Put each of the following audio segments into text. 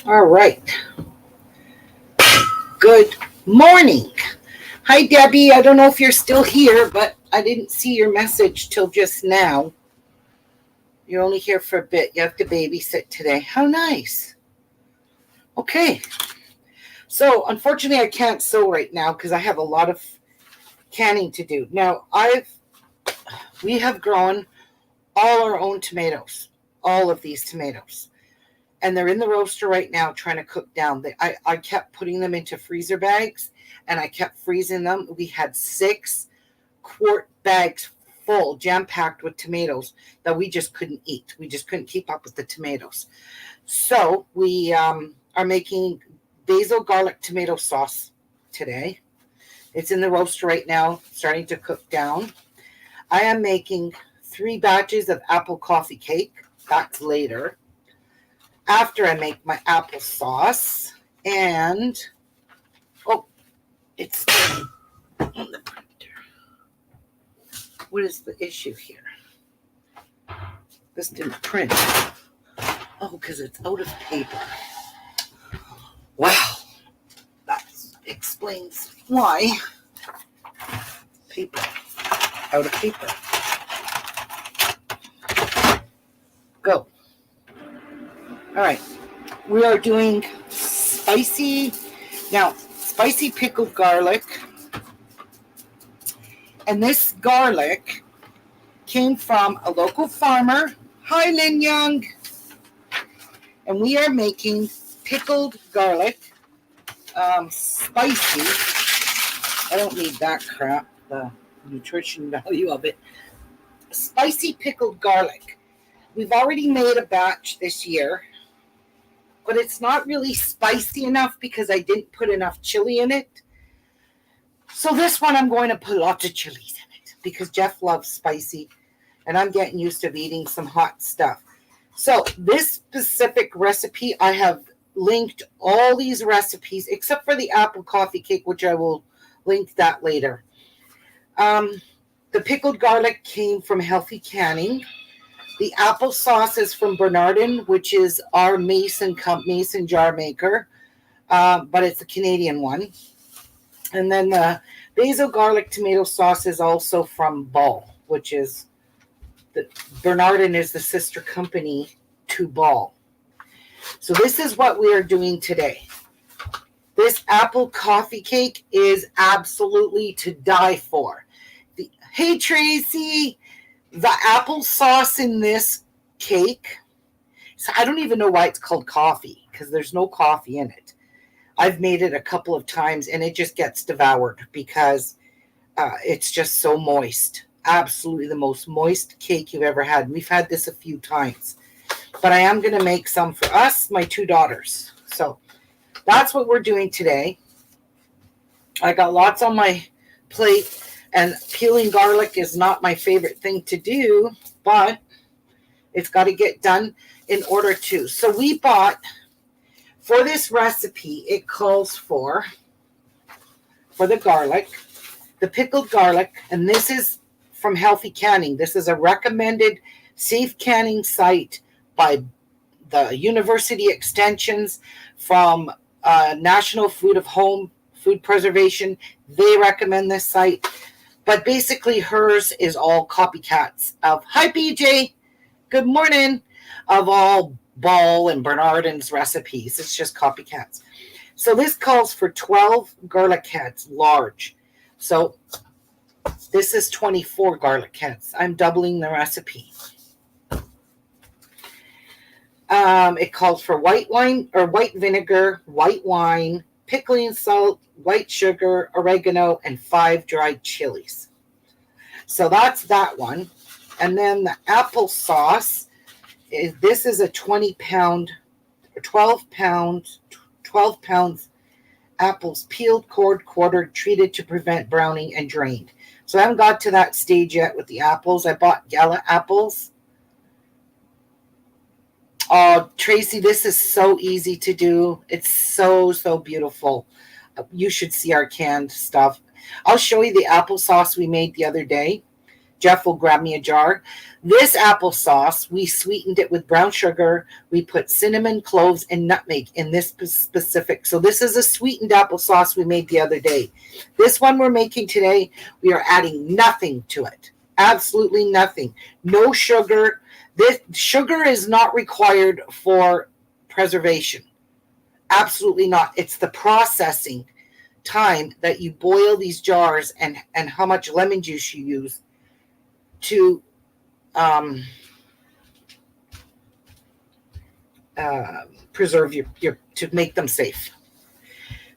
All right. Good morning. Hi, Debbie. I don't know if you're still here, but I didn't see your message till just now. You're only here for a bit. You have to babysit today. How nice. Okay. So, unfortunately, I can't sew right now because I have a lot of canning to do. Now, we have grown all our own tomatoes, all of these tomatoes. And they're in the roaster right now trying to cook down. I kept putting them into freezer bags and I kept freezing them. We had 6-quart bags full, jam-packed with tomatoes that we just couldn't eat. We just couldn't keep up with the tomatoes. So we are making basil garlic tomato sauce today. It's in the roaster right now, starting to cook down. I am making 3 batches of apple coffee cake. That's later. After I make my applesauce, and it's on the printer. What is the issue here? This didn't print. Oh, because it's out of paper. Wow, that explains why. Paper, out of paper. Go. All right, we are doing spicy pickled garlic. And this garlic came from a local farmer. Hi, Lin Young. And we are making pickled garlic, spicy. I don't need that crap, the nutrition value of it. Spicy pickled garlic. We've already made a batch this year. But it's not really spicy enough because I didn't put enough chili in it. So this one I'm going to put lots of chilies in it because Jeff loves spicy and I'm getting used to eating some hot stuff. So this specific recipe, I have linked all these recipes except for the apple coffee cake, which I will link that later. The pickled garlic came from Healthy Canning. The applesauce is from Bernardin, which is our mason jar maker, but it's a Canadian one. And then the basil garlic tomato sauce is also from Ball, which is Bernardin is the sister company to Ball. So this is what we are doing today. This apple coffee cake is absolutely to die for. Hey, Tracy. The applesauce in this cake, so I don't even know why it's called coffee because there's no coffee in it. I've made it a couple of times and it just gets devoured because it's just so moist. Absolutely the most moist cake you've ever had. We've had this a few times. But I am going to make some for us, my 2 daughters. So that's what we're doing today. I got lots on my plate. And peeling garlic is not my favorite thing to do, but it's got to get done in order to. So we bought, for this recipe, it calls for the garlic, the pickled garlic, and this is from Healthy Canning. This is a recommended safe canning site by the University Extensions from National Food of Home Food Preservation. They recommend this site. But basically hers is all copycats of, hi BJ, good morning, of all Ball and Bernardin's recipes. It's just copycats. So this calls for 12 garlic heads, large. So this is 24 garlic heads. I'm doubling the recipe. It calls for white wine or white vinegar, white wine, pickling salt, white sugar, oregano, and 5 dried chilies. So that's that one. And then the applesauce, this is a 20-pound, or 12 pounds apples, peeled, cored, quartered, treated to prevent browning, and drained. So I haven't got to that stage yet with the apples. I bought Gala apples. Oh, Tracy, this is so easy to do. It's so, so beautiful. You should see our canned stuff. I'll show you the applesauce we made the other day. Jeff will grab me a jar. This applesauce, we sweetened it with brown sugar. We put cinnamon, cloves, and nutmeg in this specific. So this is a sweetened applesauce we made the other day. This one we're making today, we are adding nothing to it. Absolutely nothing. No sugar. This sugar is not required for preservation. Absolutely not. It's the processing time that you boil these jars and how much lemon juice you use to preserve your to make them safe.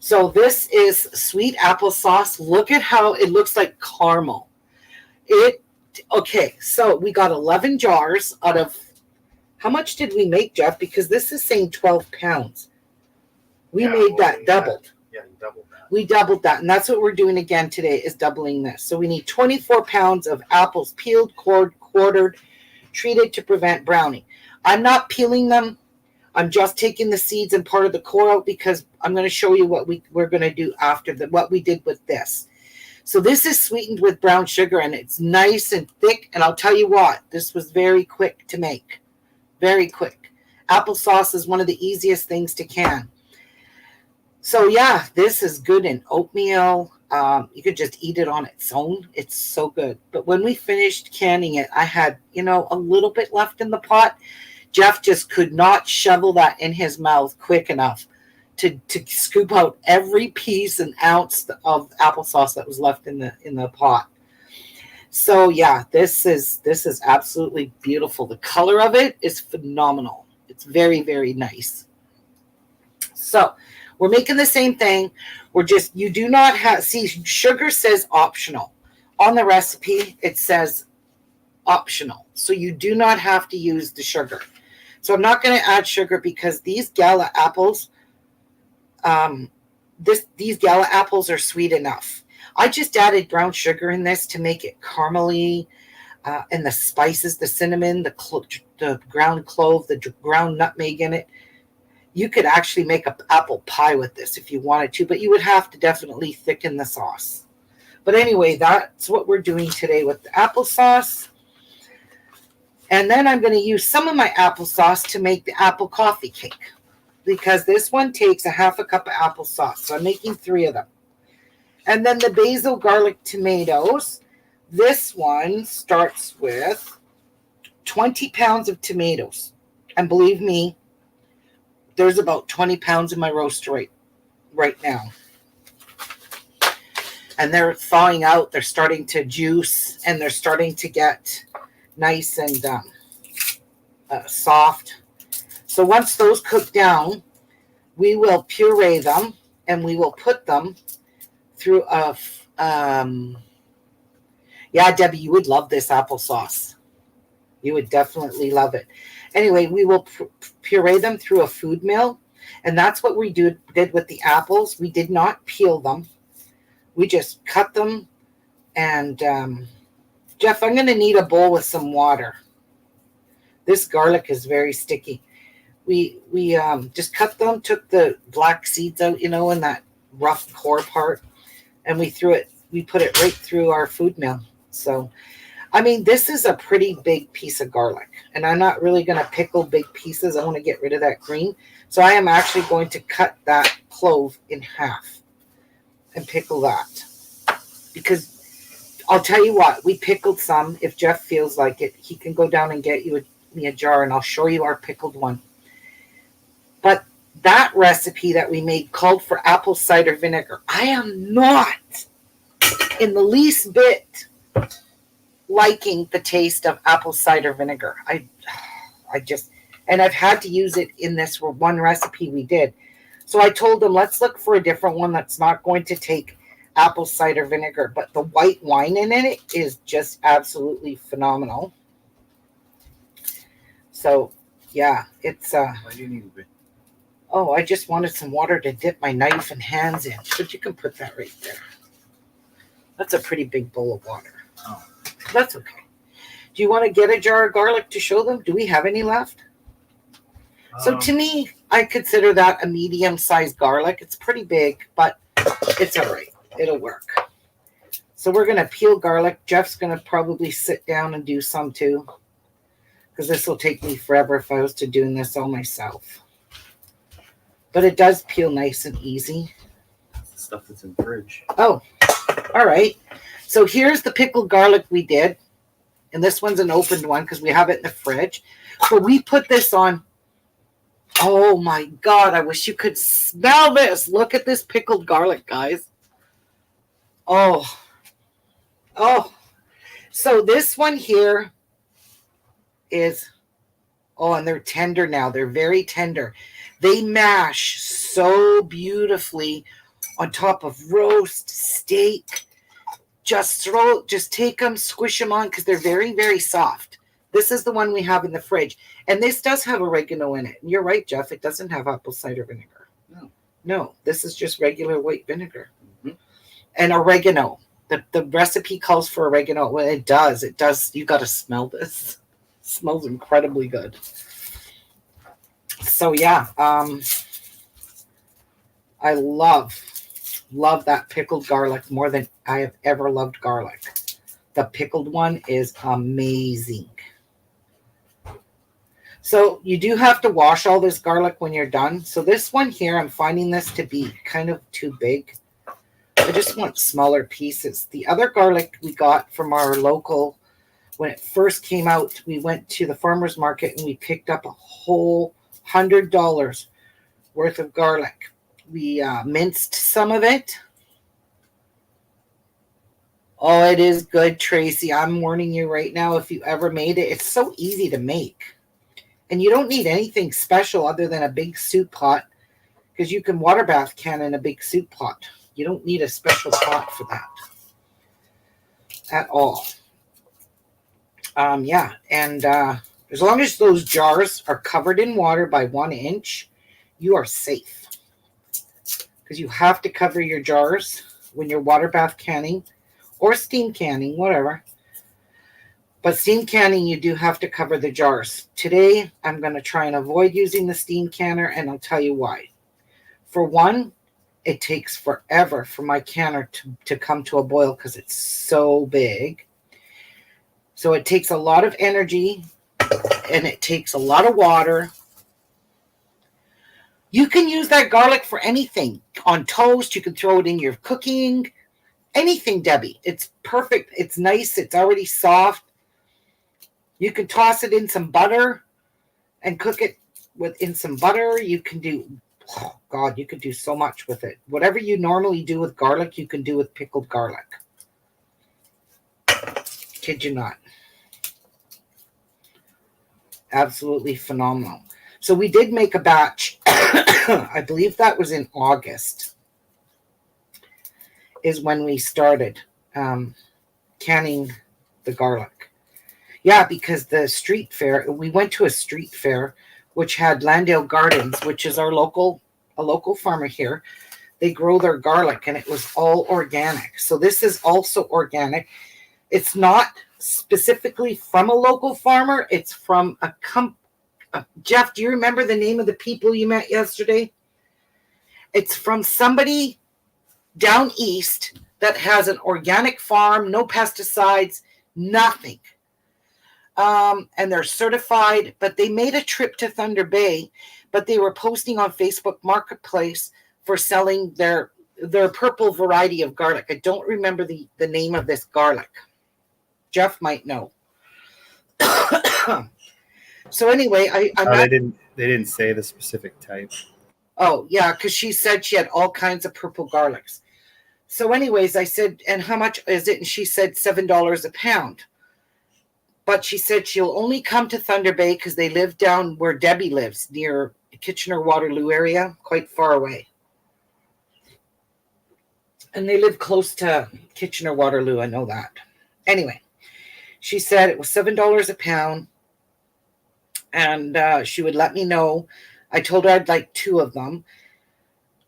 So this is sweet applesauce. Look at how it looks like caramel. Okay, so we got 11 jars out of, how much did we make, Jeff? Because this is saying 12 pounds. We made that doubled. Yeah, you doubled that. We doubled that, and that's what we're doing again today, is doubling this. So we need 24 pounds of apples, peeled, quartered, treated to prevent browning. I'm not peeling them. I'm just taking the seeds and part of the core out because I'm going to show you what we're going to do after what we did with this. So this is sweetened with brown sugar, and it's nice and thick, and I'll tell you what, this was very quick to make. Very quick. Applesauce is one of the easiest things to can. So yeah, this is good in oatmeal. You could just eat it on its own. It's so good. But when we finished canning it, I had, a little bit left in the pot. Jeff just could not shovel that in his mouth quick enough to scoop out every piece and ounce of applesauce that was left in the pot. So yeah, this is absolutely beautiful. The color of it is phenomenal. It's very, very nice. So we're making the same thing. You do not have, see, sugar says optional. On the recipe, it says optional. So you do not have to use the sugar. So I'm not going to add sugar because these gala apples, these gala apples are sweet enough. I just added brown sugar in this to make it caramely, and the spices, the cinnamon, the ground clove, the ground nutmeg in it. You could actually make an apple pie with this if you wanted to, but you would have to definitely thicken the sauce. But anyway, that's what we're doing today with the applesauce. And then I'm going to use some of my applesauce to make the apple coffee cake, because this one takes a half a cup of applesauce. So I'm making 3 of them. And then the basil, garlic, tomatoes. This one starts with 20 pounds of tomatoes. And believe me, there's about 20 pounds in my roaster right now. And they're thawing out. They're starting to juice, and they're starting to get nice and soft. So once those cook down, we will puree them, and we will put them through a yeah, Debbie, you would love this applesauce. You would definitely love it. Anyway, we will puree them through a food mill, and that's what we did with the apples. We did not peel them. We just cut them, and Jeff, I'm going to need a bowl with some water. This garlic is very sticky. We just cut them, took the black seeds out, and that rough core part, and we put it right through our food mill. So, I mean, this is a pretty big piece of garlic, and I'm not really going to pickle big pieces. I want to get rid of that green. So I am actually going to cut that clove in half and pickle that, because I'll tell you what, we pickled some. If Jeff feels like it, he can go down and get me a jar, and I'll show you our pickled one. But that recipe that we made called for apple cider vinegar. I am not in the least bit liking the taste of apple cider vinegar. I just, and I've had to use it in this one recipe we did. So I told them, let's look for a different one that's not going to take apple cider vinegar. But the white wine in it is just absolutely phenomenal. So, yeah, it's... Why do you need a bit? Oh, I just wanted some water to dip my knife and hands in. But you can put that right there. That's a pretty big bowl of water. Oh. That's okay. Do you want to get a jar of garlic to show them? Do we have any left? So to me, I consider that a medium-sized garlic. It's pretty big, but it's all right. It'll work. So we're going to peel garlic. Jeff's going to probably sit down and do some too, because this will take me forever if I was to doing this all myself. But it does peel nice and easy. That's the stuff that's in the fridge. Oh, all right. So here's the pickled garlic we did. And this one's an opened one because we have it in the fridge. So we put this on. Oh my God, I wish you could smell this. Look at this pickled garlic, guys. Oh. So this one here is, and they're tender now. They're very tender. They mash so beautifully on top of roast, steak. Just take them, squish them on because they're very, very soft. This is the one we have in the fridge. And this does have oregano in it. And you're right, Jeff. It doesn't have apple cider vinegar. No, this is just regular white vinegar. Mm-hmm. And oregano. The recipe calls for oregano. Well, it does. It does. You got to smell this. It smells incredibly good. So, yeah. I love that pickled garlic more than I have ever loved garlic. The pickled one is amazing. So you do have to wash all this garlic when you're done. So this one here, I'm finding this to be kind of too big. I just want smaller pieces. The other garlic we got from our local, when it first came out, we went to the farmer's market and we picked up a whole $100 worth of garlic. We minced some of it. Oh, it is good, Tracy. I'm warning you right now, if you ever made it, it's so easy to make. And you don't need anything special other than a big soup pot, because you can water bath can in a big soup pot. You don't need a special pot for that at all. Yeah, and as long as those jars are covered in water by 1 inch, you are safe. Because you have to cover your jars when you're water bath canning or steam canning, whatever. But steam canning, you do have to cover the jars. Today, I'm going to try and avoid using the steam canner, and I'll tell you why. For one, it takes forever for my canner to come to a boil because it's so big. So it takes a lot of energy, and it takes a lot of water. You can use that garlic for anything. On toast, you can throw it in your cooking. Anything, Debbie. It's perfect. It's nice. It's already soft. You can toss it in some butter and cook it in some butter. You can do, you could do so much with it. Whatever you normally do with garlic, you can do with pickled garlic. Kid you not. Absolutely phenomenal. So we did make a batch. I believe that was in August is when we started canning the garlic. Yeah, because the street fair, we went to a street fair which had Landale Gardens, which is a local farmer here. They grow their garlic and it was all organic. So this is also organic. It's not specifically from a local farmer. It's from a Jeff, do you remember the name of the people you met yesterday? It's from somebody down east that has an organic farm, no pesticides, nothing. And they're certified, but they made a trip to Thunder Bay, but they were posting on Facebook Marketplace for selling their purple variety of garlic. I don't remember the name of this garlic. Jeff might know. So anyway, they didn't say the specific type. Oh, yeah, because she said she had all kinds of purple garlics. So anyways, I said, and how much is it? And she said $7 a pound. But she said she'll only come to Thunder Bay because they live down where Debbie lives, near Kitchener-Waterloo area, quite far away. And they live close to Kitchener-Waterloo, I know that. Anyway, she said it was $7 a pound. And she would let me know. I told her I'd like 2 of them.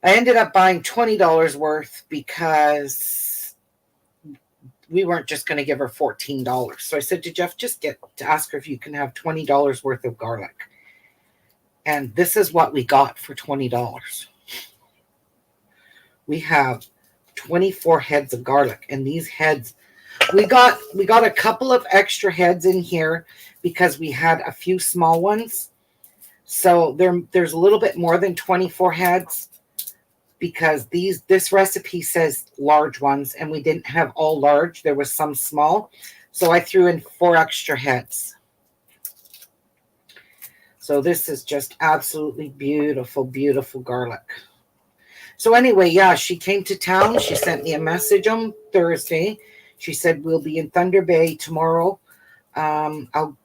I ended up buying $20 worth because we weren't just going to give her $14. So I said to Jeff, just ask her if you can have $20 worth of garlic. And this is what we got for $20. We have 24 heads of garlic. And these heads, we got a couple of extra heads in here because we had a few small ones. So there's a little bit more than 24 heads because this recipe says large ones, and we didn't have all large. There was some small. So I threw in 4 extra heads. So this is just absolutely beautiful, beautiful garlic. So anyway, yeah, she came to town. She sent me a message on Thursday. She said, we'll be in Thunder Bay tomorrow. I'll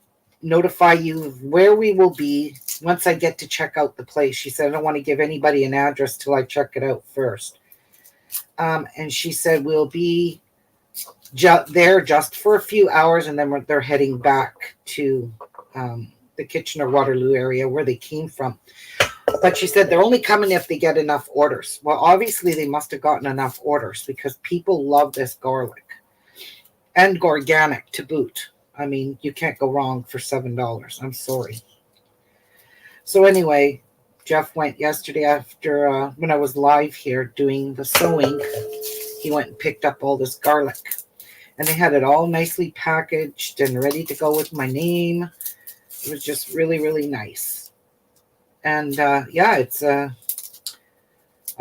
notify you where we will be once I get to check out the place. She said, I don't want to give anybody an address till I check it out first. And she said, we'll be there just for a few hours, and then they're heading back to the Kitchener-Waterloo area where they came from. But she said they're only coming if they get enough orders. Well, obviously they must have gotten enough orders because people love this garlic. And organic to boot. I mean, you can't go wrong for $7. I'm sorry. So anyway, Jeff went yesterday after when I was live here doing the sewing. He went and picked up all this garlic. And they had it all nicely packaged and ready to go with my name. It was just really, really nice. And yeah, it's I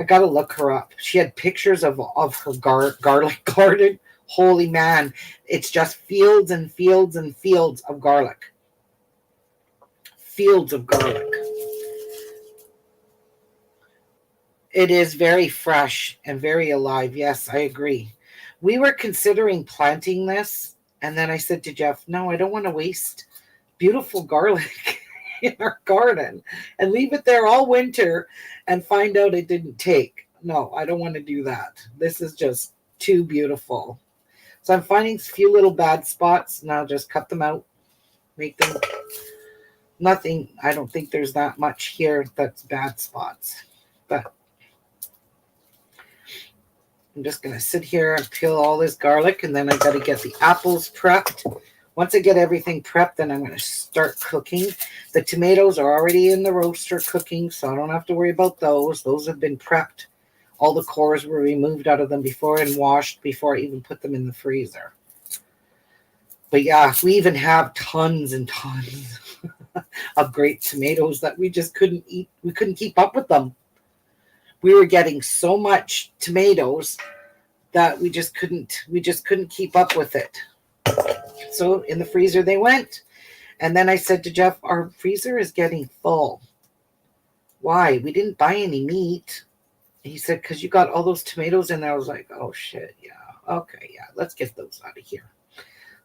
got to look her up. She had pictures of her garlic garden. Holy man, it's just fields and fields and fields of garlic. Fields of garlic. It is very fresh and very alive. Yes, I agree. We were considering planting this, and then I said to Jeff, no, I don't want to waste beautiful garlic in our garden and leave it there all winter and find out it didn't take. No, I don't want to do that. This is just too beautiful. So I'm finding a few little bad spots, and I'll just cut them out, make them nothing. I don't think there's that much here that's bad spots. But I'm just going to sit here and peel all this garlic, and then I got to get the apples prepped. Once I get everything prepped, then I'm going to start cooking. The tomatoes are already in the roaster cooking, so I don't have to worry about those. Those have been prepped. All the cores were removed out of them before and washed before I even put them in the freezer. But yeah, we even have tons and tons of great tomatoes that we just couldn't eat. We couldn't keep up with them. We were getting so much tomatoes that we just couldn't keep up with it. So in the freezer they went. And then I said to Jeff, our freezer is getting full. Why? We didn't buy any meat. He said, because you got all those tomatoes in there. I was like, oh, shit, yeah. Okay, yeah, let's get those out of here.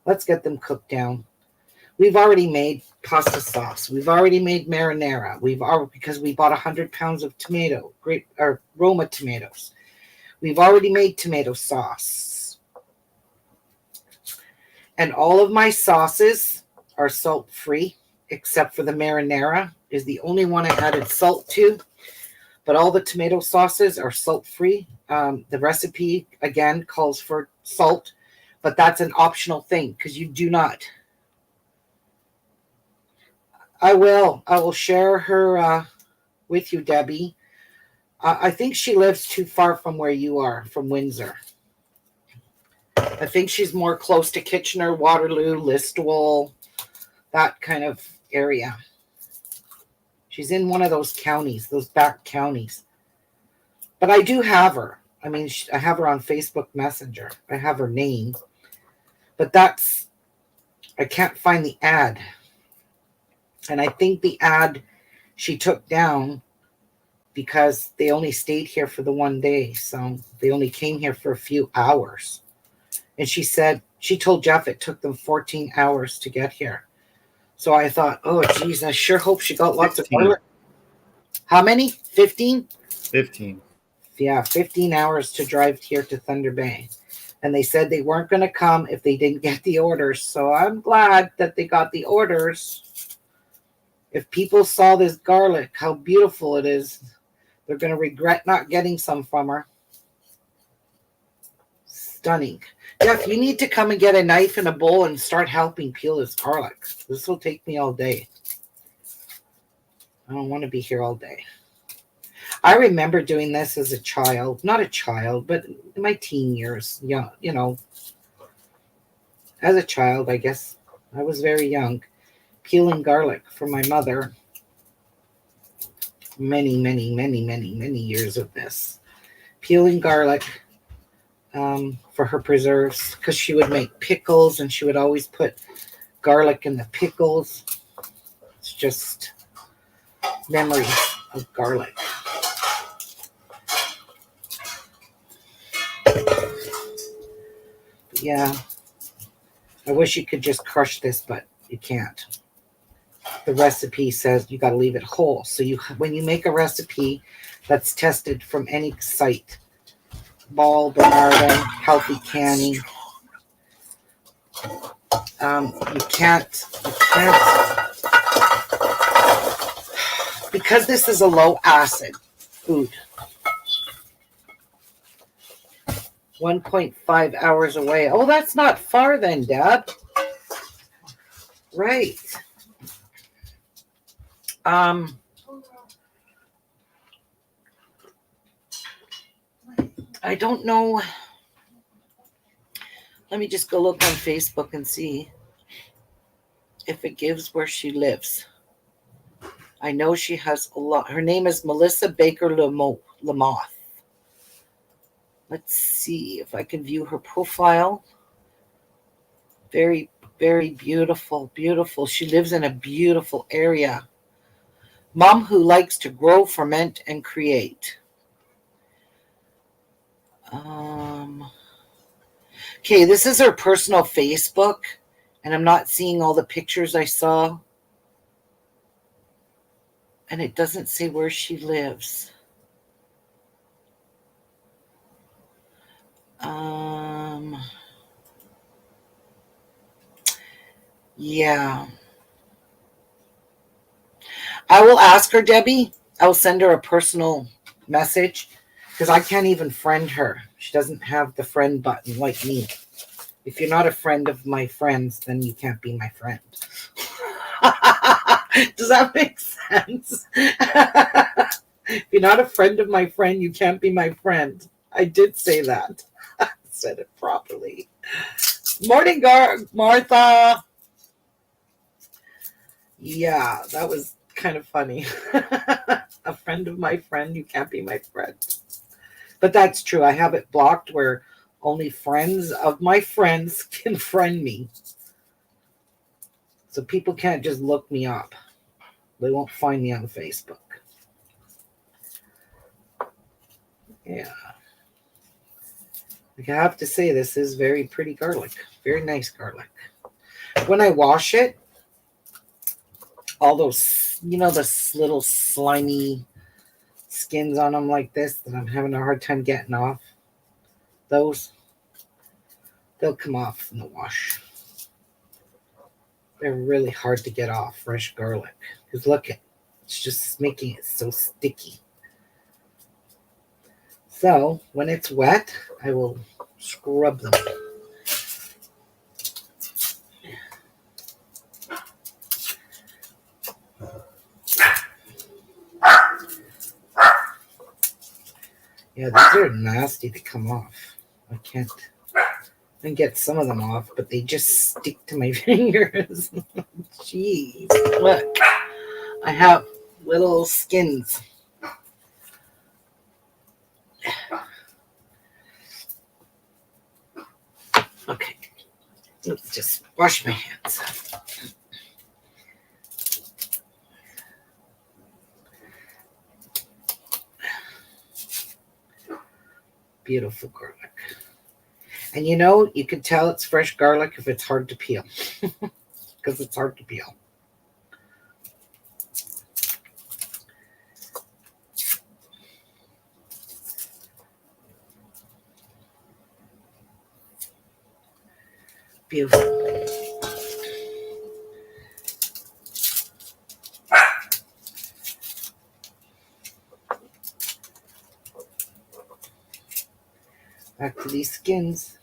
Let's get them cooked down. We've already made pasta sauce. We've already made marinara. Because we bought 100 pounds of Roma tomatoes. We've already made tomato sauce. And all of my sauces are salt-free, except for the marinara is the only one I added salt to. But all the tomato sauces are salt-free. The recipe, again, calls for salt, but that's an optional thing because you do not. I will share her with you, Debbie. I think she lives too far from where you are, from Windsor. I think she's more close to Kitchener, Waterloo, Listowel, that kind of area. She's in one of those counties, those back counties. But I do have her. I mean, I have her on Facebook Messenger. I have her name. But I can't find the ad. And I think the ad she took down because they only stayed here for the one day. So they only came here for a few hours. And she told Jeff it took them 14 hours to get here. So I thought, oh, geez, I sure hope she got lots 15. of garlic. How many? 15? 15. Yeah, 15 hours to drive here to Thunder Bay. And they said they weren't going to come if they didn't get the orders. So I'm glad that they got the orders. If people saw this garlic, how beautiful it is, they're going to regret not getting some from her. Stunning. Jeff, you need to come and get a knife and a bowl and start helping peel this garlic. This will take me all day. I don't want to be here all day. I remember doing this as a child. Not a child, but in my teen years. Yeah, you know, as a child, I guess I was very young. Peeling garlic for my mother. Many years of this. Peeling garlic for her preserves because she would make pickles and she would always put garlic in the pickles. It's just memories of garlic. Yeah, I wish you could just crush this, but you can't. The recipe says you got to leave it whole. So when you make a recipe that's tested from any site, Bernardin, healthy canning, you can't, because this is a low acid food. 1.5 hours away. Oh, that's not far then, Deb. Right. I don't know. Let me just go look on Facebook and see if it gives where she lives. I know she has a lot. Her name is Melissa Baker Lamoth. Let's see if I can view her profile. Very, very beautiful, beautiful. She lives in a beautiful area. Mom who likes to grow, ferment, and create. Okay, this is her personal Facebook, and I'm not seeing all the pictures I saw. And it doesn't say where she lives. Yeah. I will ask her, Debbie. I will send her a personal message because I can't even friend her. She doesn't have the friend button like me. If you're not a friend of my friends, then you can't be my friend. Does that make sense? If you're not a friend of my friend, you can't be my friend. I did say that. I said it properly. Morning, Martha. Yeah, that was kind of funny. A friend of my friend, you can't be my friend. But that's true. I have it blocked where only friends of my friends can friend me. So people can't just look me up. They won't find me on Facebook. Yeah. I have to say, this is very pretty garlic. Very nice garlic. When I wash it, all those, those little slimy skins on them like this that I'm having a hard time getting off, they'll come off in the wash. They're really hard to get off, fresh garlic. Because look, it's just making it so sticky. So when it's wet, I will scrub them. Yeah, these are nasty to come off. I can get some of them off, but they just stick to my fingers. Jeez, look. I have little skins. Okay, let's just wash my hands. Beautiful garlic. And you can tell it's fresh garlic if it's hard to peel. Because it's hard to peel. Beautiful. Back to these skins.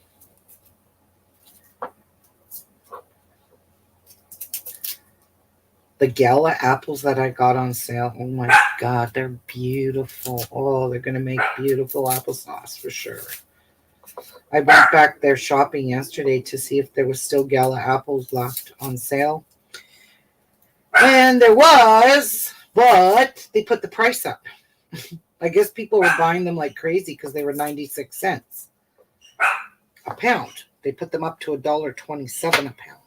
The gala apples that I got on sale. Oh my God, they're beautiful. Oh, they're going to make beautiful applesauce for sure. I went back there shopping yesterday to see if there was still gala apples left on sale. And there was, but they put the price up. I guess people were buying them like crazy because they were 96 cents a pound. They put them up to $1.27 a pound.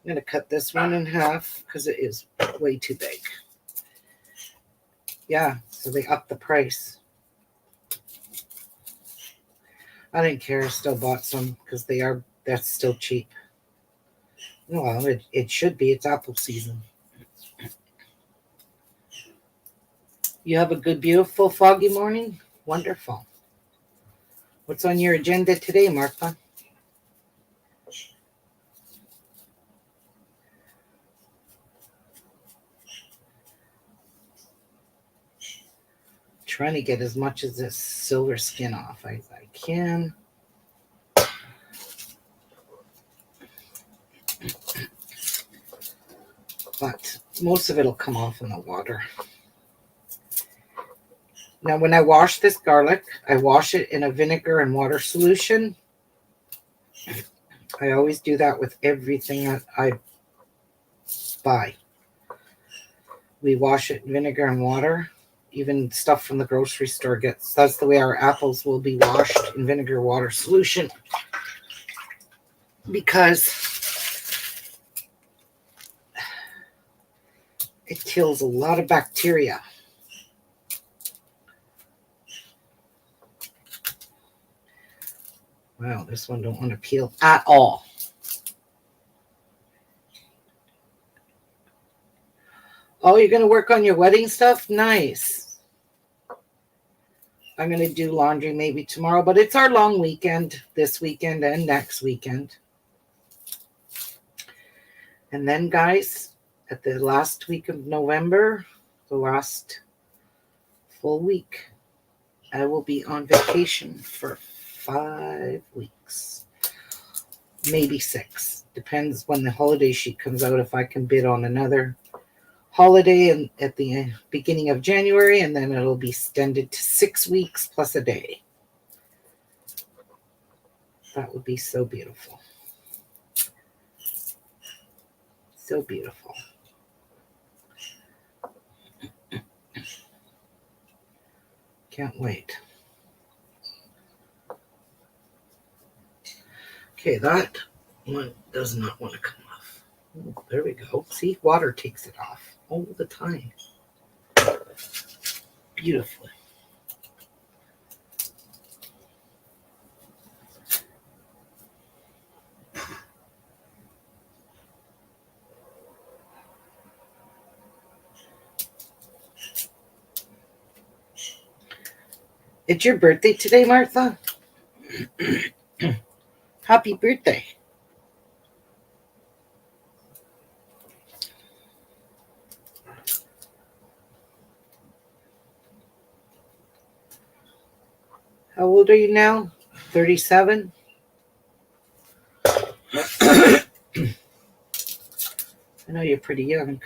I'm going to cut this one in half because it is way too big. Yeah, so they upped the price. I didn't care. I still bought some because that's still cheap. Well, it should be. It's apple season. You have a good, beautiful, foggy morning? Wonderful. What's on your agenda today, Martha? Trying to get as much of this silver skin off as I can. But most of it will come off in the water. Now, when I wash this garlic, I wash it in a vinegar and water solution. I always do that with everything that I buy. We wash it in vinegar and water. Even stuff from the grocery store that's the way our apples will be washed in vinegar water solution. Because it kills a lot of bacteria. Wow, this one don't want to peel at all. Oh, you're going to work on your wedding stuff? Nice. I'm going to do laundry maybe tomorrow, but it's our long weekend, this weekend and next weekend. And then, guys, at the last week of November, the last full week, I will be on vacation for 5 weeks. Maybe 6. Depends when the holiday sheet comes out, if I can bid on another holiday at the beginning of January, and then it'll be extended to 6 weeks plus a day. That would be so beautiful. So beautiful. Can't wait. Okay, that one does not want to come off. Oh, there we go. See, water takes it off all the time. Beautifully. It's your birthday today, Martha? Happy birthday. How old are you now? 37? I know you're pretty young.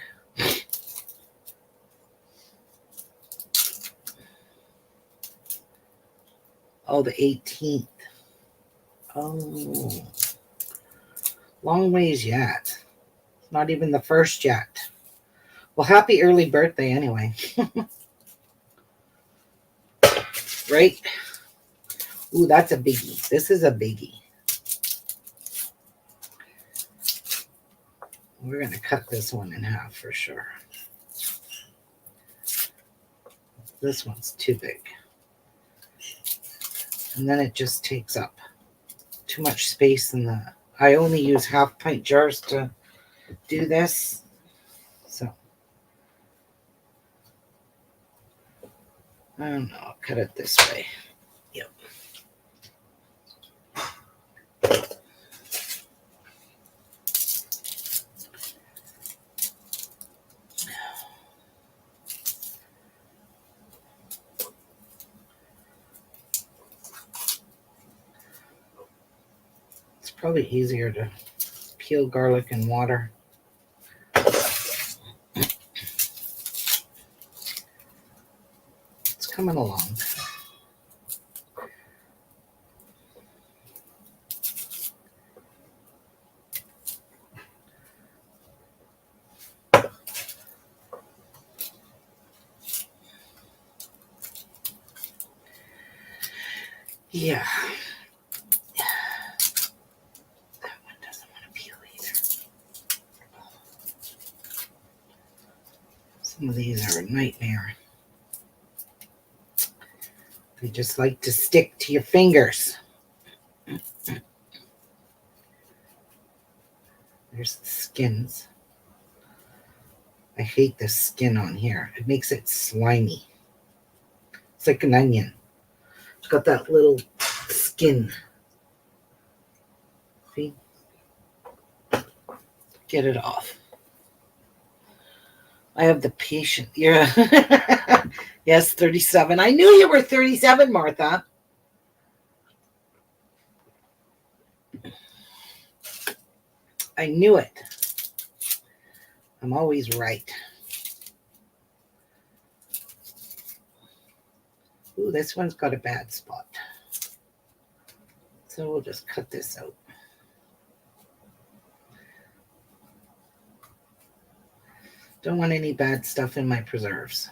Oh, the 18th. Oh. Long ways yet. Not even the first yet. Well, happy early birthday anyway. Right? Ooh, that's a biggie. This is a biggie. We're going to cut this one in half for sure. This one's too big. And then it just takes up too much space in the... I only use half-pint jars to do this. So, I don't know. I'll cut it this way. Yep. It's probably easier to peel garlic and water. It's coming along. Yeah. That one doesn't want to peel either. Some of these are a nightmare. They just like to stick to your fingers. There's the skins. I hate the skin on here. It makes it slimy. It's like an onion. It's got that little skin. See? Get it off. I have the patience. Yeah. Yes, 37. I knew you were 37, Martha. I knew it. I'm always right. Ooh, this one's got a bad spot. So we'll just cut this out. Don't want any bad stuff in my preserves.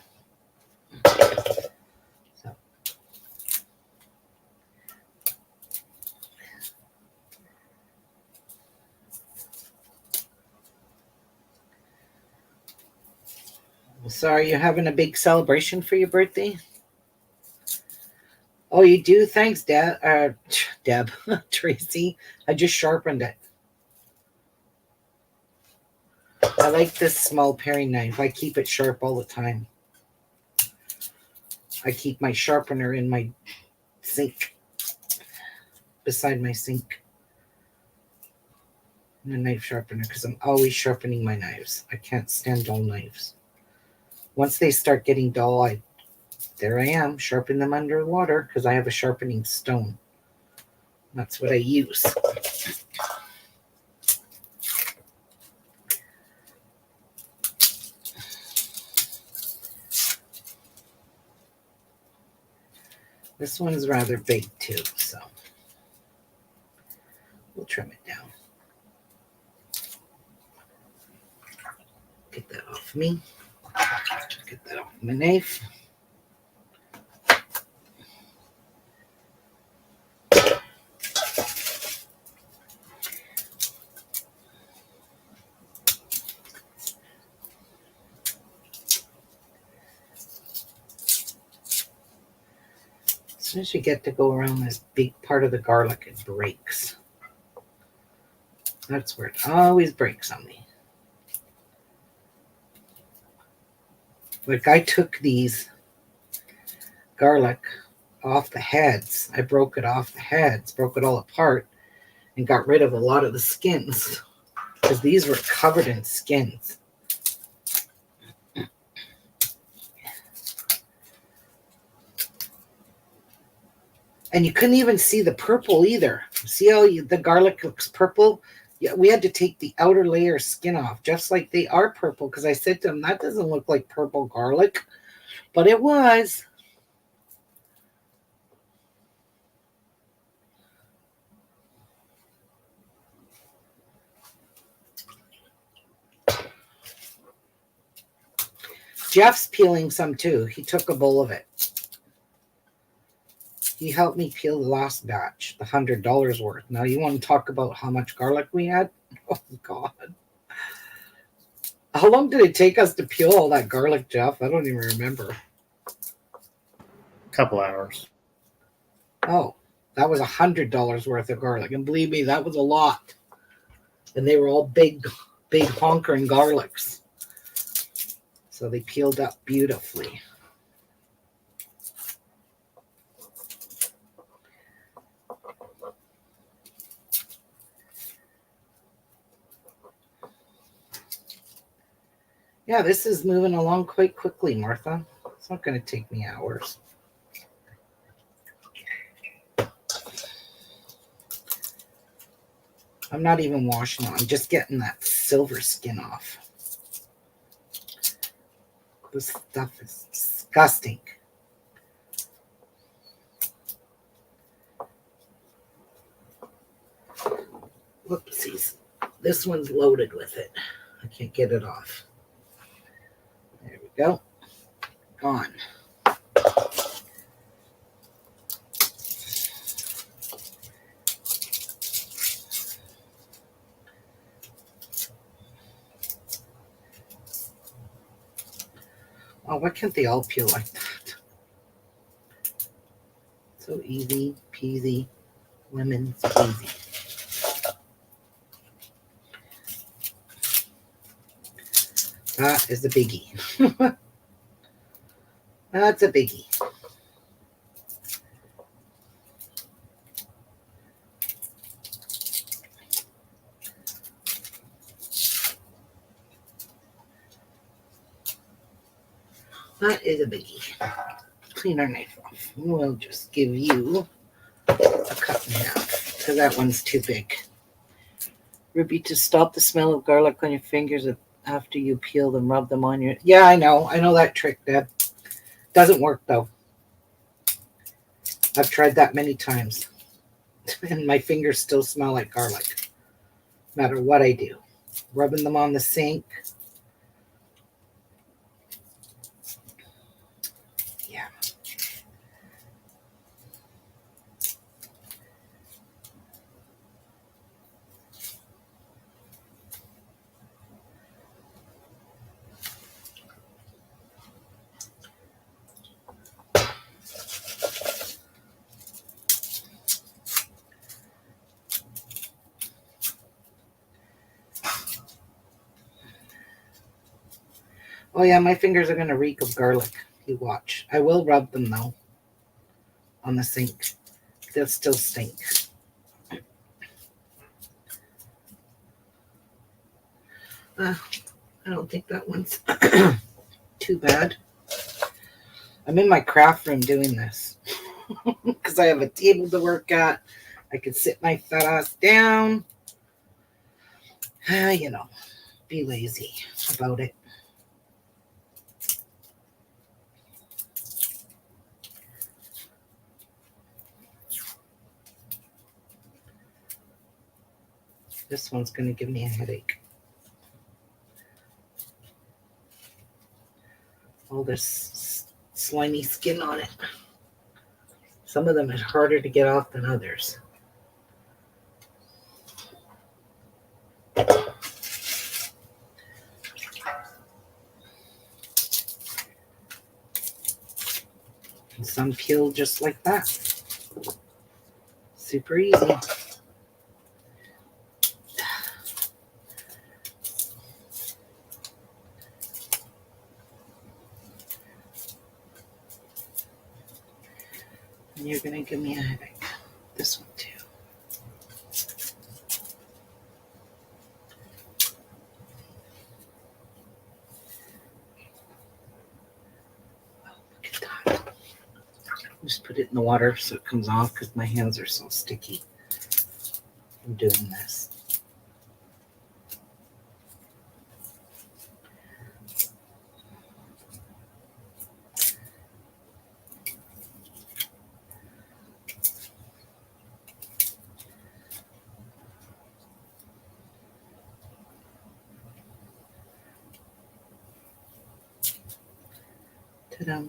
So. Sorry, you're having a big celebration for your birthday? Oh, you do? Thanks, Deb. Tracy. I just sharpened it. I like this small paring knife. I keep it sharp all the time. I keep my sharpener in my sink, beside my sink. And a knife sharpener, because I'm always sharpening my knives. I can't stand dull knives. Once they start getting dull, there I am, sharpen them underwater, because I have a sharpening stone. That's what I use. This one's rather big too, so we'll trim it down. Get that off me. Get that off my knife. As soon as you get to go around this big part of the garlic, it breaks. That's where it always breaks on me. Like I took these garlic off the heads. I broke it off the heads, broke it all apart, and got rid of a lot of the skins. Because these were covered in skins. And you couldn't even see the purple either. See how the garlic looks purple? Yeah, we had to take the outer layer of skin off, just like they are purple, because I said to them, that doesn't look like purple garlic. But it was. Jeff's peeling some too. He took a bowl of it. He helped me peel the last batch, the $100 worth. Now you want to talk about how much garlic we had? Oh, God. How long did it take us to peel all that garlic, Jeff? I don't even remember. Couple hours. Oh, that was $100 worth of garlic. And believe me, that was a lot. And they were all big honkering garlics. So they peeled up beautifully. Yeah, this is moving along quite quickly, Martha. It's not going to take me hours. I'm not even washing it. I'm just getting that silver skin off. This stuff is disgusting. Whoopsies. This one's loaded with it. I can't get it off. There we go. Gone. Oh, why can't they all peel like that? So easy peasy, lemon squeezy. That is a biggie. That's a biggie. That is a biggie. Clean our knife off. We'll just give you a cut in half because that one's too big. Ruby, to stop the smell of garlic on your fingers after you peel them, rub them on your... Yeah, I know that trick, Deb. Doesn't work, though. I've tried that many times. And my fingers still smell like garlic. No matter what I do. Rubbing them on the sink. Yeah. Oh yeah, my fingers are going to reek of garlic. You watch. I will rub them though on the sink. They'll still stink. I don't think that one's too bad. I'm in my craft room doing this because I have a table to work at. I could sit my fat ass down. You know, be lazy about it. This one's going to give me a headache. All this slimy skin on it. Some of them is harder to get off than others. And some peel just like that. Super easy. And you're going to give me a headache. This one too. Oh, look at that. Just put it in the water so it comes off because my hands are so sticky from doing this. Ta-da.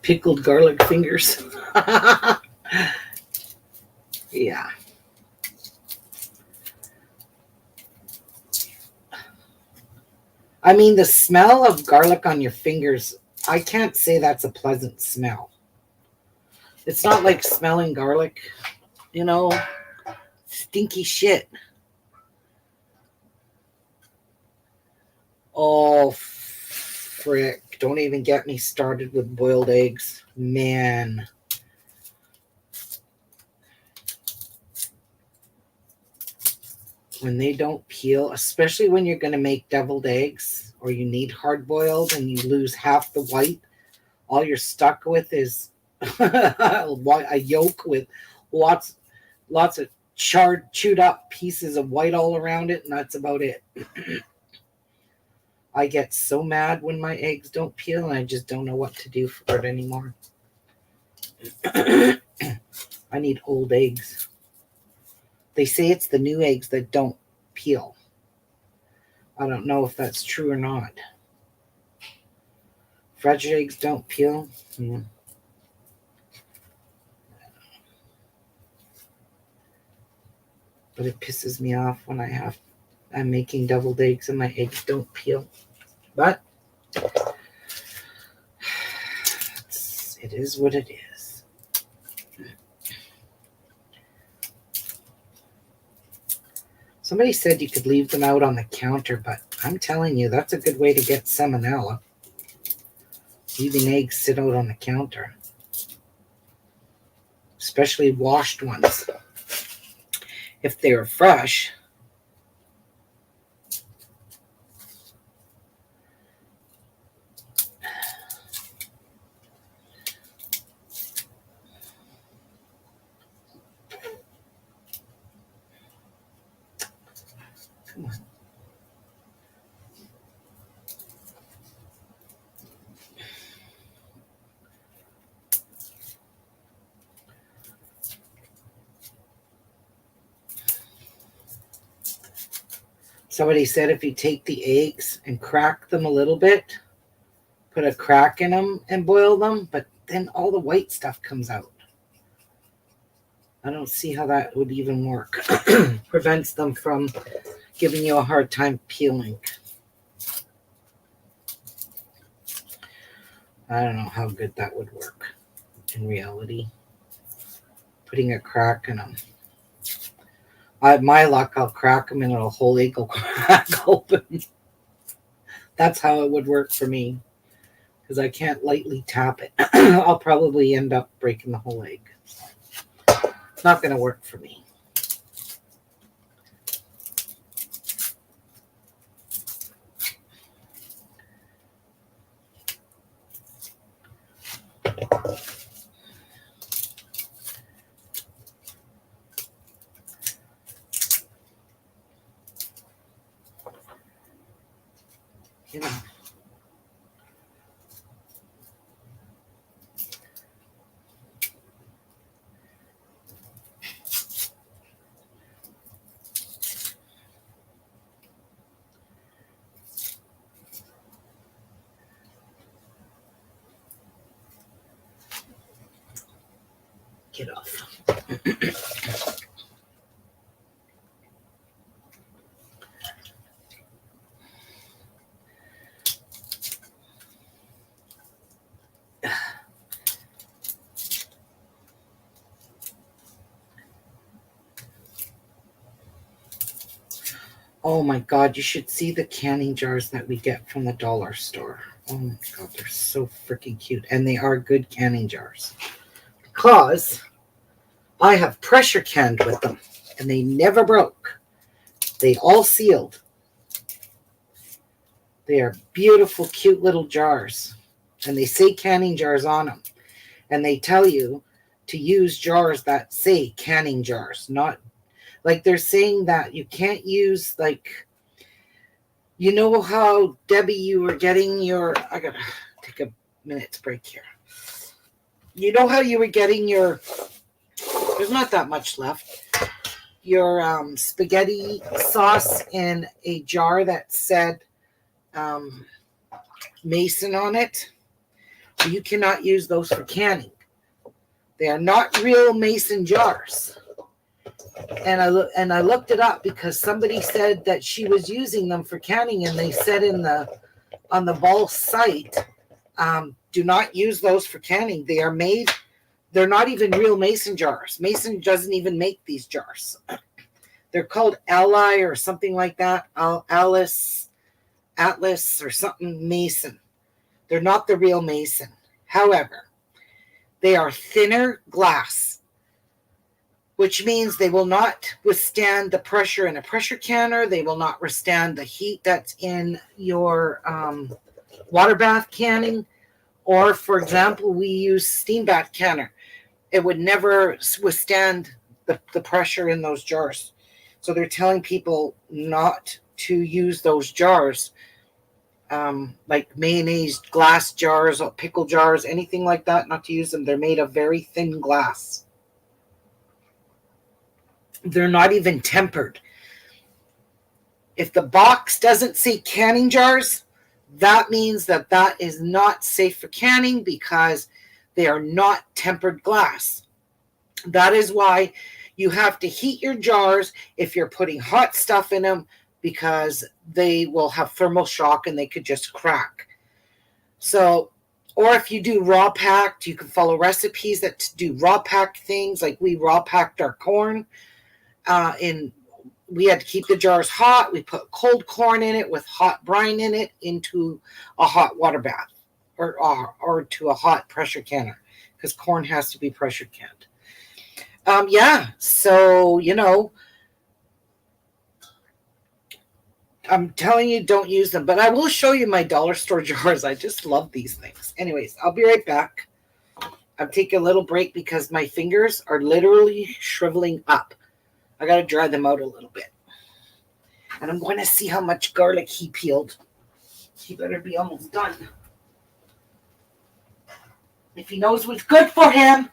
Pickled garlic fingers. Yeah. I mean, the smell of garlic on your fingers, I can't say that's a pleasant smell. It's not like smelling garlic, you know, stinky shit. Oh, frick. Don't even get me started with boiled eggs. Man. When they don't peel, especially when you're going to make deviled eggs or you need hard boiled and you lose half the white, all you're stuck with is a yolk with lots of chewed up pieces of white all around it, and that's about it. I get so mad when my eggs don't peel, and I just don't know what to do for it anymore. I need old eggs. They say it's the new eggs that don't peel. I don't know if that's true or not. Fresh eggs don't peel. But it pisses me off when I'm making deviled eggs and my eggs don't peel. But it is what it is. Somebody said you could leave them out on the counter, but I'm telling you, that's a good way to get salmonella. Leaving eggs sit out on the counter. Especially washed ones. If they're fresh. Come on. Somebody said if you take the eggs and crack them a little bit, put a crack in them and boil them, but then all the white stuff comes out. I don't see how that would even work. Prevents them from giving you a hard time peeling. I don't know how good that would work in reality. Putting a crack in them. My luck, I'll crack them and a whole egg will crack open. That's how it would work for me. Because I can't lightly tap it. I'll probably end up breaking the whole egg. It's not going to work for me. You know. Get off. Oh my God, you should see the canning jars that we get from the dollar store. Oh my God, they're so freaking cute. And they are good canning jars. Because I have pressure canned with them. And they never broke. They all sealed. They are beautiful, cute little jars. And they say canning jars on them. And they tell you to use jars that say canning jars, not like they're saying that you can't use, like, you know how, Debbie, you were getting your, I gotta take a minute's break here. You know how you were getting your, there's not that much left, your spaghetti sauce in a jar that said Mason on it? You cannot use those for canning. They are not real Mason jars. And I looked it up because somebody said that she was using them for canning, and they said on the Ball site, do not use those for canning. They are made. They're not even real Mason jars. Mason doesn't even make these jars. They're called Ally or something like that. Alice Atlas or something Mason. They're not the real Mason. However, they are thinner glass, which means they will not withstand the pressure in a pressure canner. They will not withstand the heat that's in your water bath canning. Or, for example, we use steam bath canner. It would never withstand the pressure in those jars. So they're telling people not to use those jars, like mayonnaise glass jars or pickle jars, anything like that, not to use them. They're made of very thin glass. They're not even tempered. If the box doesn't say canning jars, that means that that is not safe for canning because they are not tempered glass. That is why you have to heat your jars if you're putting hot stuff in them, because they will have thermal shock and they could just crack. So, or if you do raw packed, you can follow recipes that do raw packed things. Like we raw packed our corn we had to keep the jars hot. We put cold corn in it with hot brine in it into a hot water bath or to a hot pressure canner, because corn has to be pressure canned. So, I'm telling you, don't use them. But I will show you my dollar store jars. I just love these things. Anyways, I'll be right back. I'm taking a little break because my fingers are literally shriveling up. I got to dry them out a little bit. And I'm going to see how much garlic he peeled. He better be almost done. If he knows what's good for him.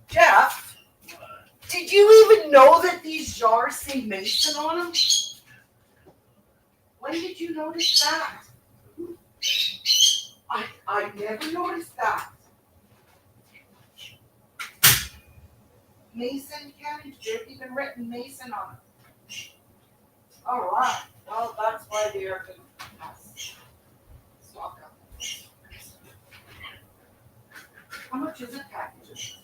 Jeff, did you even know that these jars say Mason on them? When did you notice that? I never noticed that. Mason canning, there's even written Mason on them. All right. Well, that's why they are going to stock up. How much is a package?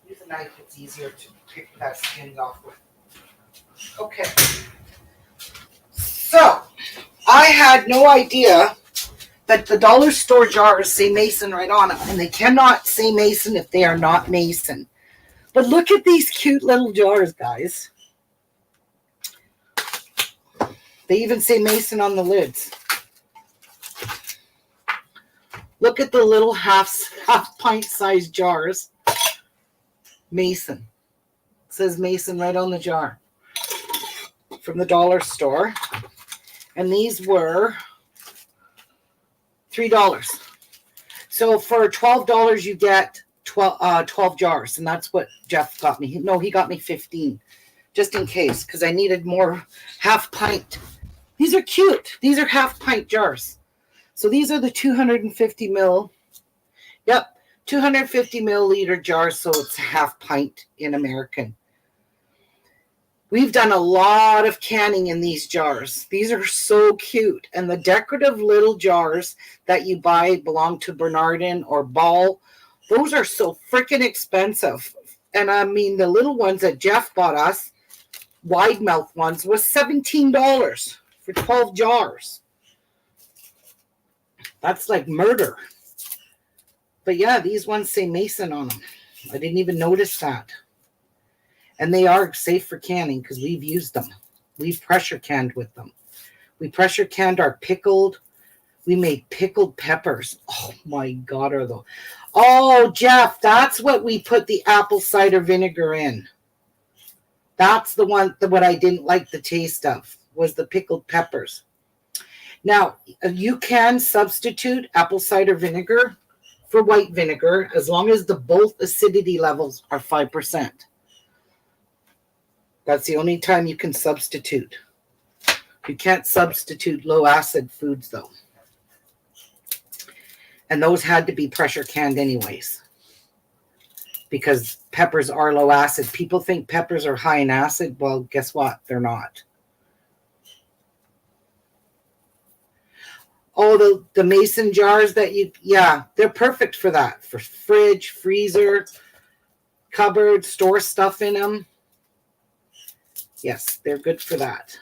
Use a knife, it's easier to pick that skin off with. Okay. So, I had no idea But the dollar store jars say Mason right on them, and they cannot say Mason if they are not Mason. But look at these cute little jars, guys. They even say Mason on the lids. Look at the little half pint size jars. Mason. It says Mason right on the jar. From the dollar store. And these were $3. So for $12 you get 12 jars, and that's what Jeff got me. No, he got me 15, just in case, because I needed more half pint. These are cute. These are half pint jars. So these are the 250 mil. Yep, 250 milliliter jars, so it's half pint in American. We've done a lot of canning in these jars. These are so cute. And the decorative little jars that you buy belong to Bernardin or Ball. Those are so freaking expensive. And I mean, the little ones that Jeff bought us, wide mouth ones, was $17 for 12 jars. That's like murder. But yeah, these ones say Mason on them. I didn't even notice that. And they are safe for canning because we've used them. We've pressure canned with them. We pressure canned our pickled. We made pickled peppers. Oh my God, are those. Oh, Jeff, that's what we put the apple cider vinegar in. That's the one, what I didn't like the taste of, was the pickled peppers. Now, you can substitute apple cider vinegar for white vinegar as long as the both acidity levels are 5%. That's the only time you can substitute. You can't substitute low acid foods though. And those had to be pressure canned anyways. Because peppers are low acid. People think peppers are high in acid. Well, guess what? They're not. Oh, the mason jars that they're perfect for that. For fridge, freezer, cupboard, store stuff in them. Yes, they're good for that.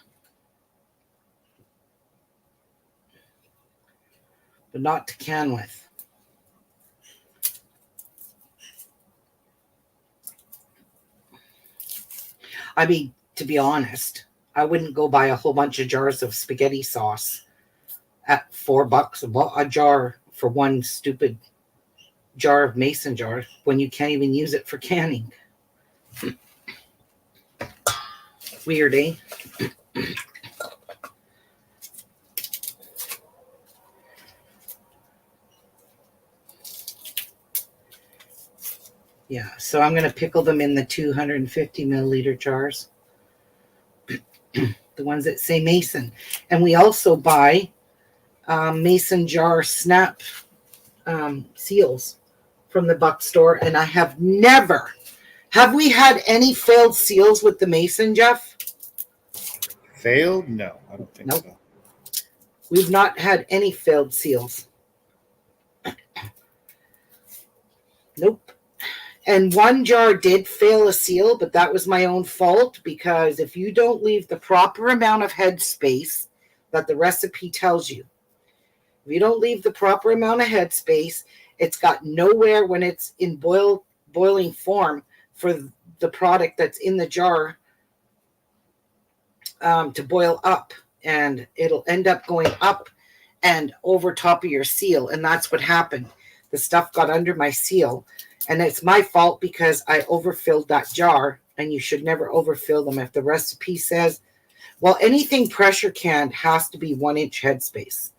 But not to can with. I mean, to be honest, I wouldn't go buy a whole bunch of jars of spaghetti sauce at $4 a jar for one stupid jar of mason jar when you can't even use it for canning. Weird, eh? Yeah, so I'm going to pickle them in the 250 milliliter jars. The ones that say Mason. And we also buy Mason jar snap seals from the Buck store. And I have never... Have we had any failed seals with the Mason, Jeff? Failed? No, I don't think so. We've not had any failed seals. Nope. And one jar did fail a seal, but that was my own fault because if you don't leave the proper amount of head space that the recipe tells you, if you don't leave the proper amount of head space, it's got nowhere when it's in boiling form for the product that's in the jar to boil up, and it'll end up going up and over top of your seal. And that's what happened. The stuff got under my seal, and it's my fault because I overfilled that jar, and you should never overfill them. If the recipe says, well, anything pressure canned has to be 1 inch headspace.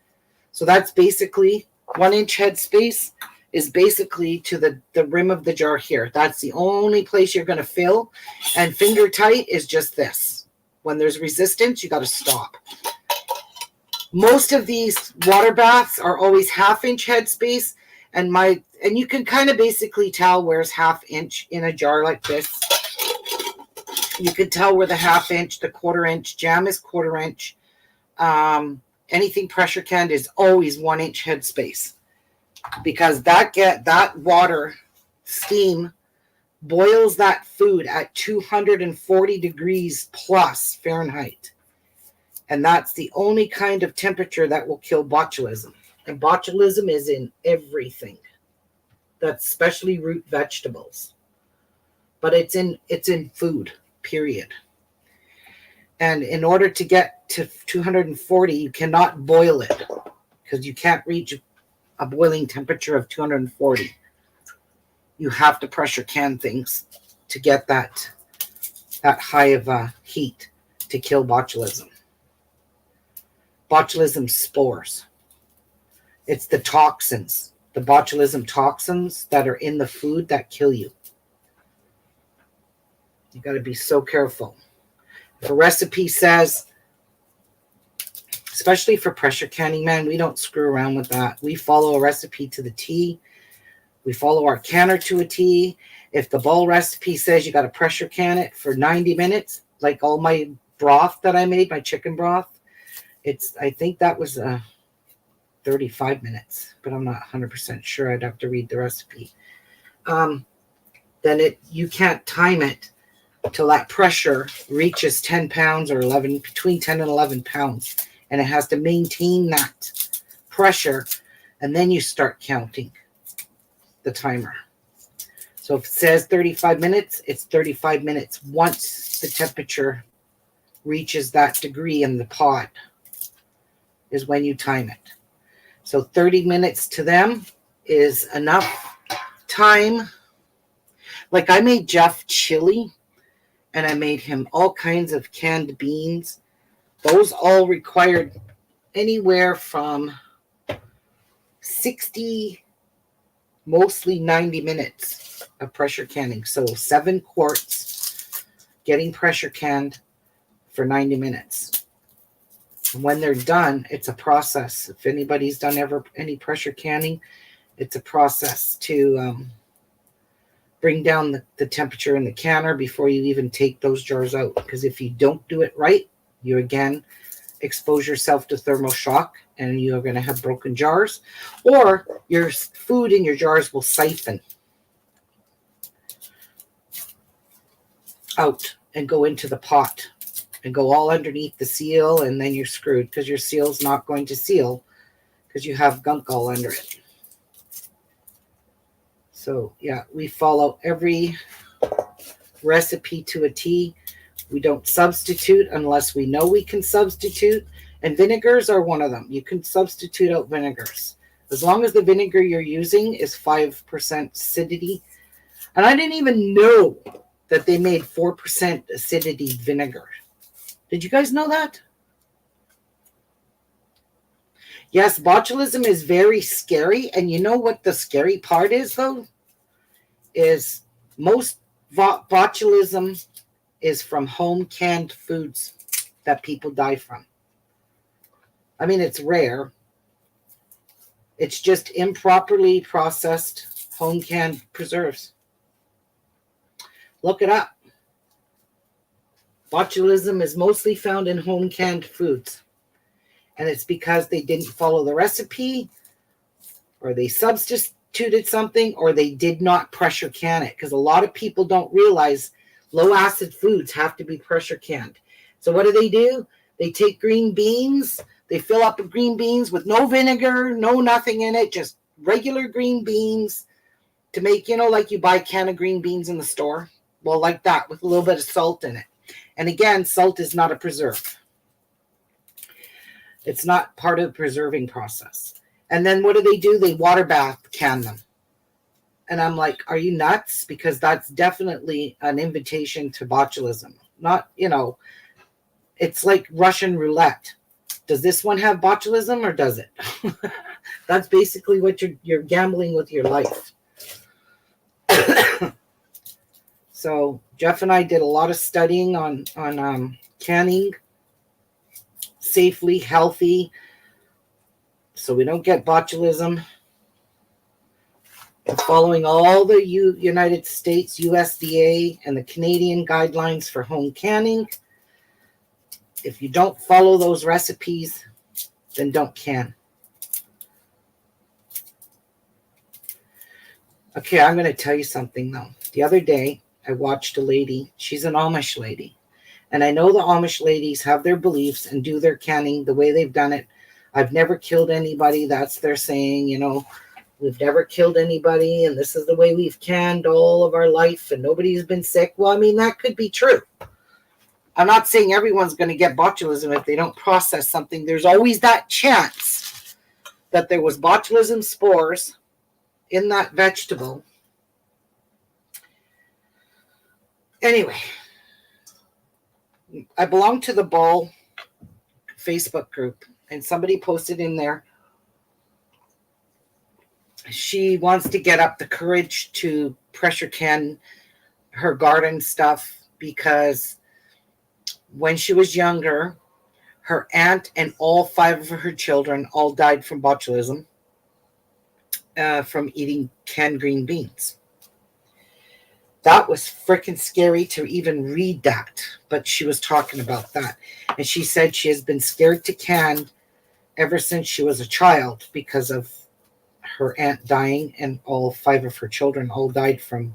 So that's basically 1 inch headspace is basically to the rim of the jar here. That's the only place you're going to fill. And finger tight is just this. When there's resistance, you got to stop. Most of these water baths are always 1/2 inch headspace. And you can kind of basically tell where's 1/2 inch in a jar like this. You can tell where the 1/2 inch, the 1/4 inch, jam is 1/4 inch. Anything pressure canned is always 1 inch headspace. Because that water steam boils that food at 240 degrees plus Fahrenheit. And that's the only kind of temperature that will kill botulism. And botulism is in everything. That's especially root vegetables. But it's in food, period. And in order to get to 240, you cannot boil it because you can't reach a boiling temperature of 240. You have to pressure can things to get that high of a heat to kill botulism. Botulism spores. It's the toxins, the botulism toxins that are in the food that kill you. You got to be so careful. If a recipe says, especially for pressure canning, man, we don't screw around with that. We follow a recipe to the T. We follow our canner to a T. If the bowl recipe says you got to pressure can it for 90 minutes, like all my broth that I made, my chicken broth, I think that was 35 minutes, but I'm not 100% sure. I'd have to read the recipe. Then you can't time it till that pressure reaches 10 pounds or 11, between 10 and 11 pounds. And it has to maintain that pressure. And then you start counting the timer. So if it says 35 minutes, it's 35 minutes once the temperature reaches that degree in the pot is when you time it. So 30 minutes to them is enough time. Like I made Jeff chili and I made him all kinds of canned beans. Those all required anywhere from 60, mostly 90 minutes of pressure canning. So 7 quarts getting pressure canned for 90 minutes. And when they're done, it's a process. If anybody's done any pressure canning, it's a process to bring down the temperature in the canner before you even take those jars out. Because if you don't do it right, you again expose yourself to thermal shock and you're going to have broken jars, or your food in your jars will siphon out and go into the pot and go all underneath the seal, and then you're screwed because your seal's not going to seal because you have gunk all under it. So yeah, we follow every recipe to a T. We don't substitute unless we know we can substitute. And vinegars are one of them. You can substitute out vinegars. As long as the vinegar you're using is 5% acidity. And I didn't even know that they made 4% acidity vinegar. Did you guys know that? Yes, botulism is very scary. And you know what the scary part is, though? Is most botulism is from home canned foods that people die from. I mean, it's rare. It's just improperly processed home canned preserves. Look it up. Botulism is mostly found in home canned foods. And it's because they didn't follow the recipe, or they substituted something, or they did not pressure can it. Because a lot of people don't realize low acid foods have to be pressure canned. So what do? They take green beans. They fill up green beans with no vinegar, no nothing in it, just regular green beans to make, like you buy a can of green beans in the store. Well, like that, with a little bit of salt in it. And again, salt is not a preserve. It's not part of the preserving process. And then what do? They water bath can them. And I'm like, are you nuts? Because that's definitely an invitation to botulism. Not, it's like Russian roulette. Does this one have botulism or does it? That's basically what you're gambling with your life. So Jeff and I did a lot of studying on canning safely, healthy, so we don't get botulism. Following all the United States USDA and the Canadian guidelines for home canning. If you don't follow those recipes, then don't can. Okay, I'm going to tell you something though. The other day, I watched a lady. She's an Amish lady. And I know the Amish ladies have their beliefs and do their canning the way they've done it I've never killed anybody. That's their saying, we've never killed anybody, and this is the way we've canned all of our life, and nobody's been sick. Well, I mean, that could be true. I'm not saying everyone's going to get botulism if they don't process something. There's always that chance that there was botulism spores in that vegetable. Anyway, I belong to the Bull Facebook group, and somebody posted in there she wants to get up the courage to pressure can her garden stuff because when she was younger, her aunt and all 5 of her children all died from botulism from eating canned green beans. That was freaking scary to even read that, but she was talking about that. And she said she has been scared to can ever since she was a child because of her aunt dying and all 5 of her children all died from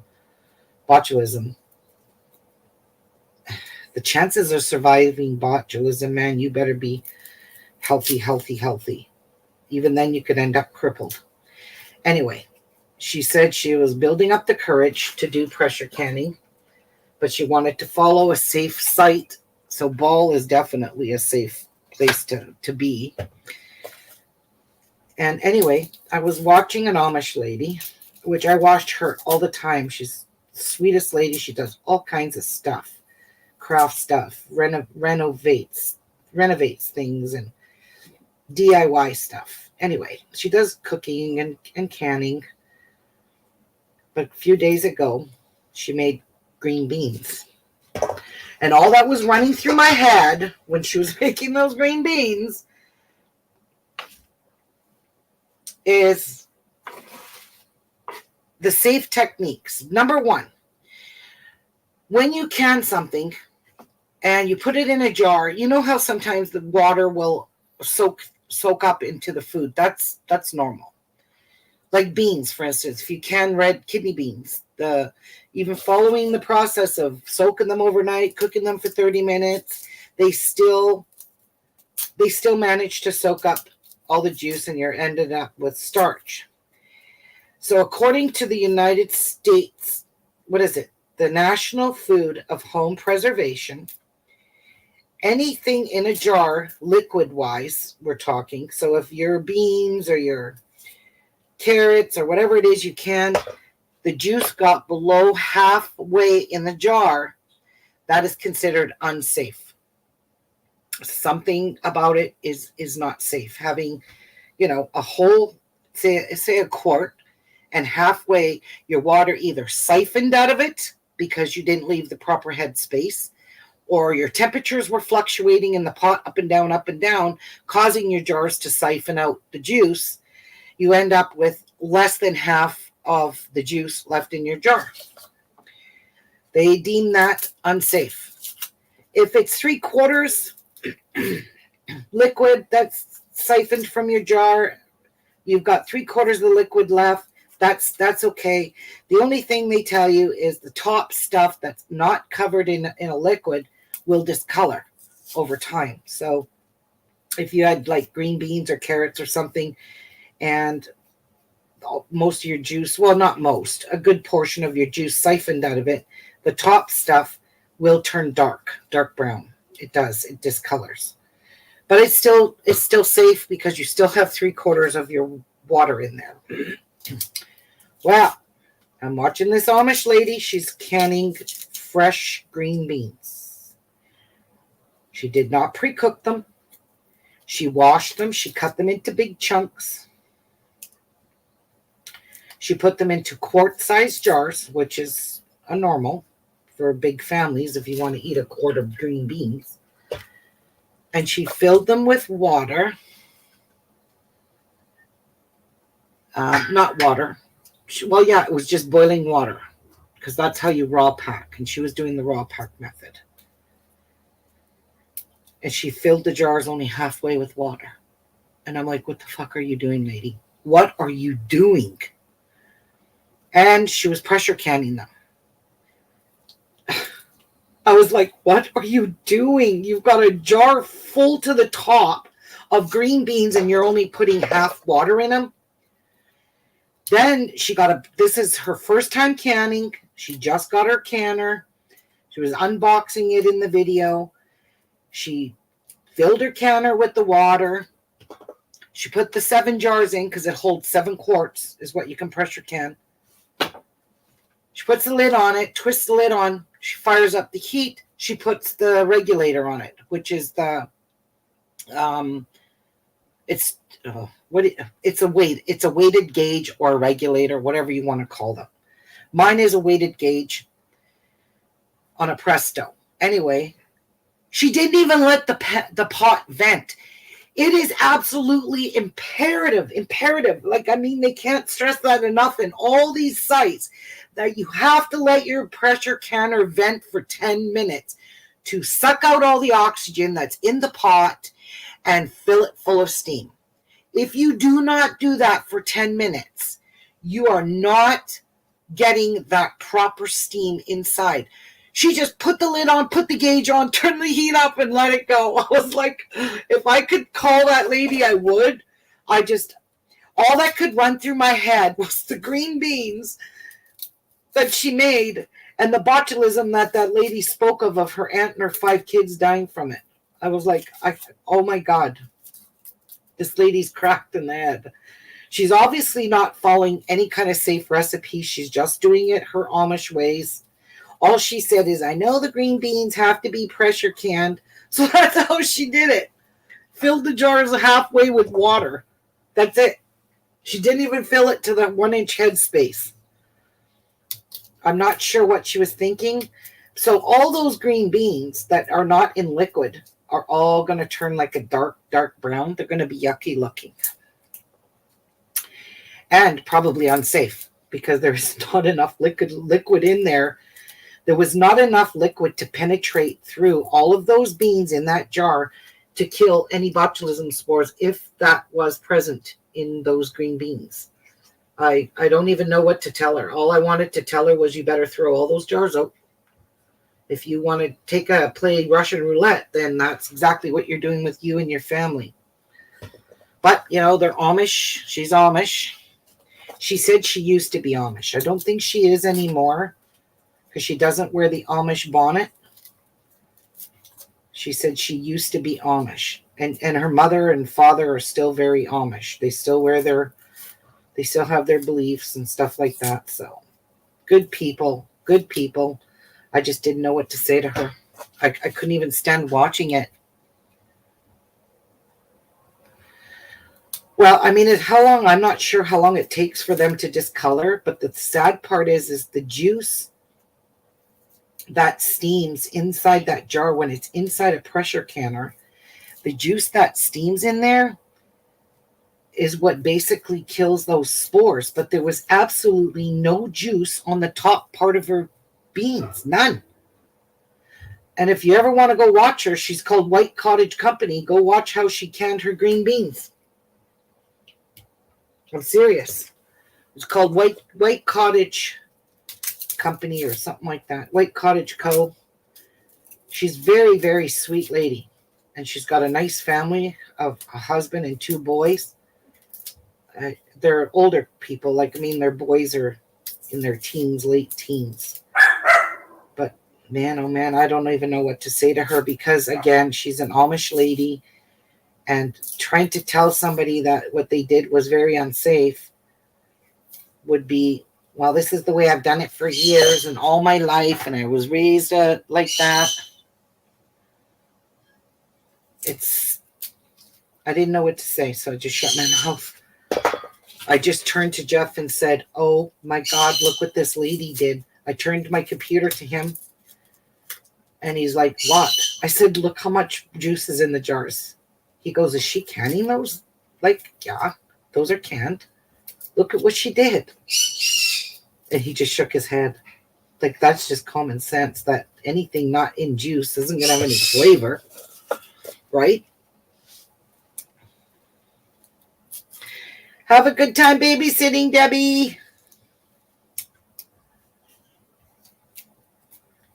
botulism. The chances of surviving botulism, man, you better be healthy. Even then you could end up crippled. Anyway, she said she was building up the courage to do pressure canning, but she wanted to follow a safe site. So Ball is definitely a safe place to be. And anyway, I was watching an Amish lady, which I watched her all the time. She's the sweetest lady. She does all kinds of stuff, craft stuff, renovates things and DIY stuff. Anyway, she does cooking and canning. But a few days ago, she made green beans. And all that was running through my head when she was making those green beans is the safe techniques. Number 1, when you can something and you put it in a jar, you know how sometimes the water will soak up into the food. That's normal. Like beans, for instance, if you can red kidney beans, even following the process of soaking them overnight, cooking them for 30 minutes, they still manage to soak up all the juice and you're ended up with starch. So according to the United States, the National Food of Home Preservation, anything in a jar, liquid-wise, we're talking. So if your beans or your carrots or whatever it is you can, the juice got below halfway in the jar, that is considered unsafe. Something about it is not safe. Having, a whole, say a quart, and halfway your water either siphoned out of it because you didn't leave the proper head space, or your temperatures were fluctuating in the pot up and down, causing your jars to siphon out the juice, you end up with less than half of the juice left in your jar. They deem that unsafe. If it's 3/4 liquid that's siphoned from your jar, you've got 3/4 of the liquid left, that's okay. The only thing they tell you is the top stuff that's not covered in a liquid will discolor over time. So if you had like green beans or carrots or something and most of your juice, well, not most, a good portion of your juice siphoned out of it, the top stuff will turn dark brown. It does. It discolors. But it's still safe because you still have 3/4 of your water in there. Well, I'm watching this Amish lady. She's canning fresh green beans. She did not pre-cook them. She washed them. She cut them into big chunks. She put them into quart-sized jars, which is a normal for big families if you want to eat a quart of green beans. And she filled them with water. Not water. It was just boiling water because that's how you raw pack. And she was doing the raw pack method. And she filled the jars only halfway with water. And I'm like, what the fuck are you doing, lady? What are you doing? And she was pressure canning them. I was like, what are you doing? You've got a jar full to the top of green beans and you're only putting half water in them. Then this is her first time canning. She just got her canner. She was unboxing it in the video. She filled her canner with the water. She put the 7 jars in because it holds 7 quarts is what you can pressure can. She puts the lid on it, twists the lid on. She fires up the heat. She puts the regulator on it, which is the it's a weighted gauge or a regulator, whatever you want to call them. Mine is a weighted gauge on a Presto. Anyway, she didn't even let the pot vent. It is absolutely imperative. They can't stress that enough in all these sites that you have to let your pressure canner vent for 10 minutes to suck out all the oxygen that's in the pot and fill it full of steam. If you do not do that for 10 minutes, you are not getting that proper steam inside. She just put the lid on, put the gauge on, turned the heat up, and let it go. I was like, if I could call that lady, I would. All that could run through my head was the green beans that she made and the botulism that lady spoke of her aunt and her 5 kids dying from it. I was like, oh my God, this lady's cracked in the head. She's obviously not following any kind of safe recipe. She's just doing it her Amish ways. All she said is, I know the green beans have to be pressure canned. So that's how she did it. Filled the jars halfway with water. That's it. She didn't even fill it to the 1-inch head space. I'm not sure what she was thinking. So all those green beans that are not in liquid are all going to turn like a dark, dark brown. They're going to be yucky looking. And probably unsafe because there's not enough liquid in there. There was not enough liquid to penetrate through all of those beans in that jar to kill any botulism spores if that was present in those green beans. I don't even know what to tell her. All I wanted to tell her was you better throw all those jars out. If you want to play Russian roulette, then that's exactly what you're doing with you and your family. But, they're Amish. She's Amish. She said she used to be Amish. I don't think she is anymore because she doesn't wear the Amish bonnet. She said she used to be Amish. And her mother and father are still very Amish. They still have their beliefs and stuff like that. So good people. I just didn't know what to say to her. I couldn't even stand watching it. Well, how long? I'm not sure how long it takes for them to discolor, but the sad part is the juice that steams inside that jar when it's inside a pressure canner, the juice that steams in there is what basically kills those spores. But there was absolutely no juice on the top part of her beans. None. And if you ever want to go watch her, she's called White Cottage Company. Go watch how she canned her green beans. I'm serious. It's called White Cottage Company or something like that. White Cottage Co. She's very, very sweet lady. And she's got a nice family of a husband and 2 boys. They're older people. Their boys are in their teens, late teens. But man, oh man, I don't even know what to say to her because, again, she's an Amish lady. And trying to tell somebody that what they did was very unsafe would be, well, this is the way I've done it for years and all my life, and I was raised like that. I didn't know what to say, so I just shut my mouth. I just turned to Jeff and said, oh my God, look what this lady did. I turned my computer to him, and he's like, what? I said, look how much juice is in the jars. He goes, is she canning those? Yeah, those are canned. Look at what she did. And he just shook his head. That's just common sense that anything not in juice isn't going to have any flavor. Right? Have a good time babysitting, Debbie.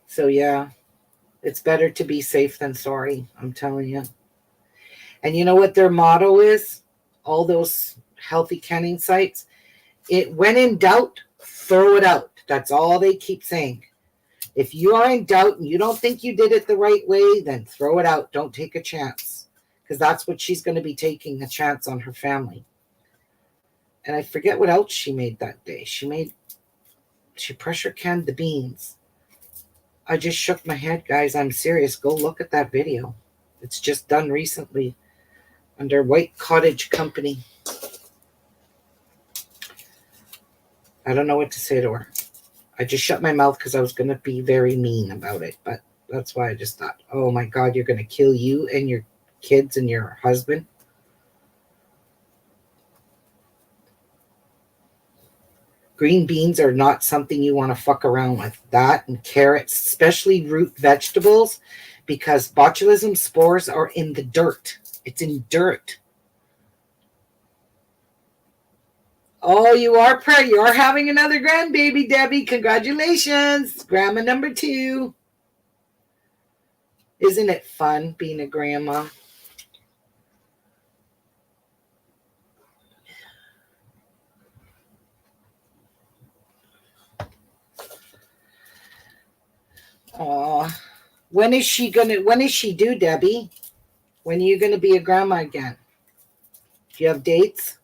So, yeah, it's better to be safe than sorry, I'm telling you. And you know what their motto is? All those healthy canning sites. When in doubt, throw it out. That's all they keep saying. If you are in doubt and you don't think you did it the right way, then throw it out. Don't take a chance. Because that's what she's going to be taking, a chance on her family. And I forget what else she made that day. She pressure canned the beans. I just shook my head, guys. I'm serious. Go look at that video. It's just done recently under White Cottage Company. I don't know what to say to her. I just shut my mouth because I was going to be very mean about it. But that's why I just thought, oh my God, you're going to kill you and your kids and your husband. Green beans are not something you want to fuck around with. That and carrots, especially root vegetables, because botulism spores are in the dirt. It's in dirt. Oh, you are proud. You are having another grandbaby, Debbie. Congratulations. Grandma number 2. Isn't it fun being a grandma? Oh, when is she due, Debbie? When are you gonna be a grandma again? Do you have dates?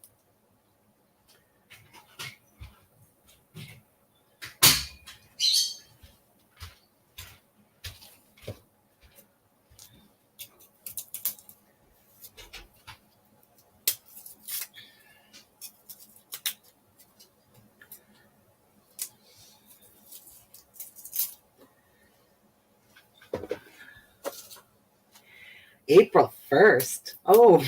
April 1st. Oh,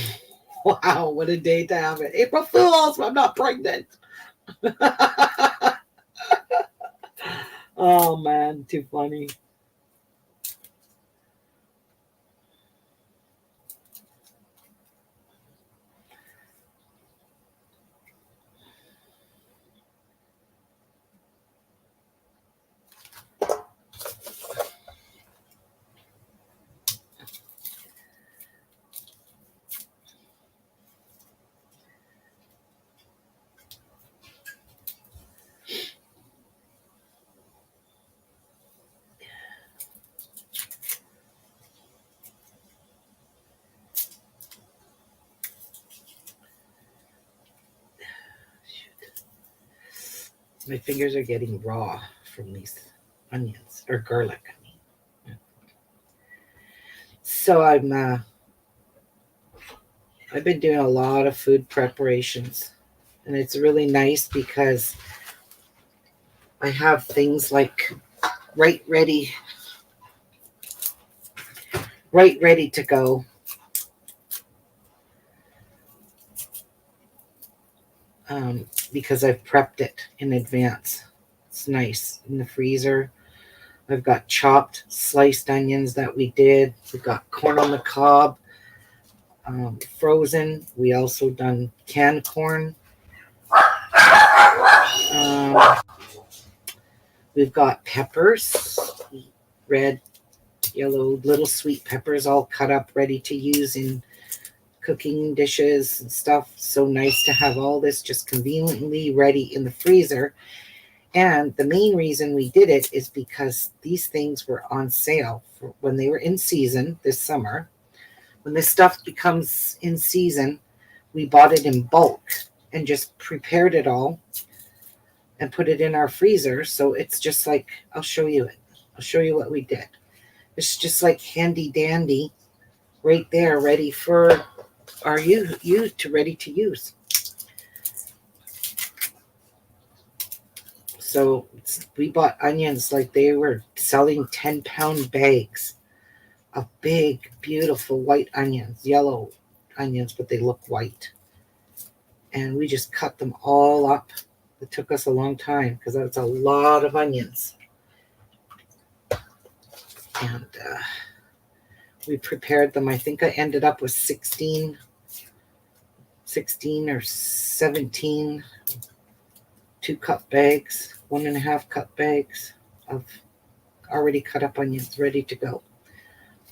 wow, what a day to have it. April Fools, I'm not pregnant. Oh, man, too funny. My fingers are getting raw from these onions, or garlic, I mean. So I've been doing a lot of food preparations, and it's really nice because I have things like right ready to go. Because I've prepped it in advance. It's nice in the freezer. I've got chopped, sliced onions that we did. We've got corn on the cob, frozen. We also done canned corn. We've got peppers, red, yellow, little sweet peppers all cut up, ready to use in cooking dishes and stuff. So nice to have all this just conveniently ready in the freezer. And the main reason we did it is because these things were on sale for when they were in season this summer. When this stuff becomes in season, we bought it in bulk and just prepared it all and put it in our freezer. So it's just like, I'll show you it. I'll show you what we did. It's just like handy dandy right there, ready for our ready to use. So we bought onions like they were selling 10-pound bags of big, beautiful white onions, yellow onions, but they look white. And we just cut them all up. It took us a long time because that's a lot of onions. And we prepared them. I think I ended up with 16 or 17 2-cup bags, 1.5 cup bags of already cut up onions ready to go.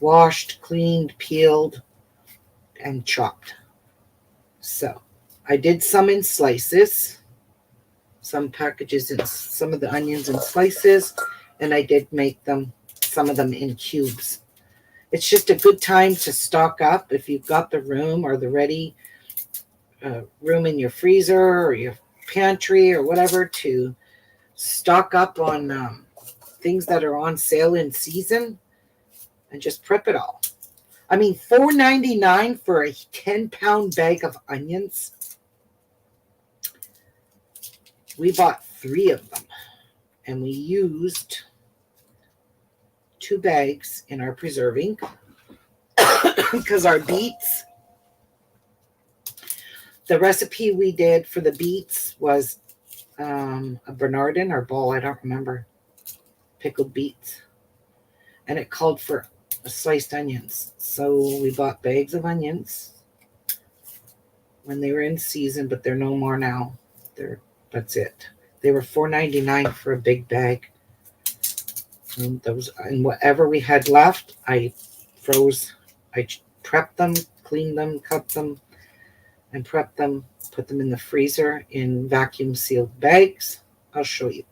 Washed, cleaned, peeled. and chopped. So I did some in slices, some packages and some of the onions in slices, and I did make some of them in cubes. It's just a good time to stock up if you've got the room or the ready room in your freezer or your pantry or whatever, to stock up on things that are on sale in season and just prep it all. I mean, $4.99 for a 10-pound bag of onions. We bought 3 of them, and we used 2 bags in our preserving because our beets, the recipe we did for the beets was a Bernardin or ball, I don't remember, pickled beets, and it called for sliced onions. So we bought bags of onions when they were in season, but they're no more now. That's it. They were $4.99 for a big bag. And whatever we had left, I froze. I prepped them, cleaned them, cut them, and prepped them. Put them in the freezer in vacuum sealed bags. I'll show you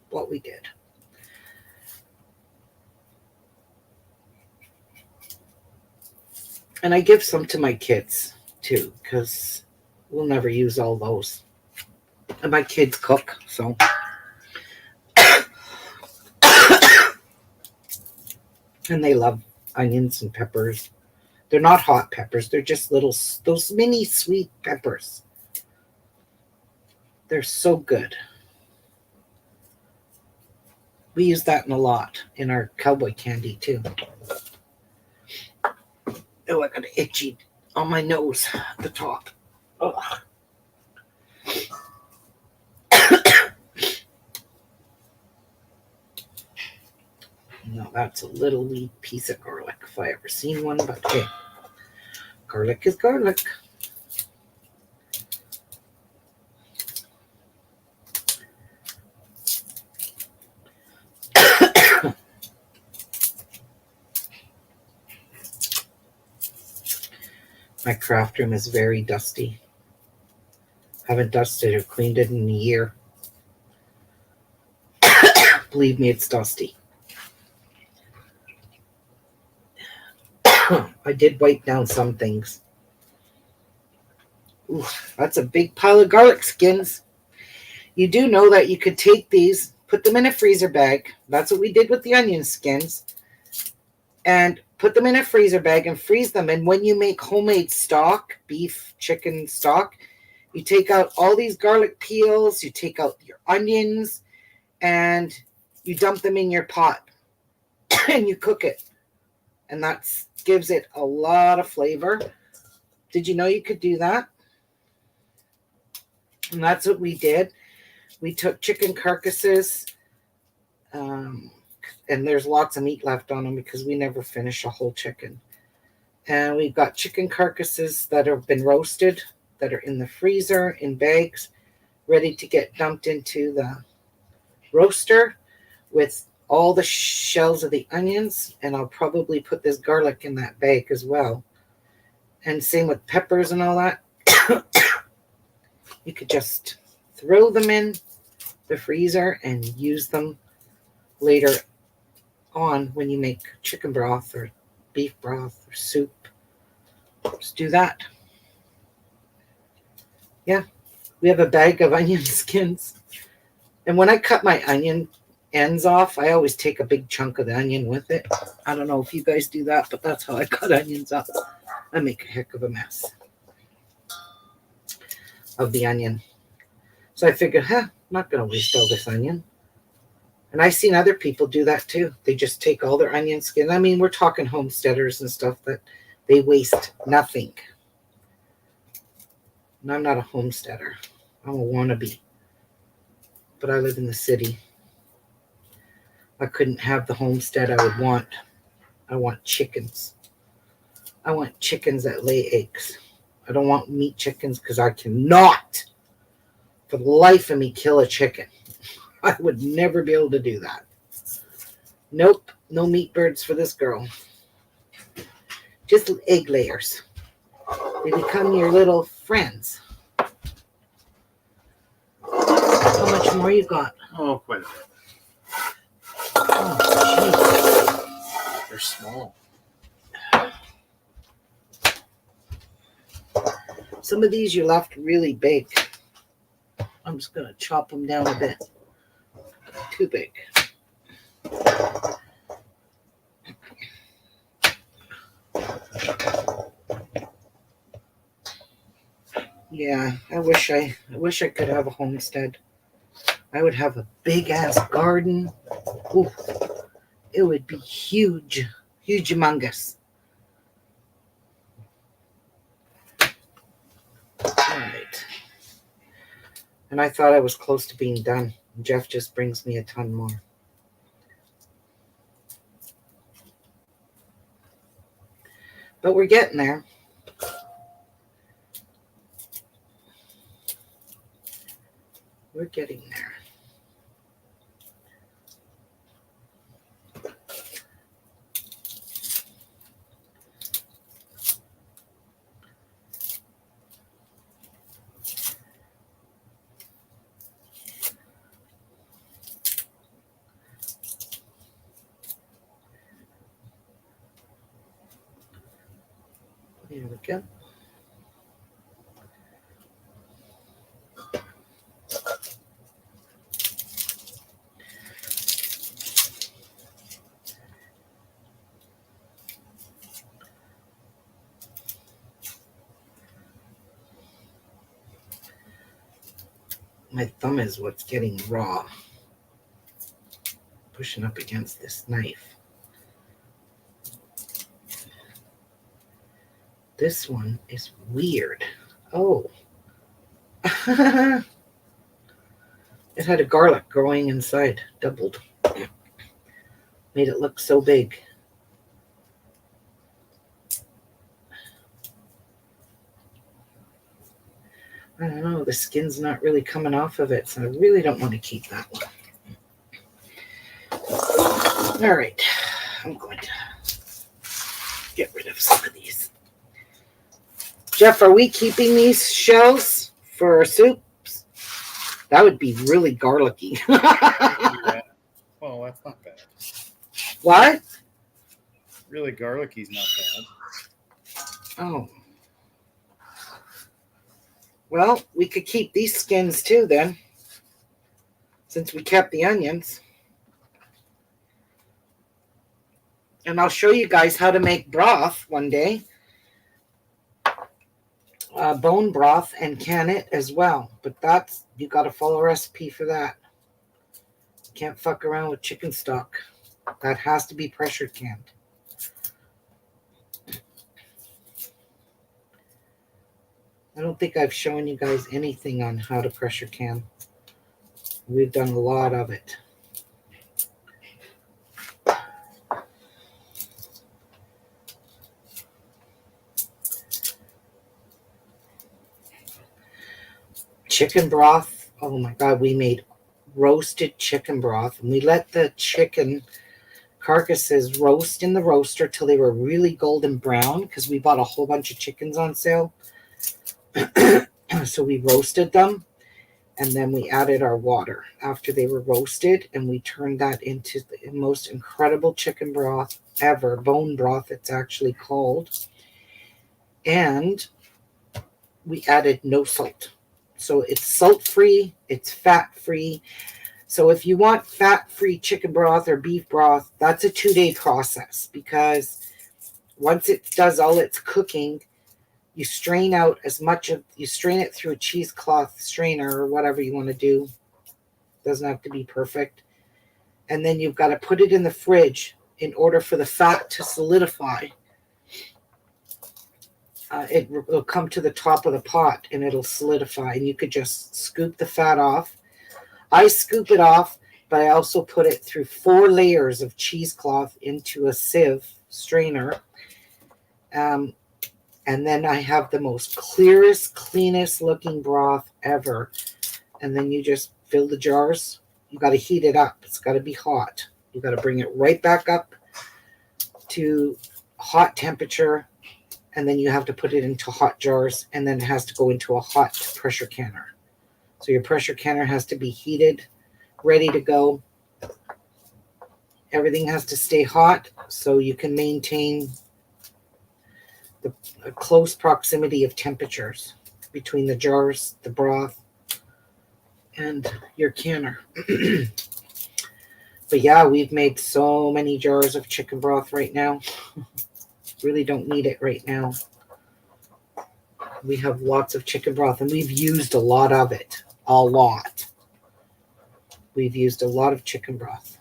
what we did. And I give some to my kids too, because we'll never use all those. And my kids cook, so. And they love onions and peppers. They're not hot peppers. They're just those mini sweet peppers. They're so good. We use that in a lot in our cowboy candy too. Oh, I got itchy on my nose at the top. Oh. No, that's a little wee piece of garlic if I ever seen one, but hey, garlic is garlic. My craft room is very dusty. Haven't dusted or cleaned it in a year. Believe me, it's dusty. I did wipe down some things. Ooh, that's a big pile of garlic skins. You do know that you could take these, put them in a freezer bag. That's what we did with the onion skins. And put them in a freezer bag and freeze them. And when you make homemade stock, beef, chicken stock, you take out all these garlic peels, you take out your onions, and you dump them in your pot and you cook it. And that gives it a lot of flavor. Did you know you could do that? And that's what we did. We took chicken carcasses, and there's lots of meat left on them because we never finish a whole chicken. And we've got chicken carcasses that have been roasted, that are in the freezer in bags, ready to get dumped into the roaster with all the shells of the onions. And I'll probably put this garlic in that bag as well. And same with peppers and all that. You could just throw them in the freezer and use them later on when you make chicken broth or beef broth or soup. Just do that. Yeah, we have a bag of onion skins. And when I cut my onion ends off, I always take a big chunk of the onion with it. I don't know if you guys do that, but that's how I cut onions up. I make a heck of a mess of the onion. So I figured, I'm not going to waste all this onion. And I've seen other people do that too. They just take all their onion skin. I mean, we're talking homesteaders and stuff that they waste nothing. And I'm not a homesteader. I'm a wannabe. But I live in the city. I couldn't have the homestead I would want. I want chickens. I want chickens that lay eggs. I don't want meat chickens because I cannot, for the life of me, kill a chicken. I would never be able to do that. Nope, no meat birds for this girl. Just egg layers. They become your little friends. How much more you got? Oh, quite a bit. Oh, jeez. They're small. Some of these you left really big. I'm just going to chop them down a bit. Too big. Yeah, I wish I could have a homestead. I would have a big ass garden. Ooh, it would be huge, humongous. All right. And I thought I was close to being done. Jeff just brings me a ton more. But we're getting there. We're getting there. There we go. My thumb is what's getting raw. Pushing up against this knife. This one is weird. Oh. It had a garlic growing inside. Doubled. Made it look so big. I don't know. The skin's not really coming off of it, so I really don't want to keep that one. All right. I'm going to get rid of some of these. Jeff, are we keeping these shells for our soups? That would be really garlicky. Yeah. Well, that's not bad. What? Really garlicky's not bad. Oh. Well, we could keep these skins too then, since we kept the onions. And I'll show you guys how to make broth one day. Bone broth, and can it as well. But that's, you got to follow a recipe for that. Can't fuck around with chicken stock. That has to be pressure canned. I don't think I've shown you guys anything on how to pressure can. We've done a lot of it. Chicken broth. Oh my God, we made roasted chicken broth. And we let the chicken carcasses roast in the roaster till they were really golden brown because we bought a whole bunch of chickens on sale. So we roasted them, and then we added our water after they were roasted, and we turned that into the most incredible chicken broth ever. Bone broth, it's actually called. And we added no salt. So it's salt-free, it's fat-free. So if you want fat-free chicken broth or beef broth, that's a 2-day process, because once it does all its cooking, you strain out as much of, you strain it through a cheesecloth strainer or whatever you want to do. Doesn't have to be perfect. And then you've got to put it in the fridge in order for the fat to solidify. It will come to the top of the pot and it'll solidify, and you could just scoop the fat off. I scoop it off, but I also put it through 4 layers of cheesecloth into a sieve strainer. And then I have the most clearest, cleanest looking broth ever. And then you just fill the jars. You got to heat it up. It's got to be hot. You got to bring it right back up to hot temperature. and then you have to put it into hot jars, and then it has to go into a hot pressure canner. So your pressure canner has to be heated, ready to go. Everything has to stay hot so you can maintain a close proximity of temperatures between the jars, the broth, and your canner. But yeah, we've made so many jars of chicken broth right now. Really don't need it right now. We have lots of chicken broth, and we've used a lot of it. A lot. We've used a lot of chicken broth.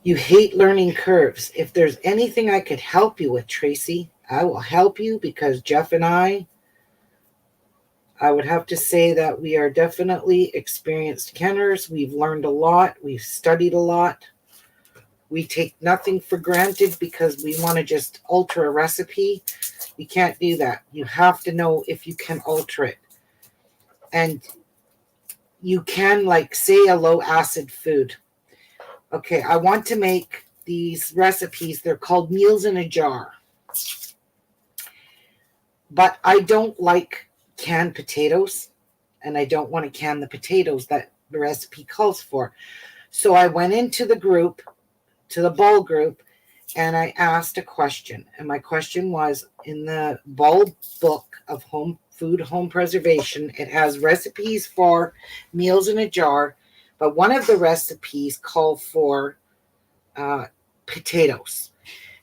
You hate learning curves. If there's anything I could help you with, Tracy, I will help you, because Jeff and I would have to say that we are definitely experienced canners. We've learned a lot. We've studied a lot. We take nothing for granted because we want to just alter a recipe. You can't do that. You have to know if you can alter it. And you can, like, say, a low acid food. Okay, I want to make these recipes. They're called meals in a jar. But I don't like canned potatoes, and I don't want to can the potatoes that the recipe calls for. So I went into the group, to the Ball group, and I asked a question. And my question was, in the Ball book of home preservation, it has recipes for meals in a jar, but one of the recipes called for potatoes.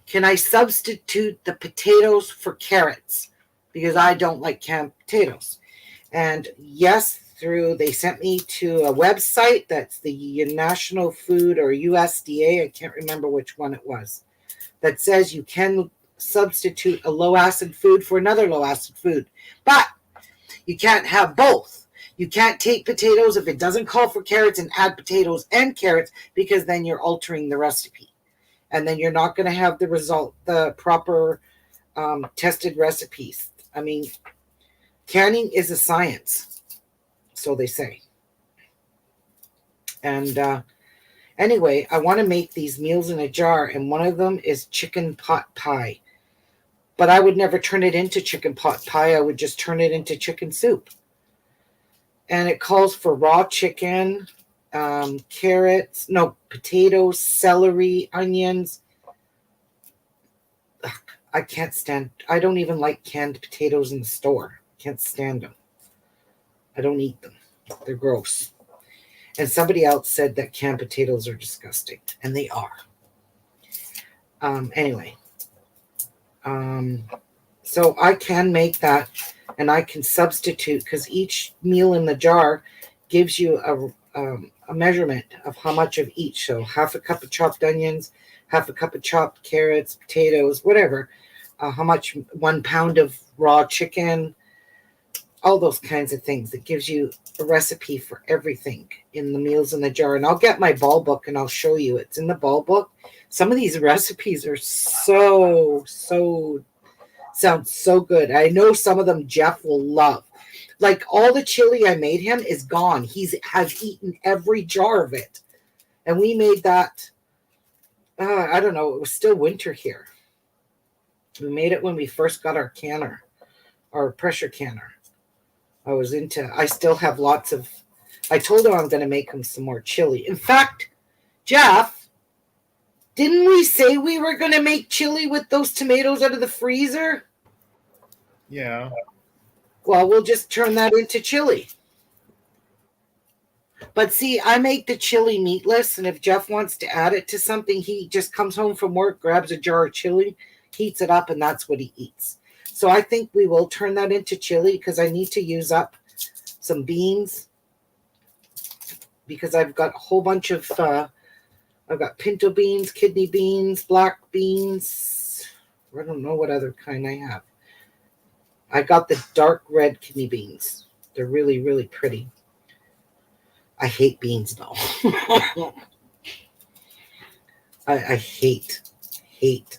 Can I substitute the potatoes for carrots? Because I don't like canned potatoes. And yes, they sent me to a website that's the National Food or USDA, I can't remember which one it was, that says you can substitute a low acid food for another low acid food. But you can't have both. You can't take potatoes if it doesn't call for carrots and add potatoes and carrots, because then you're altering the recipe. And then you're not going to have the proper tested recipes. I mean, canning is a science, so they say. And anyway, I want to make these meals in a jar, and one of them is chicken pot pie. But I would never turn it into chicken pot pie. I would just turn it into chicken soup. And it calls for raw chicken, potatoes, celery, onions. Ugh, I don't even like canned potatoes in the store. Can't stand them. I don't eat them. They're gross. And somebody else said that canned potatoes are disgusting. And they are. Anyway. So I can make that, and I can substitute, because each meal in the jar gives you a measurement of how much of each. So half a cup of chopped onions, half a cup of chopped carrots, potatoes, whatever. How much, 1 pound of raw chicken, all those kinds of things. It gives you a recipe for everything in the meals in the jar. And I'll get my Ball book and I'll show you. It's in the Ball book. Some of these recipes are sound so good. I know some of them Jeff will love. Like, all the chili I made him is gone. He has eaten every jar of it. And we made that, I don't know, it was still winter here. We made it when we first got our canner, our pressure canner. I still have I told him I'm going to make him some more chili. In fact, Jeff, didn't we say we were going to make chili with those tomatoes out of the freezer? Yeah. Well, we'll just turn that into chili. But see, I make the chili meatless, and if Jeff wants to add it to something, he just comes home from work, grabs a jar of chili, heats it up, and that's what he eats. So I think we will turn that into chili, because I need to use up some beans, because I've got a whole bunch of, I've got pinto beans, kidney beans, black beans. I don't know what other kind I have. I got the dark red kidney beans. They're really, really pretty. I hate beans, though. I hate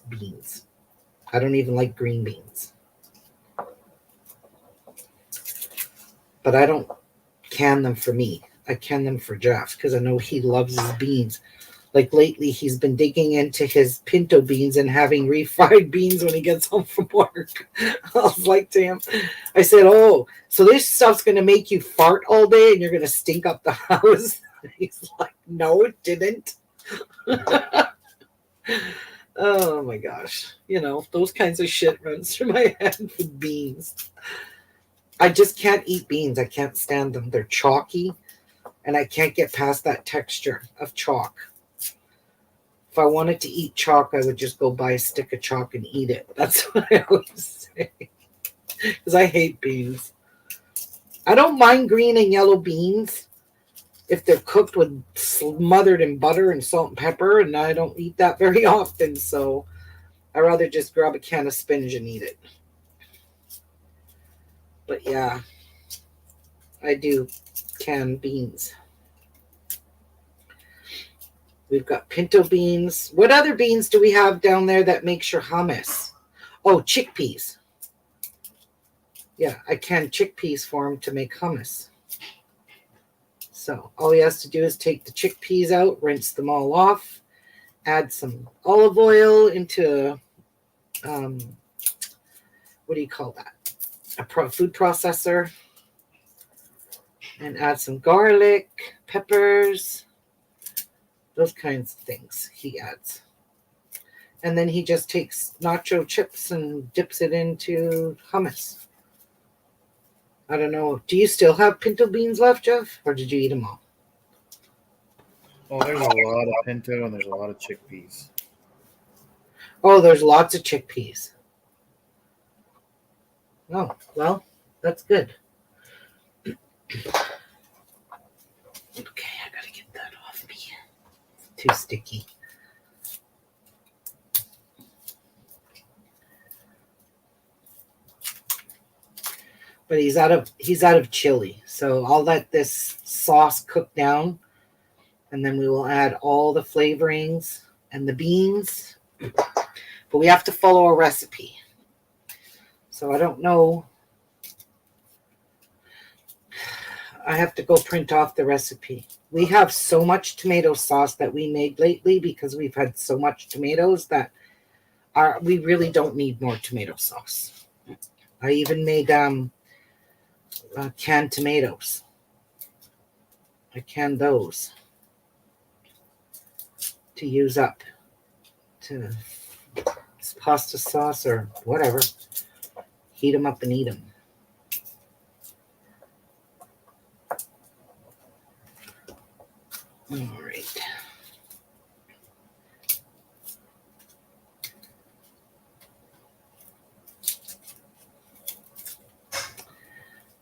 beans. I don't even like green beans. But I don't can them for me. I can them for Jeff because I know he loves his beans. Like lately, he's been digging into his pinto beans and having refried beans when he gets home from work. I was like to him, I said, "Oh, so this stuff's going to make you fart all day and you're going to stink up the house?" He's like, "No, it didn't." Oh my gosh. You know, those kinds of shit runs through my head with beans. I just can't eat beans. I can't stand them. They're chalky and I can't get past that texture of chalk. If I wanted to eat chalk, I would just go buy a stick of chalk and eat it. That's what I always say. Because I hate beans. I don't mind green and yellow beans if they're cooked with smothered in butter and salt and pepper, and I don't eat that very often, so I'd rather just grab a can of spinach and eat it. But yeah, I do can beans. We've got pinto beans. What other beans do we have down there that makes your hummus? Oh, chickpeas. Yeah, I can chickpeas for him to make hummus. So all he has to do is take the chickpeas out, rinse them all off, add some olive oil into, what do you call that? A food processor. And add some garlic, peppers, those kinds of things he adds. And then he just takes nacho chips and dips it into hummus. I don't know. Do you still have pinto beans left, Jeff? Or did you eat them all? Oh, there's a lot of pinto and there's a lot of chickpeas. Oh, there's lots of chickpeas. Oh, well, that's good. Okay, I gotta get that off me. It's too sticky. But he's out of chili, so I'll let this sauce cook down, and then we will add all the flavorings and the beans. But we have to follow a recipe. So I don't know. I have to go print off the recipe. We have so much tomato sauce that we made lately because we've had so much tomatoes that we really don't need more tomato sauce. I even made canned tomatoes. I canned those to use up to pasta sauce or whatever. Heat them up and eat them. All right.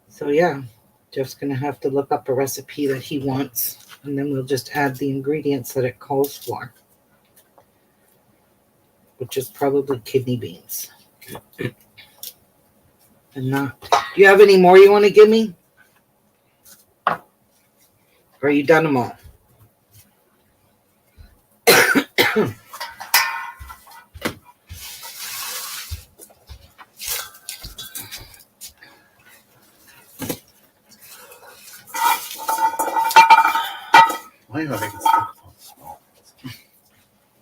So yeah, Jeff's going to have to look up a recipe that he wants, and then we'll just add the ingredients that it calls for, which is probably kidney beans. And not. Do you have any more you want to give me? Or are you done them all? Why am I making stuff small?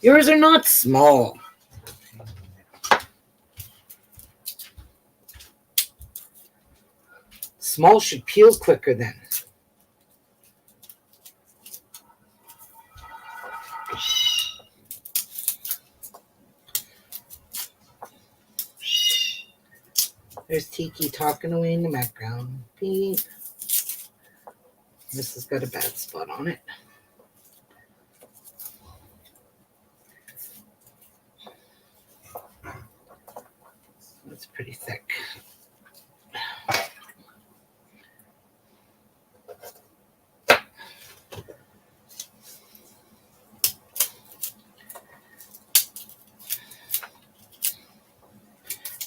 Yours are not small. Small should peel quicker then. There's Tiki talking away in the background. Beep. This has got a bad spot on it. That's pretty thick.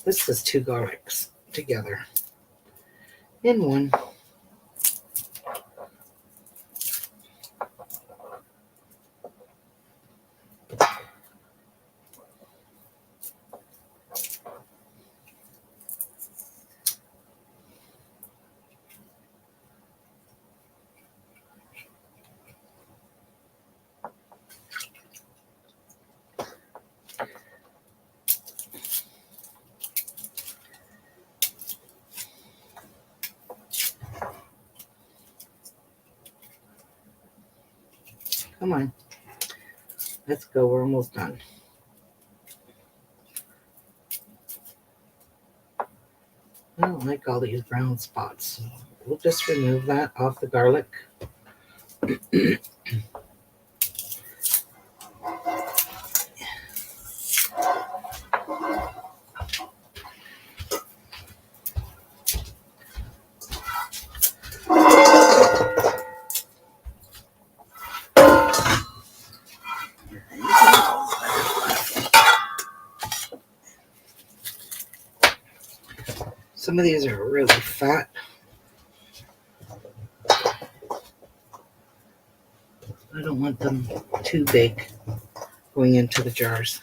This is 2 garlics together in one. Come on. Let's go. We're almost done. I don't like all these brown spots. So we'll just remove that off the garlic. Some of these are really fat. I don't want them too big going into the jars.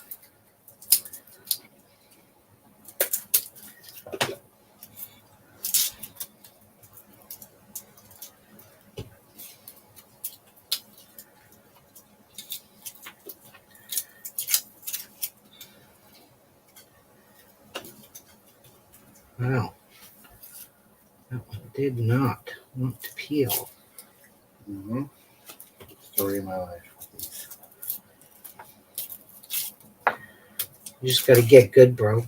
Wow. That one did not want to peel. Mm-hmm. Story of my life. You just got to get good, bro.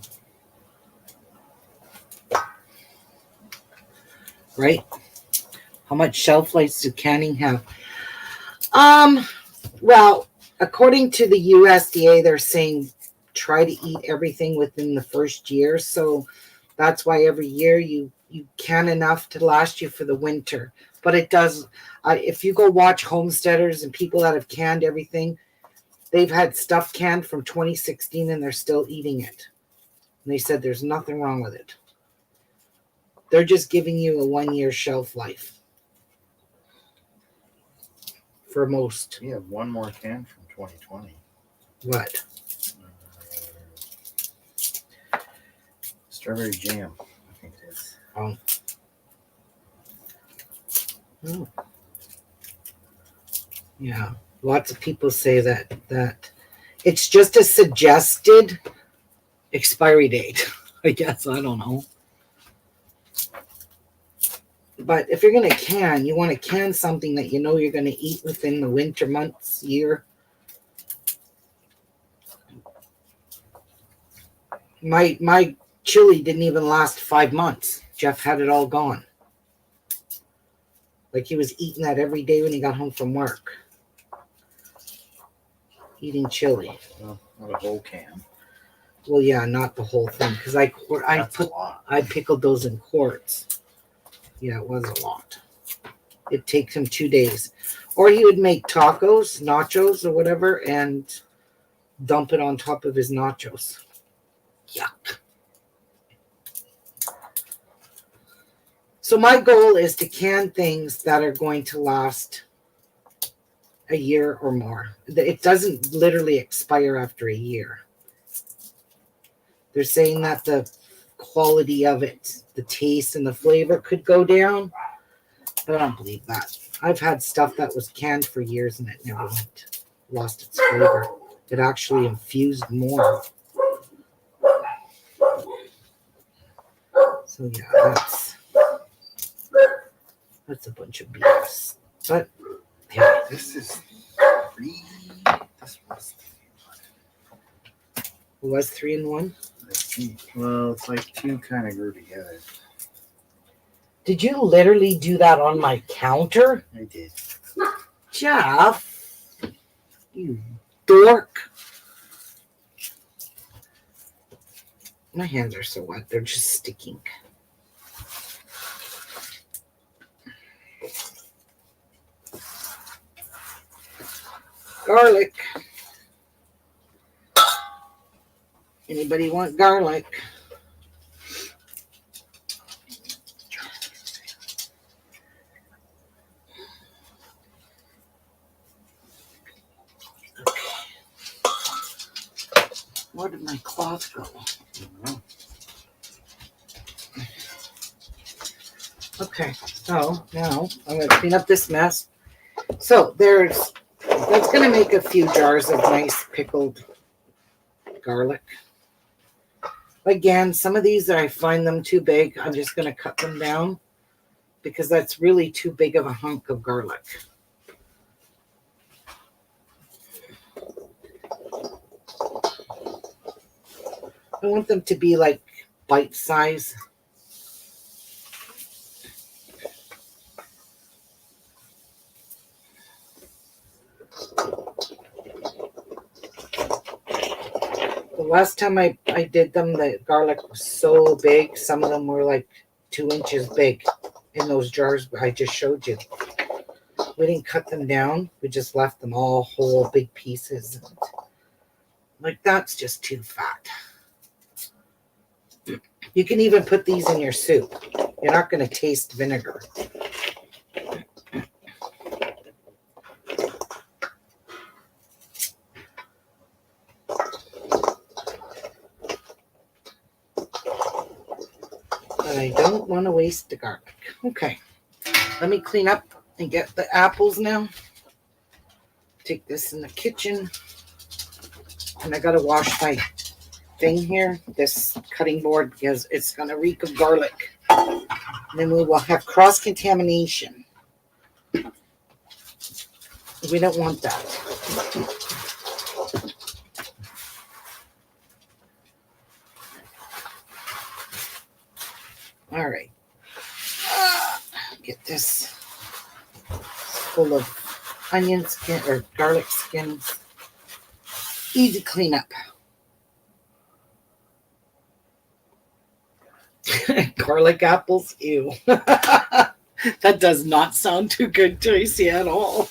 Right? How much shelf life do canning have? Well, according to the USDA, they're saying try to eat everything within the first year. So that's why every year you can enough to last you for the winter. But it does. If you go watch homesteaders and people that have canned everything, they've had stuff canned from 2016 and they're still eating it. And they said there's nothing wrong with it. They're just giving you a 1 year shelf life. For most. We have one more can from 2020. What? Strawberry jam, I think it is. Oh. Oh. Yeah. Lots of people say that it's just a suggested expiry date. I guess. I don't know. But if you're going to can, you want to can something that you know you're going to eat within the winter months, year. My chili didn't even last 5 months. Jeff had it all gone. Like he was eating that every day when he got home from work. Eating chili. Well, not a whole can. Well, yeah, not the whole thing because I pickled those in quarts. Yeah, it was a lot. It takes him 2 days. Or he would make tacos, nachos, or whatever, and dump it on top of his nachos. Yuck. So my goal is to can things that are going to last a year or more. It doesn't literally expire after a year. They're saying that the quality of it, the taste and the flavor could go down, but I don't believe that. I've had stuff that was canned for years and it never lost its flavor. It actually infused more. So yeah, that's a bunch of BS. But yeah, This is three. This was 3 in 1. Well, it's like two kind of grew together. Did you literally do that on my counter? I did. Jeff, you dork. My hands are so wet, they're just sticking. Garlic. Anybody want garlic? Okay. Where did my cloth go? Okay, so now I'm going to clean up this mess. So that's going to make a few jars of nice pickled garlic. Again, some of these, I find them too big. I'm just going to cut them down because that's really too big of a hunk of garlic. I want them to be like bite size. The last time I did them, the garlic was so big. Some of them were like 2 inches big in those jars I just showed you. We didn't cut them down. We just left them all whole big pieces. Like, that's just too fat. You can even put these in your soup. You're not going to taste vinegar. But I don't want to waste the garlic. Okay, let me clean up and get the apples now. Take this in the kitchen. And I got to wash my thing here, this cutting board, because it's going to reek of garlic. And then we will have cross-contamination. We don't want that. All right. Get this full of onion skin or garlic skins. Easy cleanup. Garlic apples, ew. That does not sound too good, Tracy, at all.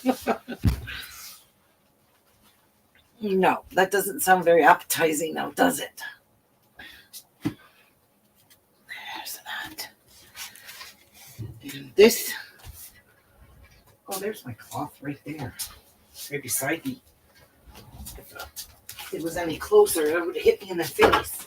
No, that doesn't sound very appetizing now, does it? There's that. And this. Oh, there's my cloth right there. Right beside me. If it was any closer, it would have hit me in the face.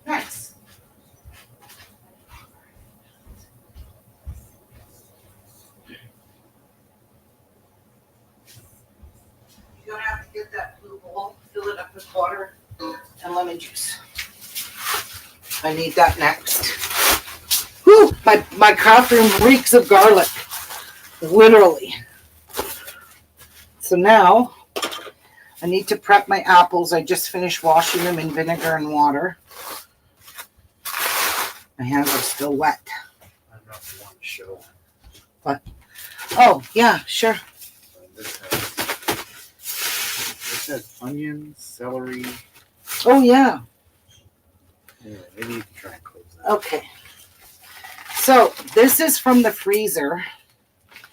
Nice. You're gonna have to get that blue bowl, fill it up with water and lemon juice. I need that next. Whew, my craft room reeks of garlic. Literally. So now I need to prep my apples. I just finished washing them in vinegar and water. My hands are still wet. I don't know if you want to show. Oh, yeah, sure. This has onions, celery. Oh, yeah. Yeah, maybe you can try and close that. Okay. So this is from the freezer.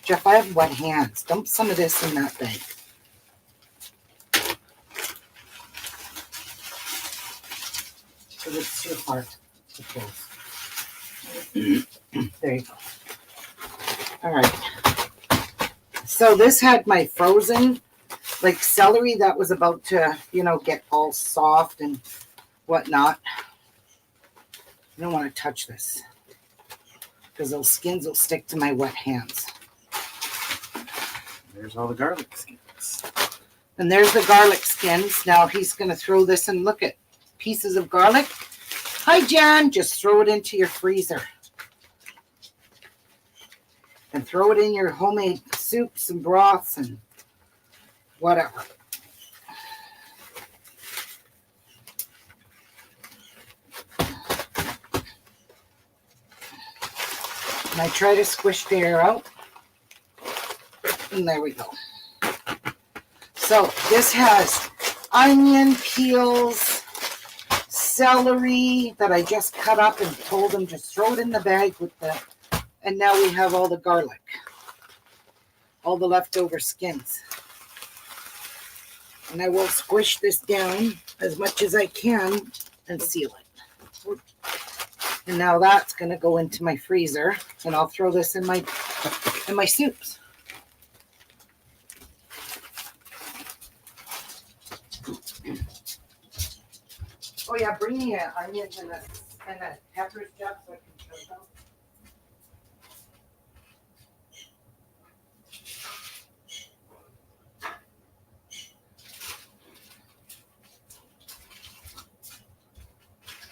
Jeff, I have wet hands. Dump some of this in that bag. So it's too hard to close. There you go. All right. So this had my frozen, like celery that was about to, get all soft and whatnot. I don't want to touch this because those skins will stick to my wet hands. There's all the garlic skins. And there's the garlic skins. Now he's going to throw this and look at pieces of garlic. Hi, Jan. Just throw it into your freezer. And throw it in your homemade soups and broths and whatever. And I try to squish the air out. And there we go. So this has onion peels, celery that I just cut up and told them just throw it in the bag with the, and now we have all the garlic, all the leftover skins. And I will squish this down as much as I can and seal it. And now that's going to go into my freezer, and I'll throw this in my soups. Oh yeah, bring me onions and a peppers, Jeff, so I can show them.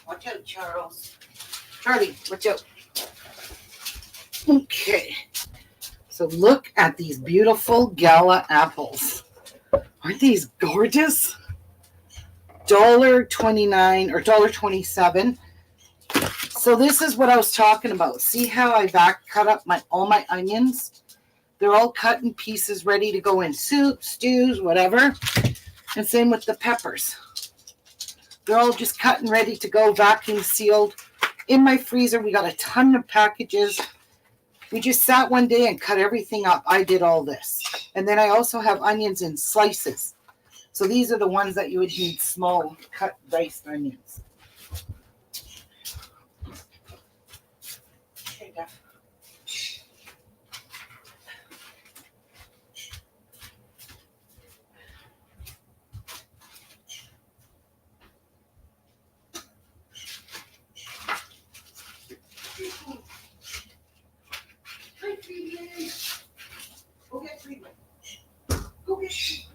Watch out, Charles. Charlie, watch out. Okay. So look at these beautiful gala apples. Aren't these gorgeous? $1.29 or $1.27. So this is what I was talking about. See how I cut up all my onions? They're all cut in pieces, ready to go in soup, stews, whatever. And same with the peppers. They're all just cut and ready to go, vacuum sealed. In my freezer, we got a ton of packages. We just sat one day and cut everything up. I did all this. And then I also have onions in slices. So these are the ones that you would need small cut diced onions. Okay, Jeff. Hi, Phoebe. Go get Phoebe. Go get Phoebe.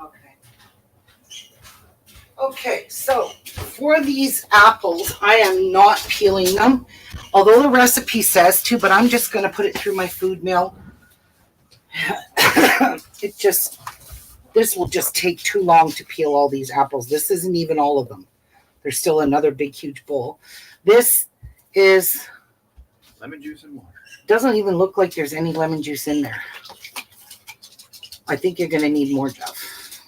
Okay. Okay, so for these apples, I am not peeling them, although the recipe says to, but I'm just going to put it through my food mill. This will just take too long to peel all these apples. This isn't even all of them. There's still another big, huge bowl. This is lemon juice and water. Doesn't even look like there's any lemon juice in there. I think you're going to need more, Jeff.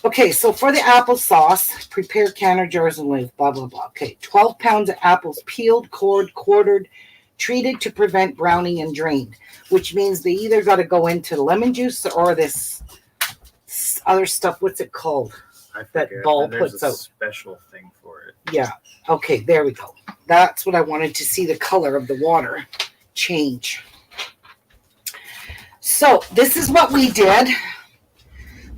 Okay, so for the applesauce, prepare canner jars and live, blah, blah, blah. Okay, 12 pounds of apples peeled, cored, quartered, treated to prevent browning and drained, which means they either got to go into lemon juice or this other stuff. What's it called? That Ball puts out. Special thing for it. Yeah. Okay, there we go. That's what I wanted to see, the color of the water change. So this is what we did.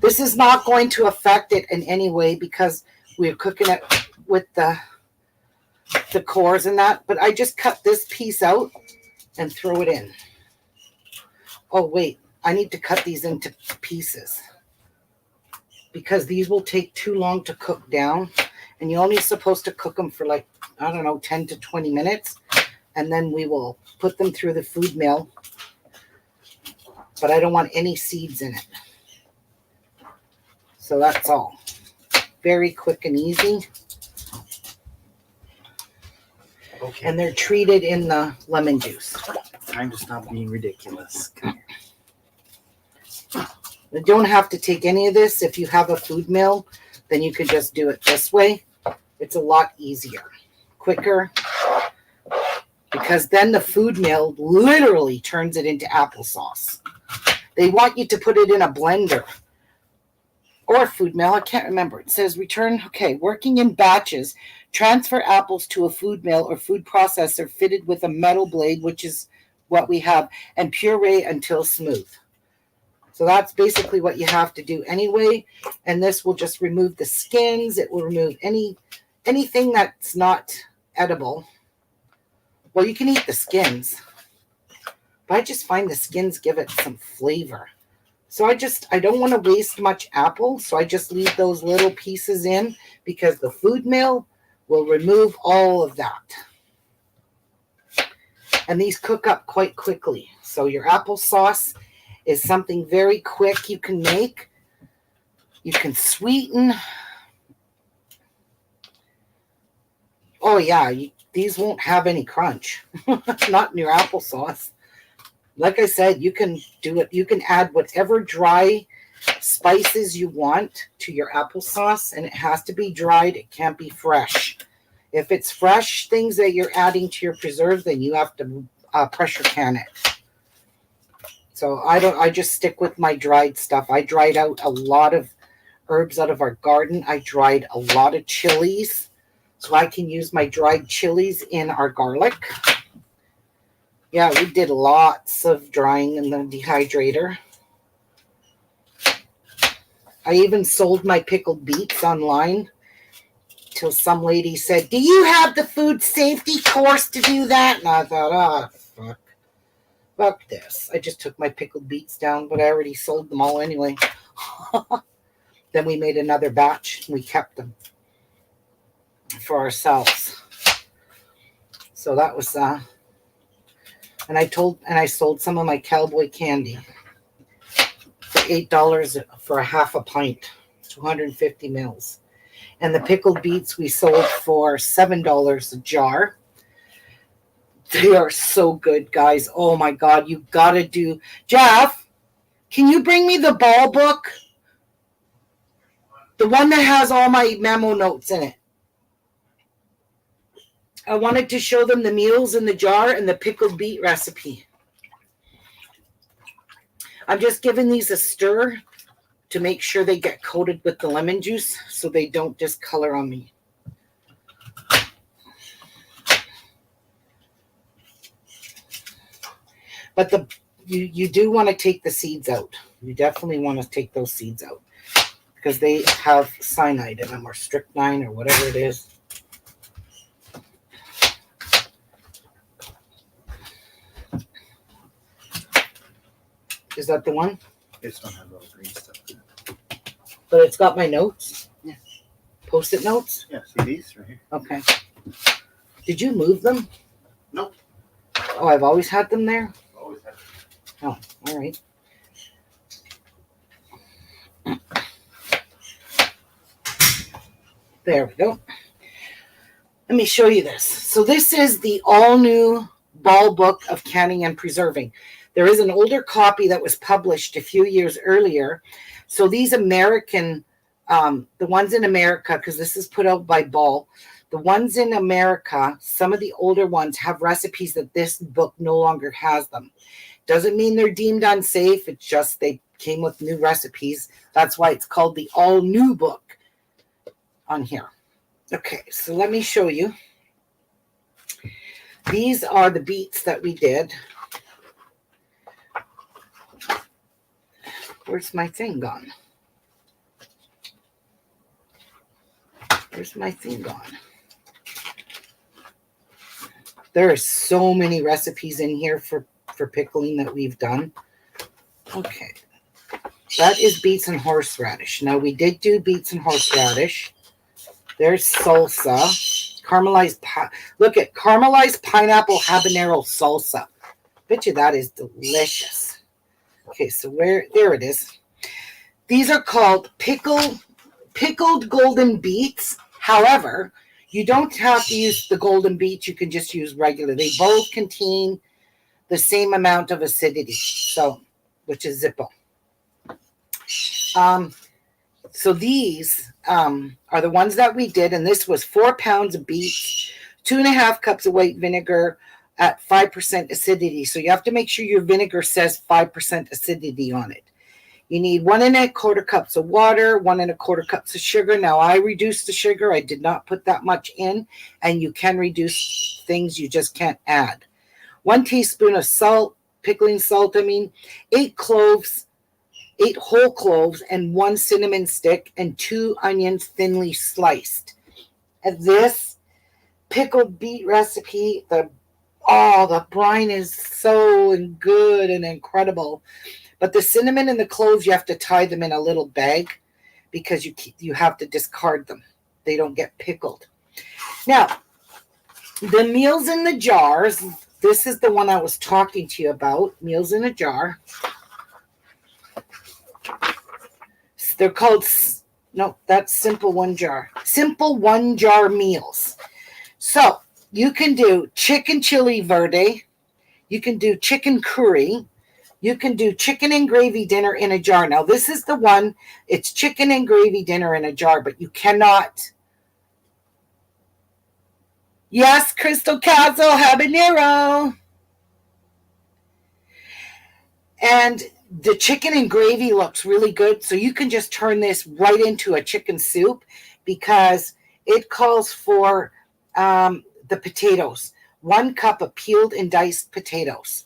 This is not going to affect it in any way because we're cooking it with the cores and that. But I just cut this piece out and throw it in. Oh, wait. I need to cut these into pieces because these will take too long to cook down. And you're only supposed to cook them for 10 to 20 minutes. And then we will put them through the food mill. But I don't want any seeds in it. So that's all. Very quick and easy. Okay. And they're treated in the lemon juice. Time to stop being ridiculous. You don't have to take any of this. If you have a food mill, then you could just do it this way. It's a lot easier, quicker, because then the food mill literally turns it into applesauce. They want you to put it in a blender or a food mill. I can't remember. It says return. Okay, working in batches, transfer apples to a food mill or food processor fitted with a metal blade, which is what we have, and puree until smooth. So that's basically what you have to do anyway. And this will just remove the skins. It will remove anything that's not edible. Well, you can eat the skins, but I just find the skins give it some flavor. So I don't want to waste much apple. So I just leave those little pieces in because the food mill will remove all of that. And these cook up quite quickly. So your applesauce is something very quick you can make. You can sweeten. Oh yeah, these won't have any crunch. Not in your applesauce. Like I said, you can do it. You can add whatever dry spices you want to your applesauce, and it has to be dried. It can't be fresh. If it's fresh things that you're adding to your preserves, then you have to pressure can it. So I just stick with my dried stuff. I dried out a lot of herbs out of our garden. I dried a lot of chilies. So I can use my dried chilies in our garlic. Yeah, we did lots of drying in the dehydrator. I even sold my pickled beets online till some lady said, "Do you have the food safety course to do that?" And I thought, fuck this. I just took my pickled beets down, but I already sold them all anyway. Then we made another batch and we kept them for ourselves. So that was and I sold some of my cowboy candy for $8 for a half a pint, 250 mils. And the pickled beets we sold for $7 a jar. They are so good, guys. Oh my God, you gotta do. Jeff, can you bring me the ball book? The one that has all my memo notes in it. I wanted to show them the meals in the jar and the pickled beet recipe. I'm just giving these a stir to make sure they get coated with the lemon juice so they don't discolor on me. But you do want to take the seeds out. You definitely want to take those seeds out because they have cyanide in them or strychnine or whatever it is. Is that the one? This one has all the green stuff in it. But it's got my notes? Yeah. Post-it notes? Yeah, see these right here? Okay. Did you move them? Nope. Oh, I've always had them there? Always have. Oh, all right. There we go. Let me show you this. So this is the all-new Ball Book of Canning and Preserving. There is an older copy that was published a few years earlier. So these American, the ones in America, because this is put out by Ball, the ones in America, some of the older ones have recipes that this book no longer has them. Doesn't mean they're deemed unsafe. It's just they came with new recipes. That's why it's called the all-new book on here. Okay, so let me show you. These are the beets that we did. Where's my thing gone? Where's my thing gone? There are so many recipes in here for pickling that we've done. Okay. That is beets and horseradish. Now, we did do beets and horseradish. There's salsa. Caramelized look at caramelized pineapple habanero salsa. Bet you that is delicious. Okay, so there it is. These are called pickled golden beets. However, you don't have to use the golden beets. You can just use regular. They both contain the same amount of acidity, so which is Zippo. So these are the ones that we did, and this was 4 pounds of beets, 2.5 cups of white vinegar at 5% acidity. So you have to make sure your vinegar says 5% acidity on it. You need 1.25 cups of water, 1.25 cups of sugar. Now, I reduced the sugar. I did not put that much in, and you can reduce things. You just can't add. 1 teaspoon of salt, pickling salt, 8 cloves, 8 whole cloves, and 1 cinnamon stick, and 2 onions thinly sliced. And this pickled beet recipe, the brine is so good and incredible. But the cinnamon and the cloves, you have to tie them in a little bag because you have to discard them. They don't get pickled. Now, the meals in the jars, this is the one I was talking to you about, meals in a jar. They're called, no, that's simple one jar. Simple one jar meals. So you can do chicken chili verde. You can do chicken curry. You can do chicken and gravy dinner in a jar. Now, this is the one, it's chicken and gravy dinner in a jar, but you cannot. Yes, Crystal Castle habanero. And the chicken and gravy looks really good. So you can just turn this right into a chicken soup because it calls for the potatoes. 1 cup of peeled and diced potatoes.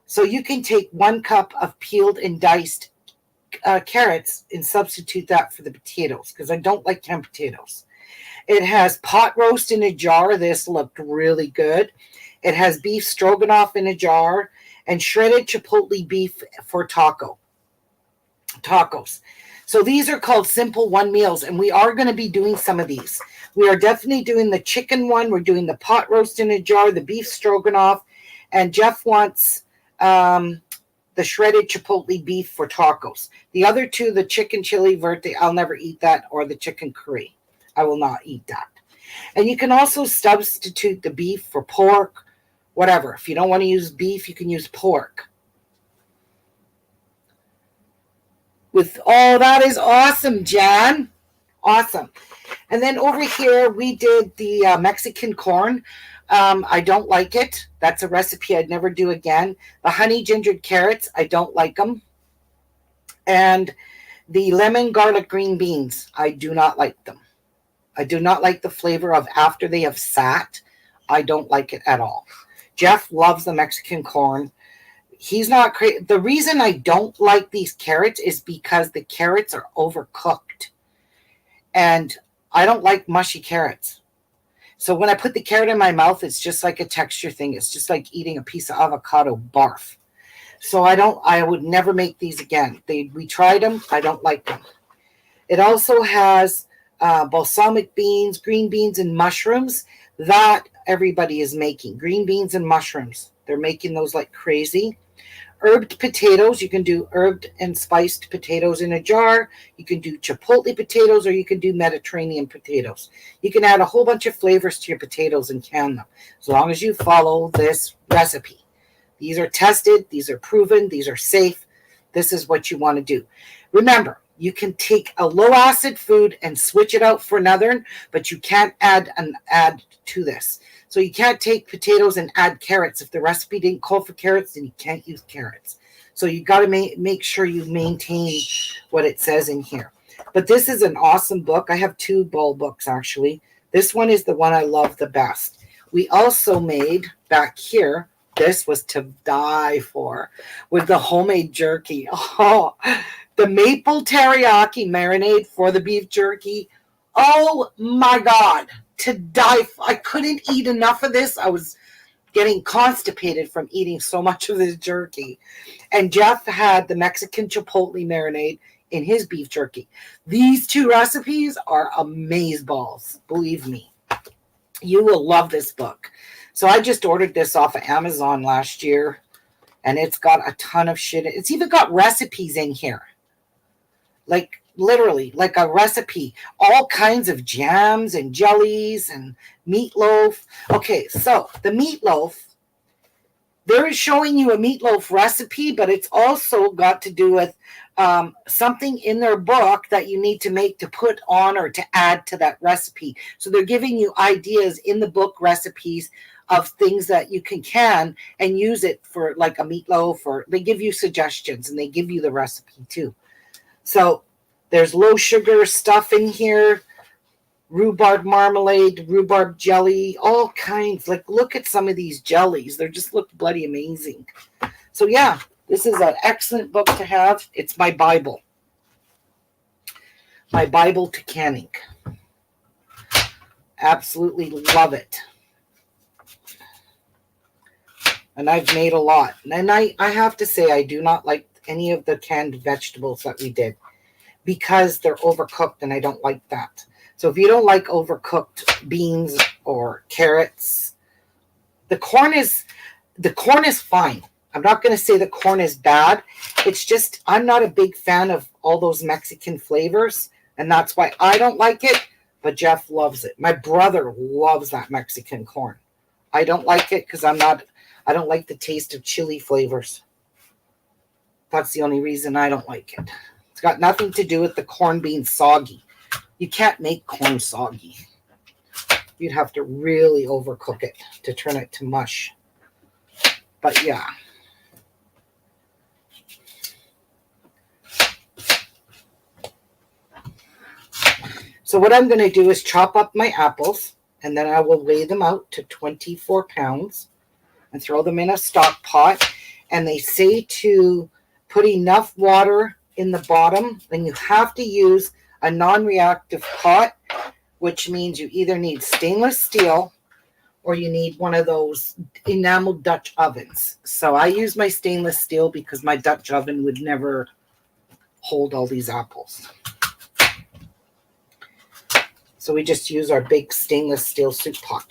So you can take 1 cup of peeled and diced carrots and substitute that for the potatoes because I don't like canned potatoes. It has pot roast in a jar. This looked really good. It has beef stroganoff in a jar and shredded chipotle beef for tacos. So these are called simple one meals, and we are going to be doing some of these. We are definitely doing the chicken one. We're doing the pot roast in a jar, the beef stroganoff, and Jeff wants the shredded chipotle beef for tacos. The other two, the chicken chili verde, I'll never eat that, or the chicken curry. I will not eat that. And you can also substitute the beef for pork, whatever. If you don't want to use beef, you can use pork. That is awesome, Jan. Awesome. And then over here, we did the Mexican corn. I don't like it. That's a recipe I'd never do again. The honey gingered carrots, I don't like them. And the lemon garlic green beans, I do not like them. I do not like the flavor of after they have sat. I don't like it at all. Jeff loves the Mexican corn. He's not crazy. The reason I don't like these carrots is because the carrots are overcooked. And I don't like mushy carrots. So when I put the carrot in my mouth, it's just like a texture thing. It's just like eating a piece of avocado barf. So I would never make these again. We tried them. I don't like them. It also has balsamic beans, green beans, and mushrooms that everybody is making. Green beans and mushrooms. They're making those like crazy. Herbed potatoes. You can do herbed and spiced potatoes in a jar. You can do chipotle potatoes, or you can do Mediterranean potatoes. You can add a whole bunch of flavors to your potatoes and can them, as long as you follow this recipe. These are tested. These are proven. These are safe. This is what you want to do. Remember, you can take a low acid food and switch it out for another, but you can't add to this. So you can't take potatoes and add carrots. If the recipe didn't call for carrots, then you can't use carrots. So you got to make sure you maintain what it says in here. But this is an awesome book. I have 2 bowl books, actually. This one is the one I love the best. We also made, back here, this was to die for, with the homemade jerky. Oh, the maple teriyaki marinade for the beef jerky. Oh my God, to die for. I couldn't eat enough of this. I was getting constipated from eating so much of this jerky. And Jeff had the Mexican chipotle marinade in his beef jerky. These 2 recipes are amazeballs, believe me. You will love this book. So I just ordered this off of Amazon last year, and it's got a ton of shit. It's even got recipes in here. Like literally, like a recipe. All kinds of jams and jellies and meatloaf. Okay, so the meatloaf, they're showing you a meatloaf recipe, but it's also got to do with something in their book that you need to make to put on or to add to that recipe. So they're giving you ideas in the book recipes of things that you can and use it for, like a meatloaf, or they give you suggestions and they give you the recipe too. So there's low sugar stuff in here, rhubarb marmalade, rhubarb jelly, all kinds. Like, look at some of these jellies. They just look bloody amazing. So yeah, this is an excellent book to have. It's my Bible. My Bible to canning. Absolutely love it. And I've made a lot. And I have to say, I do not like any of the canned vegetables that we did because they're overcooked, and I don't like that. So if you don't like overcooked beans or carrots, the corn is fine. I'm not going to say the corn is bad. It's just I'm not a big fan of all those Mexican flavors, and that's why I don't like it, but Jeff loves it. My brother loves that Mexican corn. I don't like it because I don't like the taste of chili flavors. That's the only reason I don't like it. It's got nothing to do with the corn being soggy. You can't make corn soggy. You'd have to really overcook it to turn it to mush. But yeah. So what I'm going to do is chop up my apples, and then I will weigh them out to 24 pounds and throw them in a stock pot. And they say to put enough water in the bottom, and you have to use a non-reactive pot, which means you either need stainless steel or you need one of those enameled Dutch ovens. So I use my stainless steel because my Dutch oven would never hold all these apples. So we just use our big stainless steel soup pot.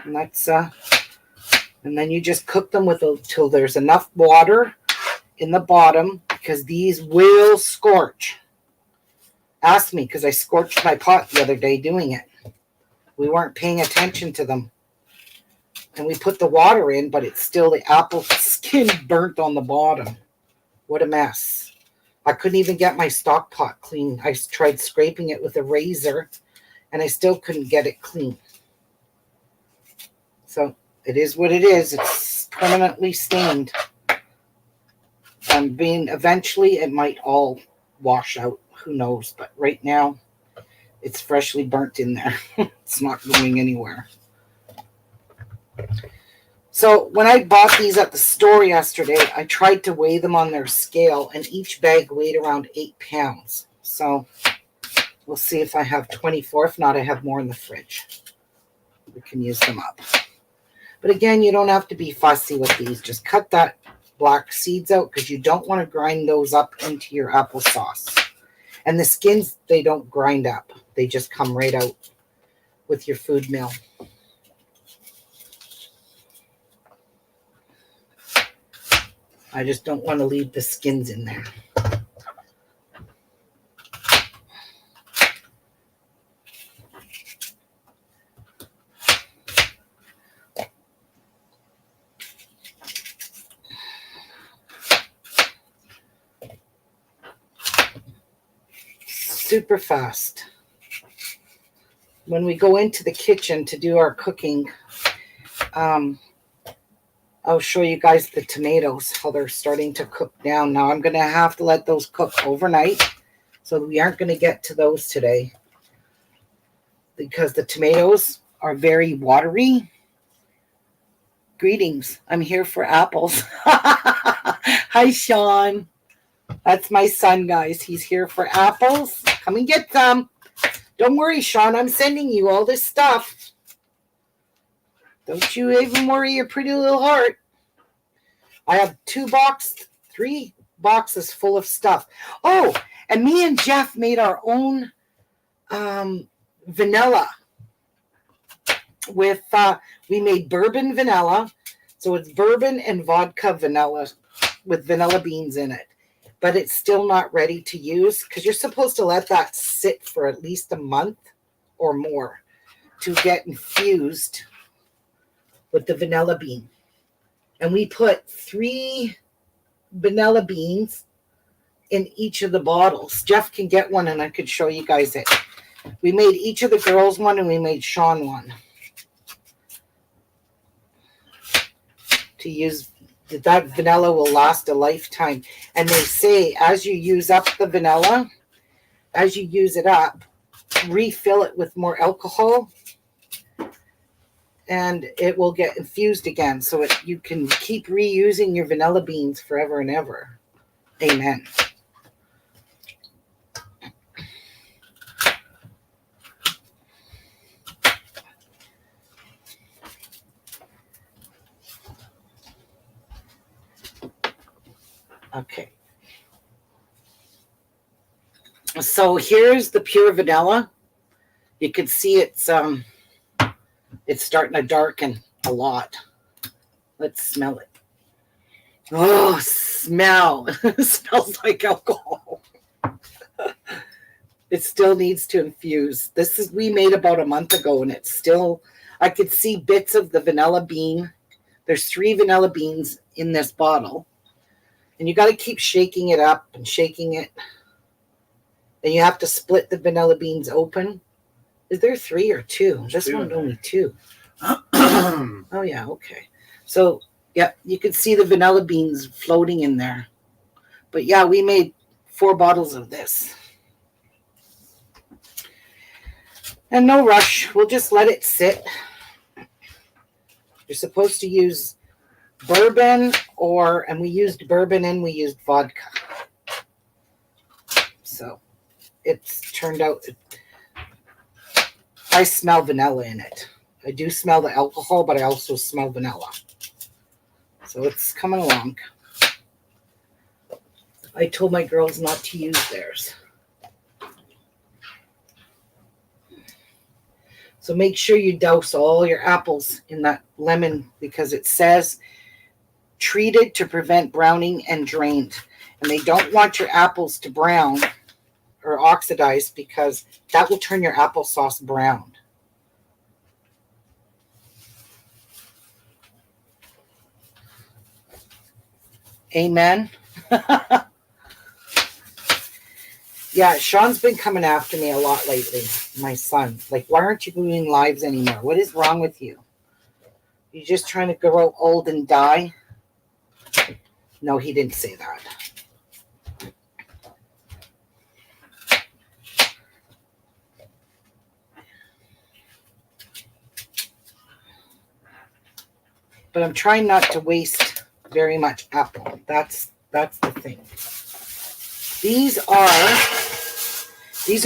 And that's and then you just cook them till there's enough water in the bottom, because these will scorch. Ask me, because I scorched my pot the other day doing it. We weren't paying attention to them. And we put the water in, but it's still the apple skin burnt on the bottom. What a mess. I couldn't even get my stock pot clean. I tried scraping it with a razor, and I still couldn't get it clean. So it is what it is. It's permanently stained. And eventually it might all wash out. Who knows? But right now, it's freshly burnt in there. It's not going anywhere. So when I bought these at the store yesterday, I tried to weigh them on their scale, and each bag weighed around 8 pounds. So we'll see if I have 24. If not, I have more in the fridge. We can use them up. But again, you don't have to be fussy with these. Just cut that black seeds out because you don't want to grind those up into your applesauce. And the skins, they don't grind up. They just come right out with your food mill. I just don't want to leave the skins in there. Super fast. When we go into the kitchen to do our cooking, I'll show you guys the tomatoes, how they're starting to cook down. Now I'm going to have to let those cook overnight, so we aren't going to get to those today because the tomatoes are very watery. Greetings. I'm here for apples. Hi, Sean. That's my son, guys. He's here for apples. Come and get some. Don't worry, Sean. I'm sending you all this stuff. Don't you even worry your pretty little heart. I have 3 boxes full of stuff. Oh, and me and Jeff made our own vanilla. We made bourbon vanilla. So it's bourbon and vodka vanilla with vanilla beans in it. But it's still not ready to use because you're supposed to let that sit for at least a month or more to get infused with the vanilla bean. And we put 3 vanilla beans in each of the bottles. Jeff can get one and I could show you guys it. We made each of the girls one and we made Sean one. To use, that vanilla will last a lifetime. And they say as you use up the vanilla, as you use it up, refill it with more alcohol and it will get infused again. So you can keep reusing your vanilla beans forever and ever. Amen. Okay. So here's the pure vanilla. You can see it's starting to darken a lot. Let's smell it. Oh, smell. It smells like alcohol. It still needs to infuse. We made about a month ago and it's still, I could see bits of the vanilla bean. There's 3 vanilla beans in this bottle. And you got to keep shaking it up and shaking it. And you have to split the vanilla beans open. Is there 3 or 2? This one's only 2. Oh, yeah, okay. So, yeah, you can see the vanilla beans floating in there. But, yeah, we made 4 bottles of this. And no rush. We'll just let it sit. You're supposed to use bourbon and we used bourbon and we used vodka. So it's turned out, I smell vanilla in it. I do smell the alcohol, but I also smell vanilla. So it's coming along. I told my girls not to use theirs. So make sure you douse all your apples in that lemon because it says treated to prevent browning and drained. And they don't want your apples to brown or oxidize because that will turn your applesauce brown. Amen. Yeah, Sean's been coming after me a lot lately, my son. Like, why aren't you doing lives anymore? What is wrong with you? You just trying to grow old and die? No, he didn't say that. But I'm trying not to waste very much apple. That's the thing. These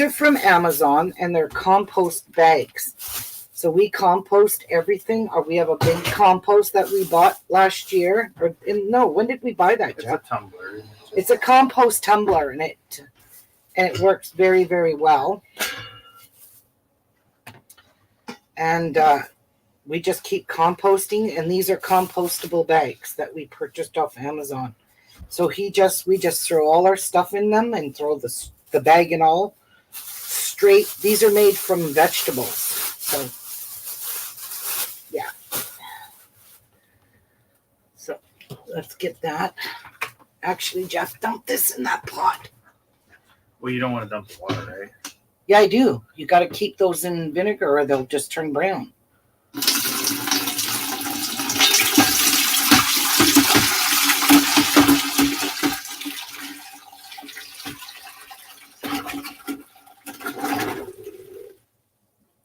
are from Amazon and they're compost bags. So we compost everything, or we have a big compost that we bought last year. No, when did we buy that, It's Jeff? a tumbler. It's a compost tumbler, and it works very, very well. And we just keep composting, and these are compostable bags that we purchased off Amazon. So we just throw all our stuff in them and throw the bag and all straight. These are made from vegetables. So yeah. So let's get that. Actually, Jeff, dump this in that pot. Well, you don't want to dump the water, right? Yeah, I do. You got to keep those in vinegar or they'll just turn brown.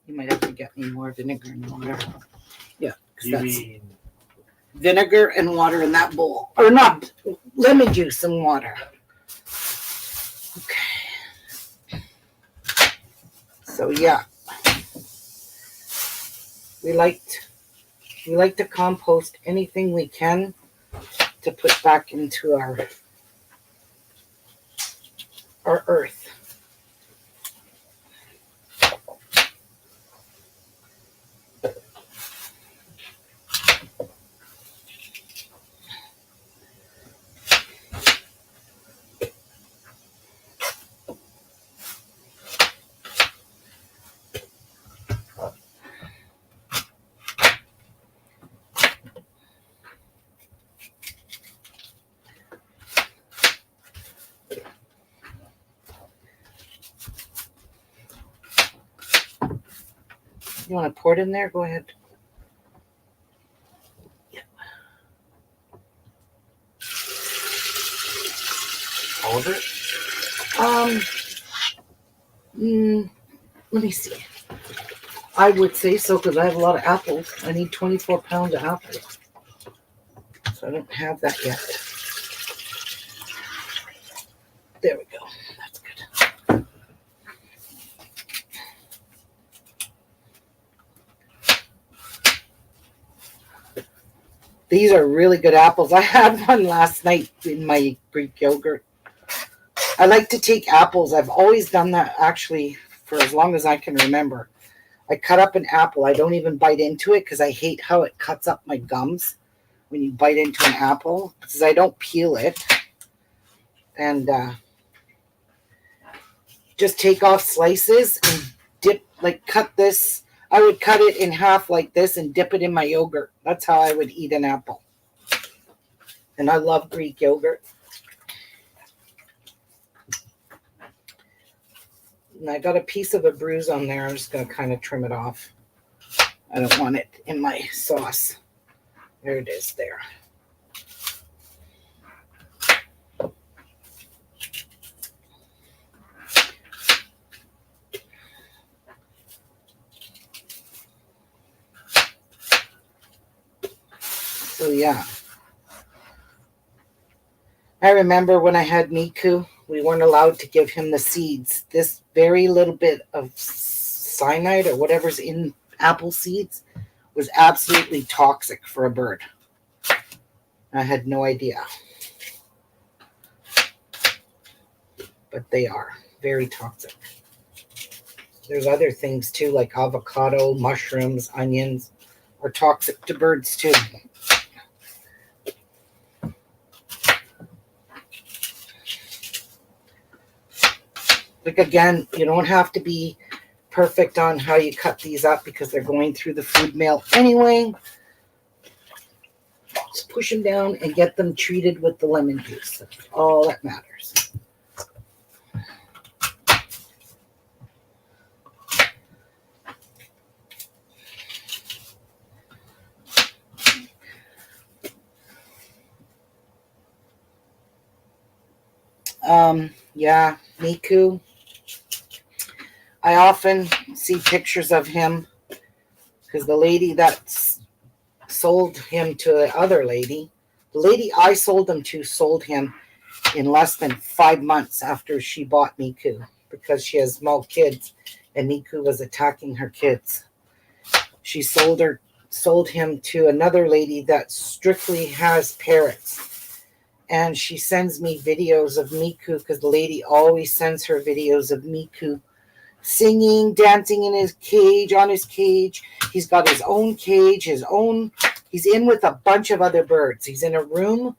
You might have to get me more vinegar and water. Yeah, because You that's mean vinegar and water in that bowl. Or not, lemon juice and water. Okay. So yeah. We like to compost anything we can to put back into our earth. You want to pour it in there? Go ahead. Yeah. all of it? Let me see. I would say so because I have a lot of apples. I need 24 pounds of apples. So I don't have that yet. There we go. That's good. These are really good apples. I had one last night in my Greek yogurt. I like to take apples. I've always done that actually for as long as I can remember. I cut up an apple. I don't even bite into it because I hate how it cuts up my gums when you bite into an apple because I don't peel it. And just take off slices and dip, like cut this. I would cut it in half like this and dip it in my yogurt. That's how I would eat an apple. And I love Greek yogurt. And I got a piece of a bruise on there. I'm just going to kind of trim it off. I don't want it in my sauce. There it is there. So yeah. I remember when I had Miku, we weren't allowed to give him the seeds. This very little bit of cyanide or whatever's in apple seeds was absolutely toxic for a bird. I had no idea. But they are very toxic. There's other things too, like avocado, mushrooms, onions, are toxic to birds too. Like again, you don't have to be perfect on how you cut these up because they're going through the food mill anyway. Just push them down and get them treated with the lemon juice. That's all that matters. Yeah, Miku. I often see pictures of him because the lady that sold him to the other lady, the lady I sold him to sold him in less than 5 months after she bought Miku because she has small kids and Miku was attacking her kids. She sold him to another lady that strictly has parrots. And she sends me videos of Miku because the lady always sends her videos of Miku singing, dancing in his cage, on his cage. He's got his own cage, he's in with a bunch of other birds. He's in a room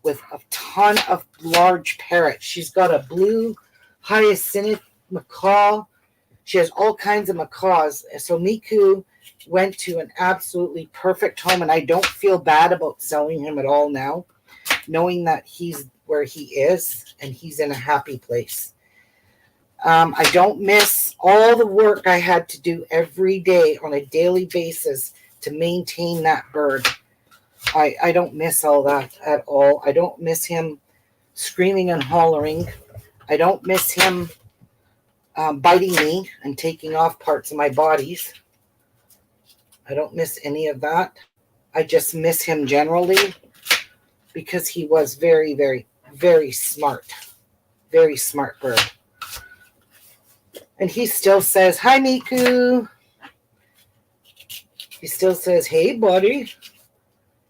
with a ton of large parrots. She's got a blue hyacinth macaw. She has all kinds of macaws. So Miku went to an absolutely perfect home, and I don't feel bad about selling him at all now, knowing that he's where he is and he's in a happy place. I don't miss all the work I had to do every day on a daily basis to maintain that bird. I don't miss all that at all. I don't miss him screaming and hollering. I don't miss him biting me and taking off parts of my bodies. I don't miss any of that. I just miss him generally because he was very, very, very smart. Very smart bird. And he still says, "Hi, Miku." He still says, "Hey, buddy."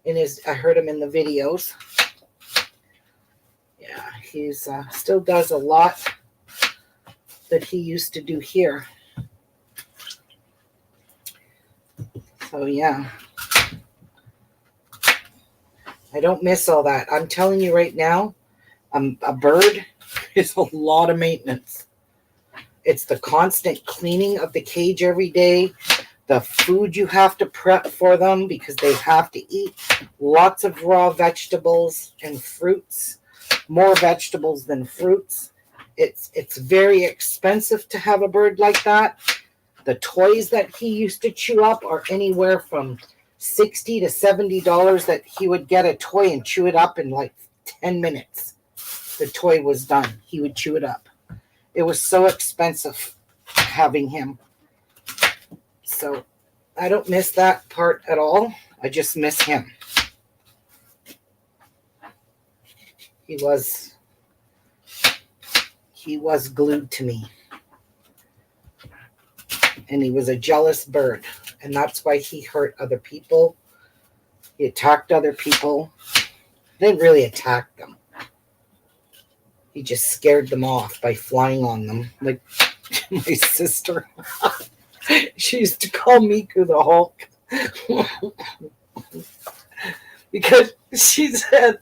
I heard him in the videos. Yeah, he's still does a lot that he used to do here. So yeah, I don't miss all that. I'm telling you right now, a bird is a lot of maintenance. It's the constant cleaning of the cage every day, the food you have to prep for them because they have to eat lots of raw vegetables and fruits, more vegetables than fruits. It's very expensive to have a bird like that. The toys that he used to chew up are anywhere from $60 to $70 that he would get a toy and chew it up in like 10 minutes. The toy was done. He would chew it up. It was so expensive having him. So I don't miss that part at all. I just miss him. He was glued to me. And he was a jealous bird. And that's why he hurt other people. He attacked other people. He didn't really attack them. He just scared them off by flying on them. Like my sister. She used to call Miku the Hulk. Because she said,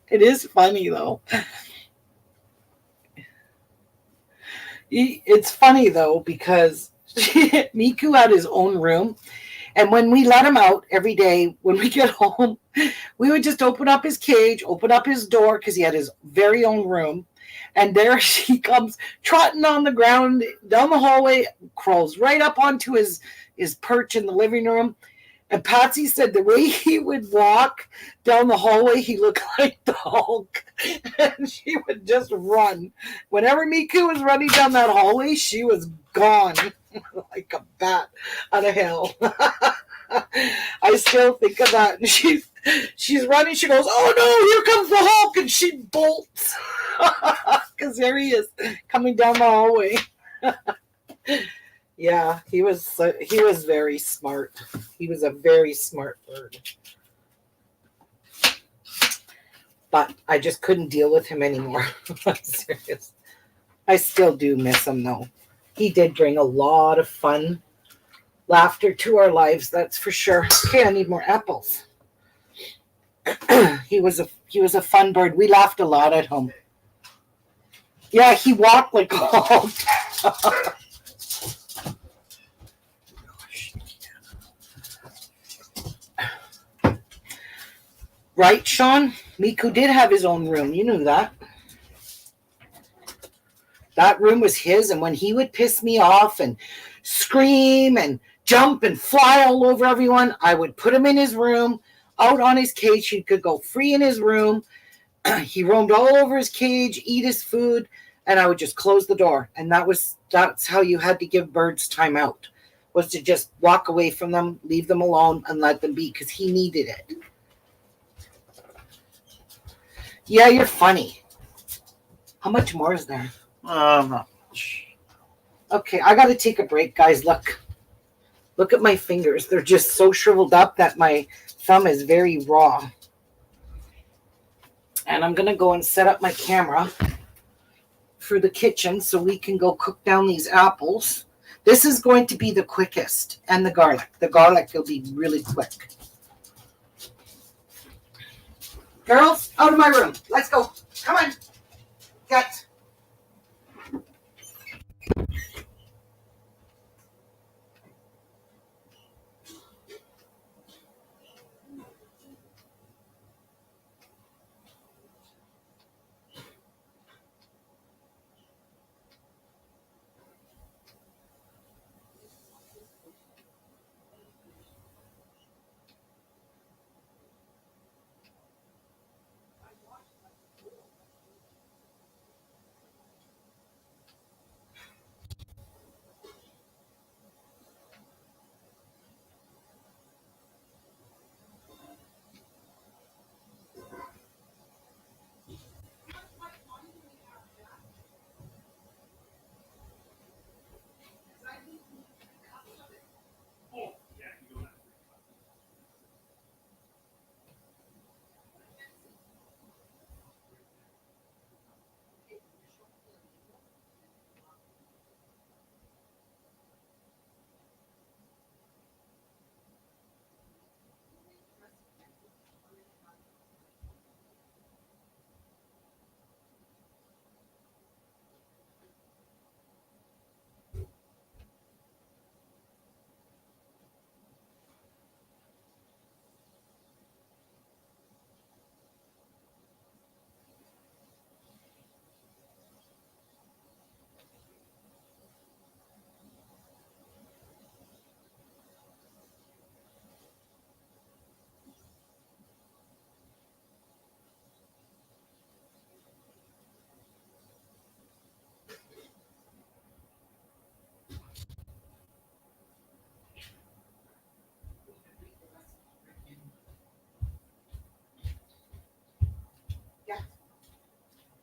it is funny though. It's funny though because Miku had his own room. And when we let him out every day, when we get home, we would just open up his cage, open up his door because he had his very own room. And there she comes trotting on the ground down the hallway, crawls right up onto his perch in the living room. And Patsy said the way he would walk down the hallway, he looked like the Hulk. And she would just run. Whenever Miku was running down that hallway, she was gone like a bat out of hell. I still think of that. And she's running. She goes, "Oh no, here comes the Hulk!" And she bolts because there he is coming down the hallway. Yeah, he was very smart. He was a very smart bird. But I just couldn't deal with him anymore. I'm serious. I still do miss him though. He did bring a lot of fun, laughter to our lives, that's for sure. Okay, I need more apples. He was a fun bird. We laughed a lot at home. Yeah, he walked like a Hulk. Right, Sean? Miku did have his own room. You knew that. That room was his, and when he would piss me off and scream and jump and fly all over everyone, I would put him in his room, out on his cage. He could go free in his room. He roamed all over his cage, eat his food, and I would just close the door. And that's how you had to give birds time out, was to just walk away from them, leave them alone, and let them be, because he needed it. Yeah, you're funny. How much more is there? Not much. Okay, I got to take a break, guys. Look Look at my fingers. They're just so shriveled up that my thumb is very raw. And I'm going to go and set up my camera for the kitchen so we can go cook down these apples. This is going to be the quickest, and the garlic. The garlic will be really quick. Girls, out of my room. Let's go. Come on. Get.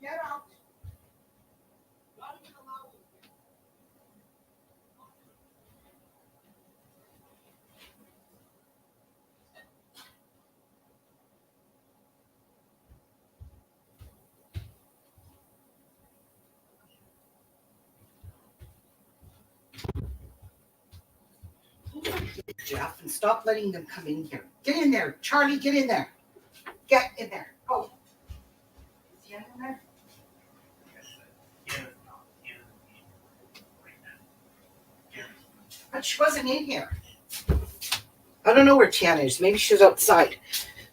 Get out. Jeff, and stop letting them come in here. Get in there. Charlie, get in there. Get in there. Go. Is he in there? But she wasn't in here. I don't know where Tiana is. Maybe she's outside.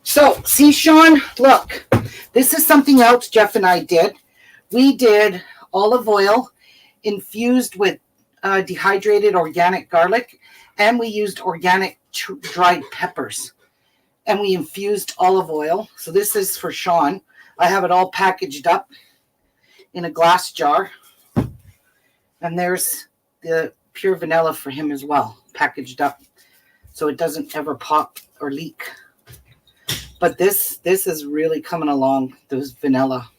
So, see, Sean, look. This is something else Jeff and I did. We did olive oil infused with dehydrated organic garlic, and we used organic dried peppers. And we infused olive oil. So this is for Sean. I have it all packaged up in a glass jar. And there's the pure vanilla for him as well, packaged up so it doesn't ever pop or leak. But this is really coming along, those vanilla.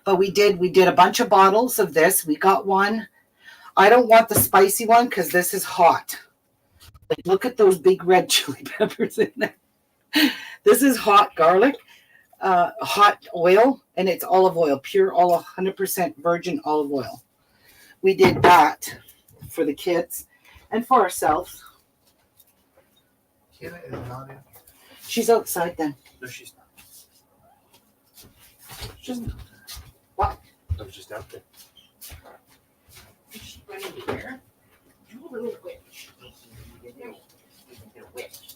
But we did a bunch of bottles of this. We got one. I don't want the spicy one because this is hot. Like, look at those big red chili peppers in there. This is hot garlic, hot oil, and it's olive oil, pure all 100% virgin olive oil. We did that for the kids and for ourselves. Tina is not in. She's outside then. No, she's not. She's what? I was just out there. She's running here. You little witch. You witch.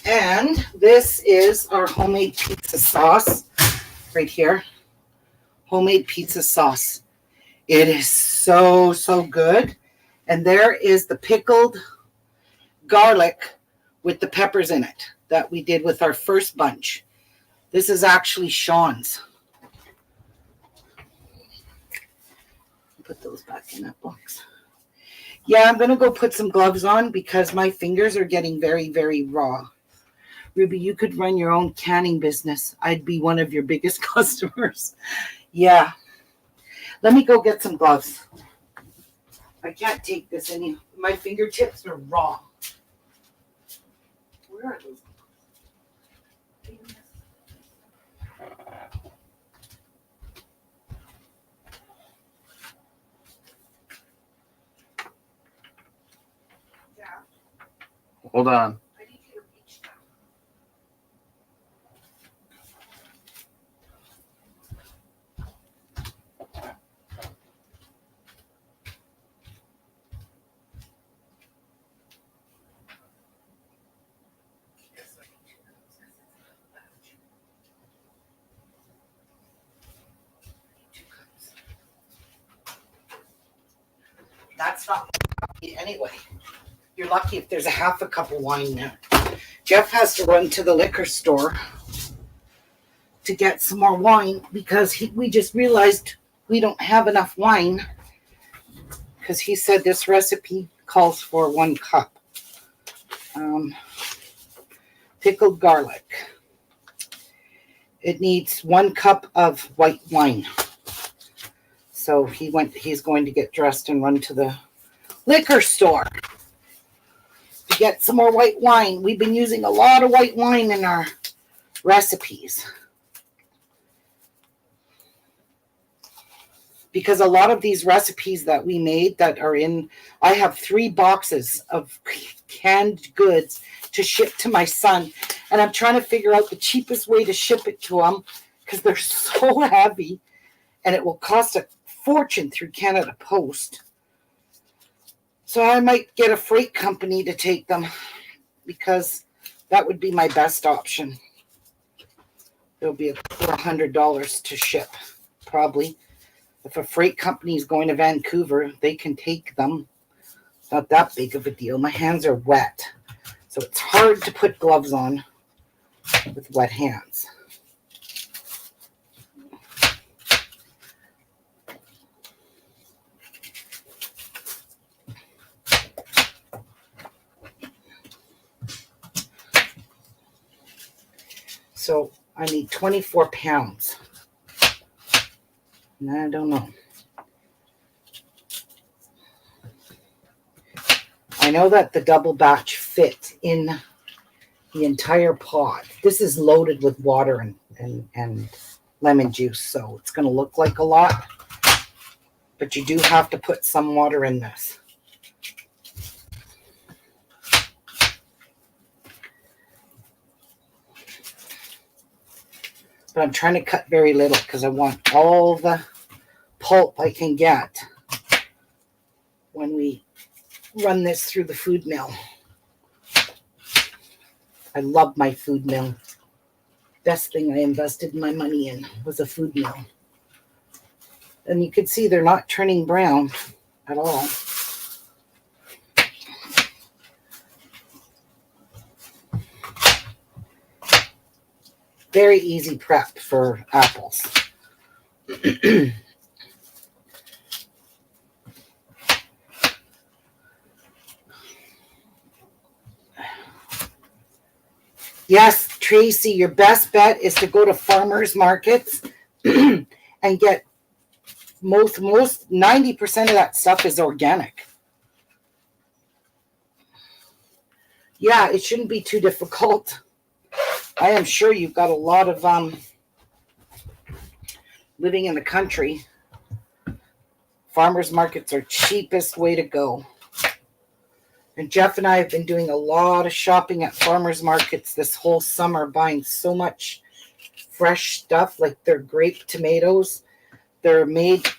And this is our homemade pizza sauce right here. Homemade pizza sauce. It is so, so good. And there is the pickled garlic with the peppers in it that we did with our first bunch. This is actually Sean's. put those back in that box. Yeah, I'm going to go put some gloves on because my fingers are getting very, very raw. Ruby, you could run your own canning business. I'd be one of your biggest customers. Yeah. Let me go get some gloves. I can't take this any. My fingertips are raw. Where are those? Yeah. Hold on. I need you to reach down. That's not lucky anyway. You're lucky if there's a half a cup of wine there. Jeff has to run to the liquor store to get some more wine because we just realized we don't have enough wine because he said this recipe calls for 1 cup. Pickled garlic. It needs 1 cup of white wine. So he's going to get dressed and run to the liquor store to get some more white wine. We've been using a lot of white wine in our recipes. Because a lot of these recipes that we made that are in, I have 3 boxes of canned goods to ship to my son. And I'm trying to figure out the cheapest way to ship it to him because they're so heavy and it will cost a fortune through Canada Post. So I might get a freight company to take them because that would be my best option. It'll be $100 to ship, probably. If a freight company is going to Vancouver, they can take them. It's not that big of a deal. My hands are wet, so it's hard to put gloves on with wet hands. So I need 24 pounds. And I don't know. I know that the double batch fit in the entire pot. This is loaded with water and lemon juice, so it's going to look like a lot. But you do have to put some water in this. But I'm trying to cut very little because I want all the pulp I can get when we run this through the food mill. I love my food mill. Best thing I invested my money in was a food mill. And you can see they're not turning brown at all. Very easy prep for apples. Yes, Tracy, your best bet is to go to farmers markets and get most 90% of that stuff is organic. Yeah, it shouldn't be too difficult. I am sure you've got a lot of living in the country. Farmers markets are cheapest way to go. And Jeff and I have been doing a lot of shopping at farmers markets this whole summer, buying so much fresh stuff, like their grape tomatoes. They're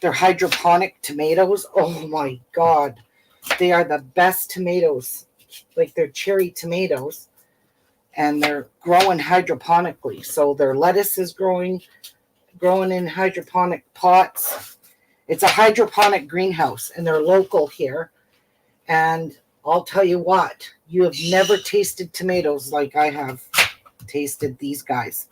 hydroponic tomatoes. Oh my God. They are the best tomatoes. Like they're cherry tomatoes. And they're growing hydroponically. So their lettuce is growing in hydroponic pots. It's a hydroponic greenhouse, and they're local here. And I'll tell you what, you have never tasted tomatoes like I have tasted these guys.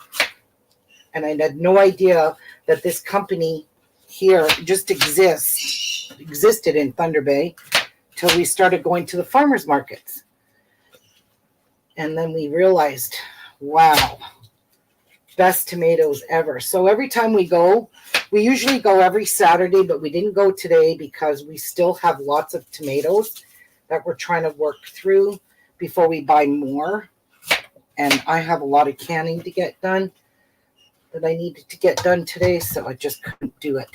And I had no idea that this company here just exists existed in Thunder Bay till we started going to the farmers markets. And then we realized, wow, best tomatoes ever. So every time we go, we usually go every Saturday, but we didn't go today because we still have lots of tomatoes that we're trying to work through before we buy more. And I have a lot of canning to get done that I needed to get done today, so I just couldn't do it.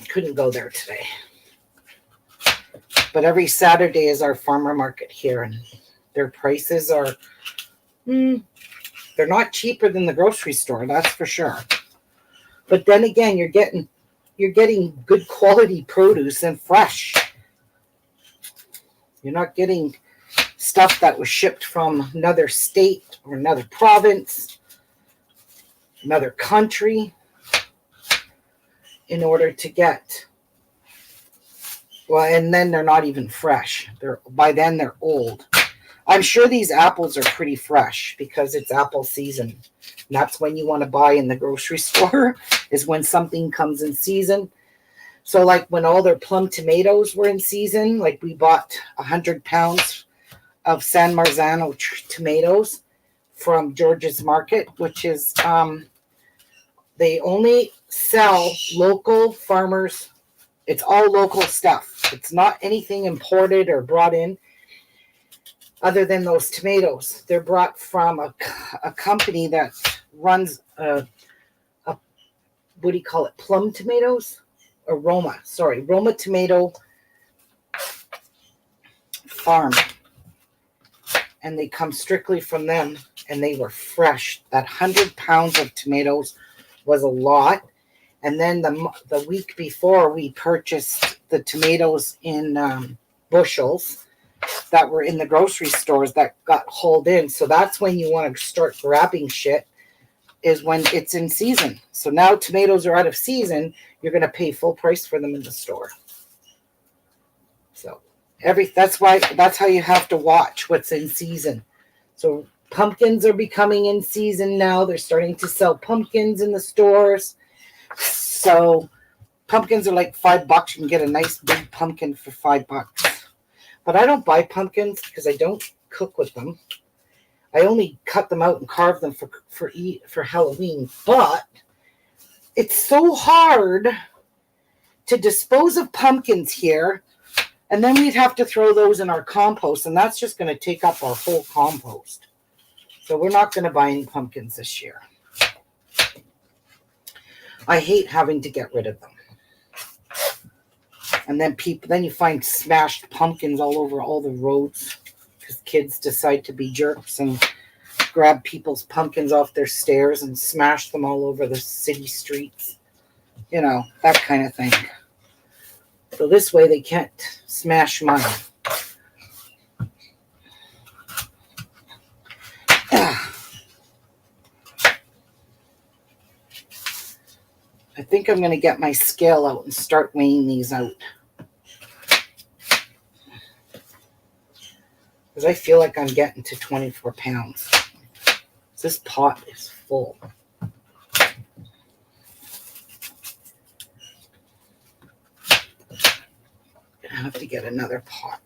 Couldn't go there today. But every Saturday is our farmer market here, and their prices are, they're not cheaper than the grocery store, that's for sure. But then again, you're getting good quality produce and fresh. You're not getting stuff that was shipped from another state or another province, another country, in order to get, well, and then they're not even fresh. By then they're old. I'm sure these apples are pretty fresh because it's apple season. And that's when you want to buy in the grocery store, is when something comes in season. So like when all their plum tomatoes were in season, like we bought 100 pounds of San Marzano tomatoes from George's Market, which is, they only sell local farmers. It's all local stuff. It's not anything imported or brought in other than those tomatoes. They're brought from a company that runs what do you call it? Plum tomatoes? Roma Tomato Farm. And they come strictly from them, and they were fresh. That 100 pounds of tomatoes was a lot. And then the week before, we purchased the tomatoes in bushels that were in the grocery stores that got hauled in. So that's when you want to start grabbing shit, is when it's in season. So now tomatoes are out of season. You're going to pay full price for them in the store. So that's how you have to watch what's in season. So pumpkins are becoming in season now. They're starting to sell pumpkins in the stores. So pumpkins are like $5. You can get a nice big pumpkin for $5. But I don't buy pumpkins because I don't cook with them. I only cut them out and carve them for Halloween. But it's so hard to dispose of pumpkins here. And then we'd have to throw those in our compost, and that's just going to take up our whole compost. So we're not going to buy any pumpkins this year. I hate having to get rid of them. And then you find smashed pumpkins all over all the roads because kids decide to be jerks and grab people's pumpkins off their stairs and smash them all over the city streets. You know, that kind of thing. So this way they can't smash mine. I think I'm going to get my scale out and start weighing these out. Because I feel like I'm getting to 24 pounds. This pot is full. I have to get another pot.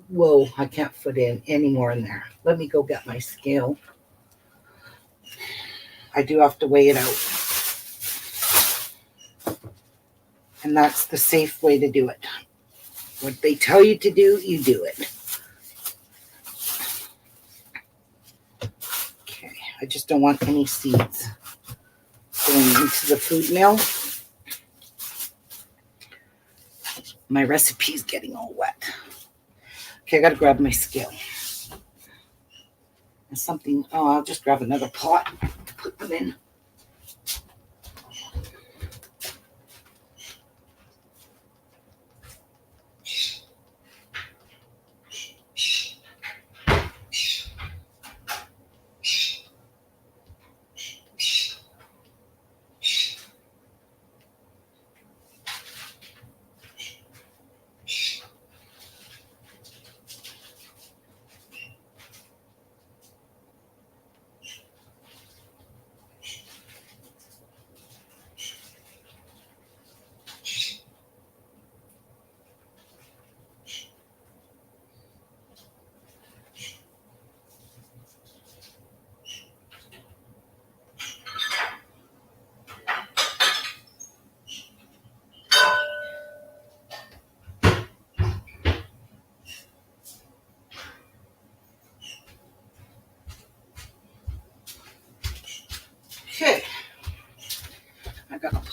Whoa, I can't put in any more in there. Let me go get my scale. I do have to weigh it out. And that's the safe way to do it. What they tell you to do, you do it. Okay, I just don't want any seeds going into the food mill. My recipe's getting all wet. Okay, I gotta grab my scale. And something, I'll just grab another pot to put them in.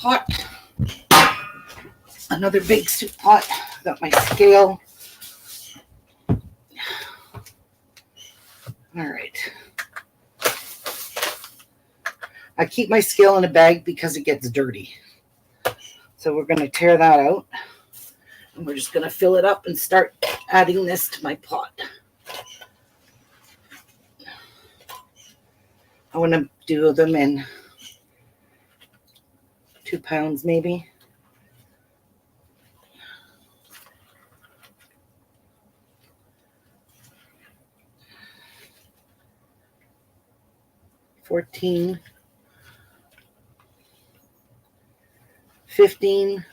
pot. Another big soup pot. Got my scale. All right. I keep my scale in a bag because it gets dirty. So we're going to tear that out. And we're just going to fill it up and start adding this to my pot. I want to do them in 2 pounds maybe. $14, $15,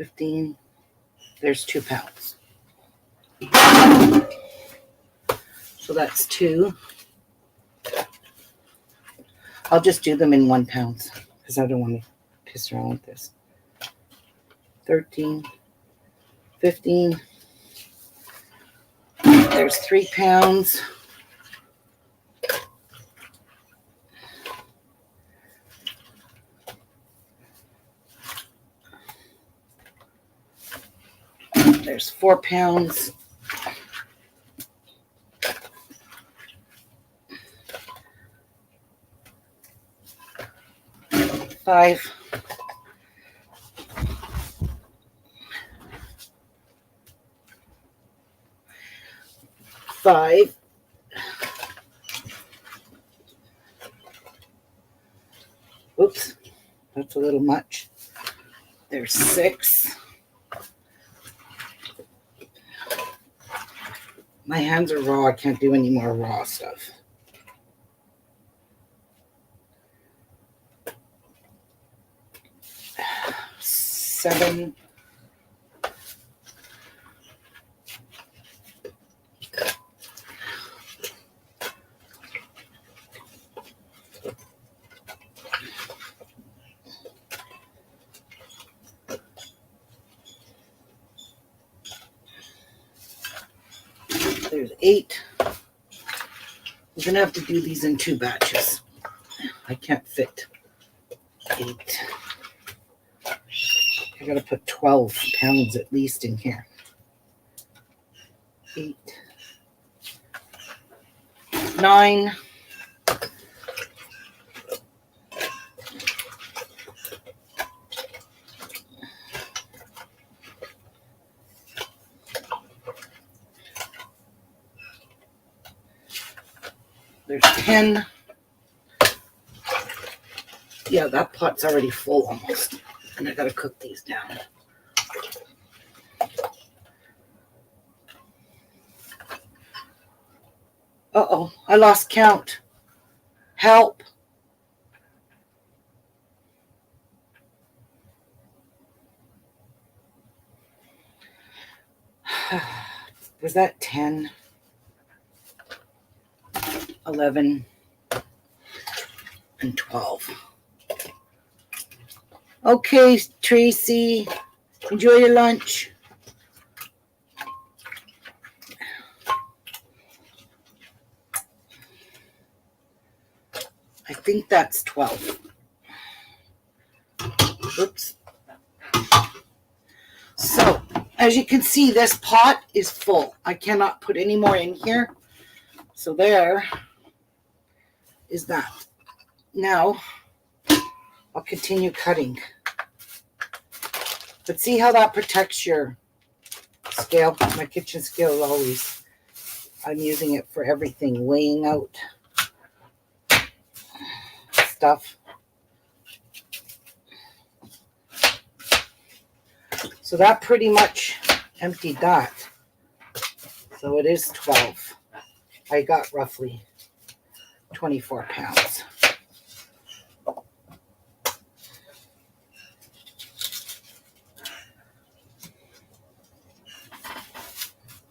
$15. There's 2 pounds. So that's 2. I'll just do them in 1 pound because I don't want to piss around with this. 13, 15. There's 3 pounds. There's 4 pounds. Five. Five. Oops, that's a little much. There's 6. My hands are raw. I can't do any more raw stuff. Seven. There's 8. We're going to have to do these in 2 batches. I can't fit 8. I got to put 12 pounds at least in here. 8. 9. There's 10. Yeah, that pot's already full almost. And I gotta cook these down. Uh-oh, I lost count. Help. Was that 10? 11 and 12. Okay, Tracy, enjoy your lunch. I think that's 12. Oops. So, as you can see, this pot is full. I cannot put any more in here. So there is that. Now, I'll continue cutting. But see how that protects your scale? My kitchen scale always, I'm using it for everything, weighing out stuff. So that pretty much emptied that. So it is 12. I got roughly 24 pounds.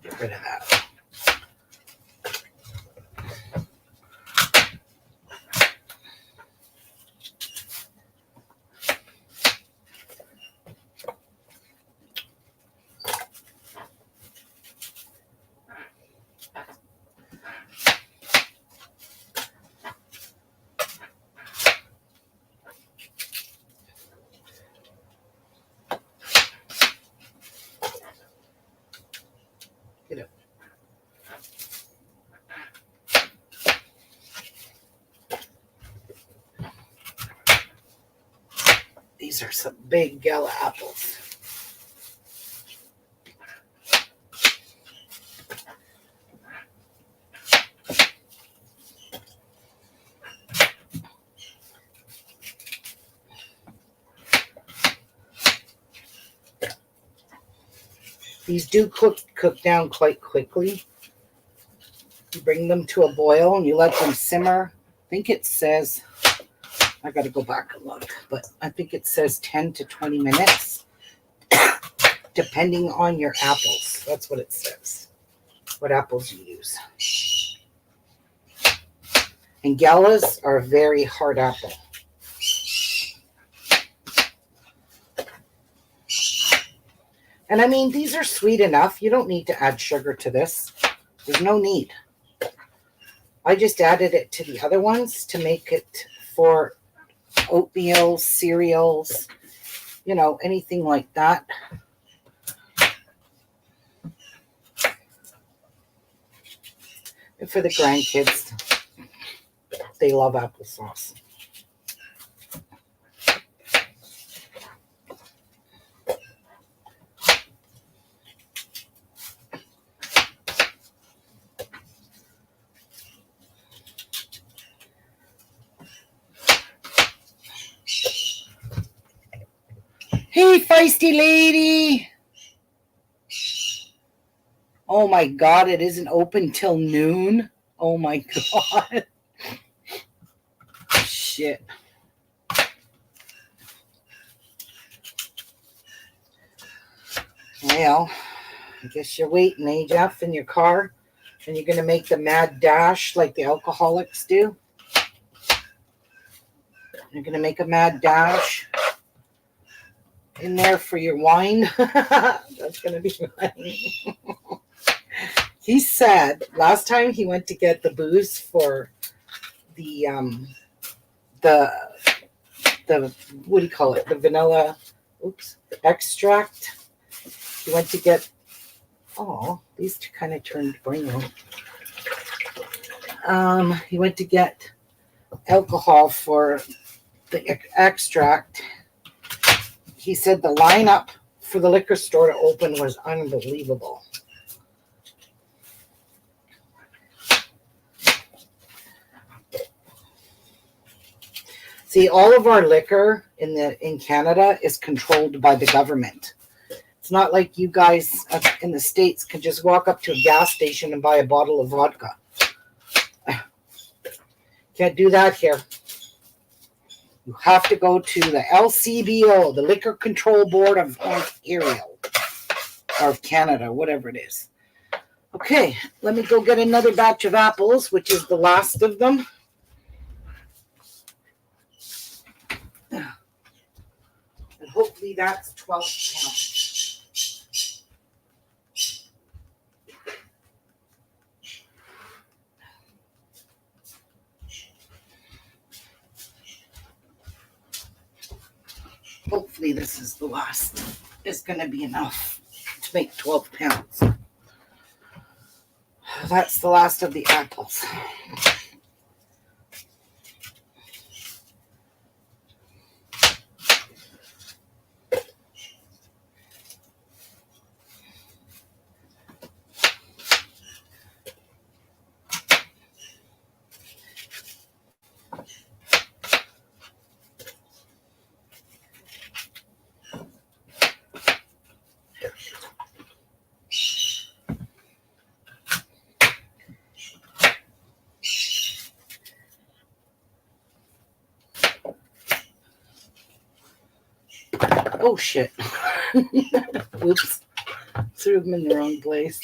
Get rid of that. these are some big Gala apples. These do cook down quite quickly. You bring them to a boil and you let them simmer. I think it says, I got to go back and look, but I think it says 10 to 20 minutes, depending on your apples. That's what it says, what apples you use. And Galas are a very hard apple. And I mean, these are sweet enough. You don't need to add sugar to this. There's no need. I just added it to the other ones to make it for oatmeal, cereals, you know, anything like that. And for the grandkids, they love applesauce. Hey, feisty lady. Oh my God, it isn't open till noon. Oh my God. Shit. Well, I guess you're waiting, eh, Jeff, in your car? And you're going to make the mad dash like the alcoholics do? You're going to make a mad dash in there for your wine? That's going to be funny. He said last time he went to get the booze for the what do you call it? The vanilla, extract. He went to get, these two kind of turned brown. He went to get alcohol for the extract. He said the lineup for the liquor store to open was unbelievable. See, all of our liquor in Canada is controlled by the government. It's not like you guys in the States can just walk up to a gas station and buy a bottle of vodka. Can't do that here. You have to go to the LCBO, the Liquor Control Board of Ontario, or of Canada, whatever it is. Okay, let me go get another batch of apples, which is the last of them. And hopefully that's 12 pounds. Hopefully this is the last. It's going to be enough to make 12 pounds. That's the last of the apples. Oh, shit. Oops. Threw them in the wrong place.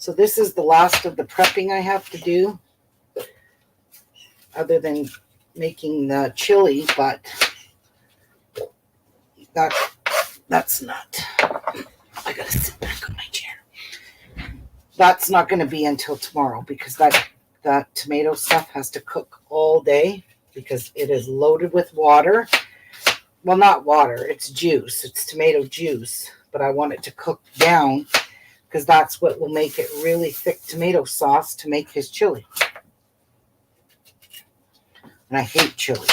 So this is the last of the prepping I have to do, other than making the chili, but that's not. I gotta sit back on my chair. That's not going to be until tomorrow because that tomato stuff has to cook all day because it is loaded with water. Well, not water, it's juice. It's tomato juice, but I want it to cook down because that's what will make it really thick tomato sauce to make his chili. And I hate chili.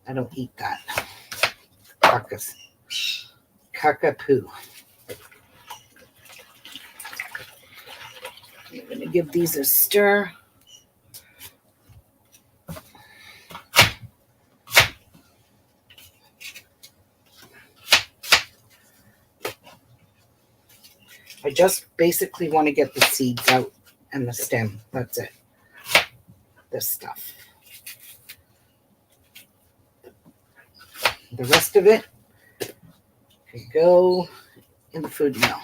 I don't eat that. Cockapoo. I'm going to give these a stir. I just basically want to get the seeds out and the stem. That's it. This stuff. The rest of it can go in the food mill.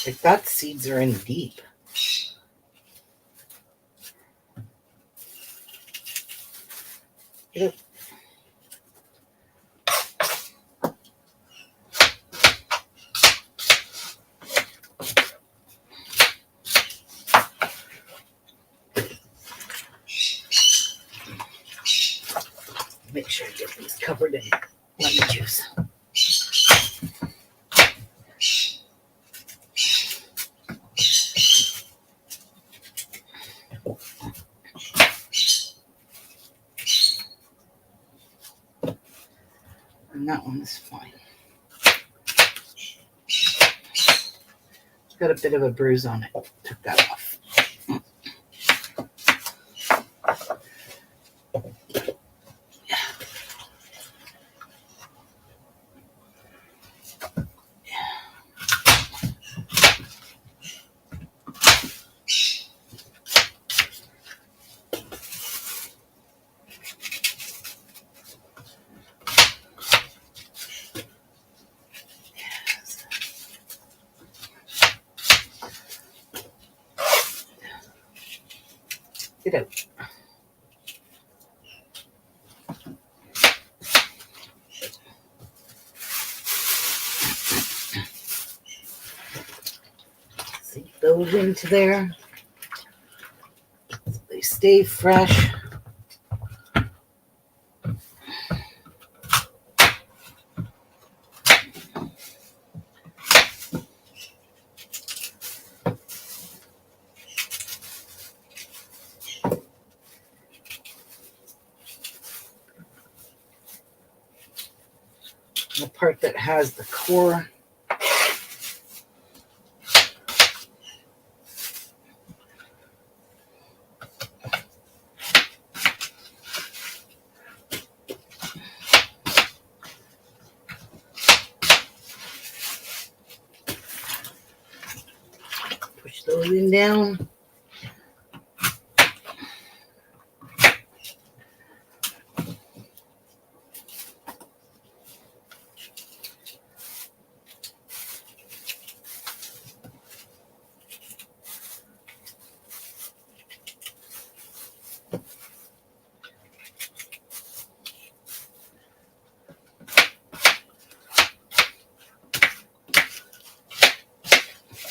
Like that seeds are in deep. Look. Make sure I get these covered in lemon juice. And that one is fine. It's got a bit of a bruise on it. Took that off. Get out. Sink those into there. So they stay fresh. The part that has the core. Push those in down.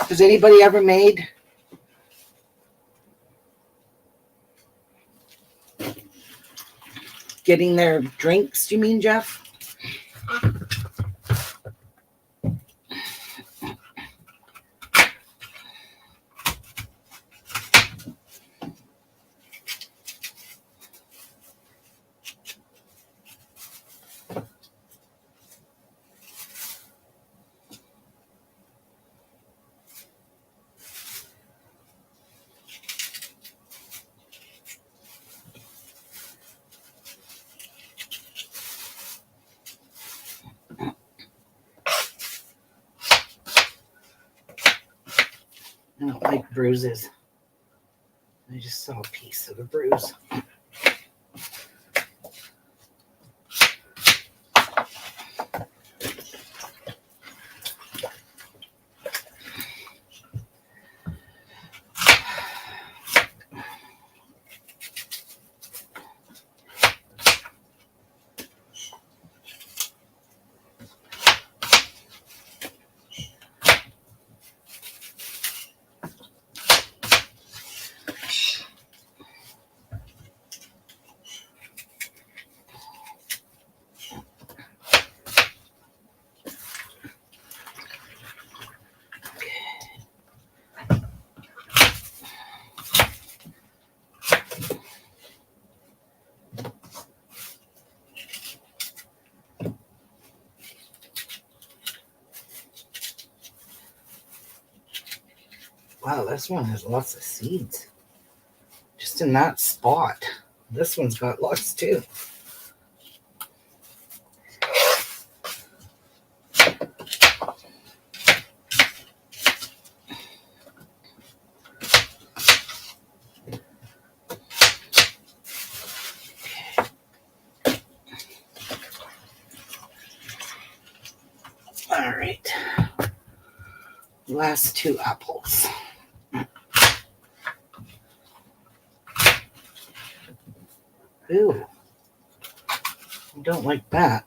Has anybody ever made getting their drinks, you mean, Jeff? I don't like bruises. I just saw a piece of the bruise. Wow, this one has lots of seeds. Just in that spot. This one's got lots too. All right. Last two apples. Ooh. I don't like that.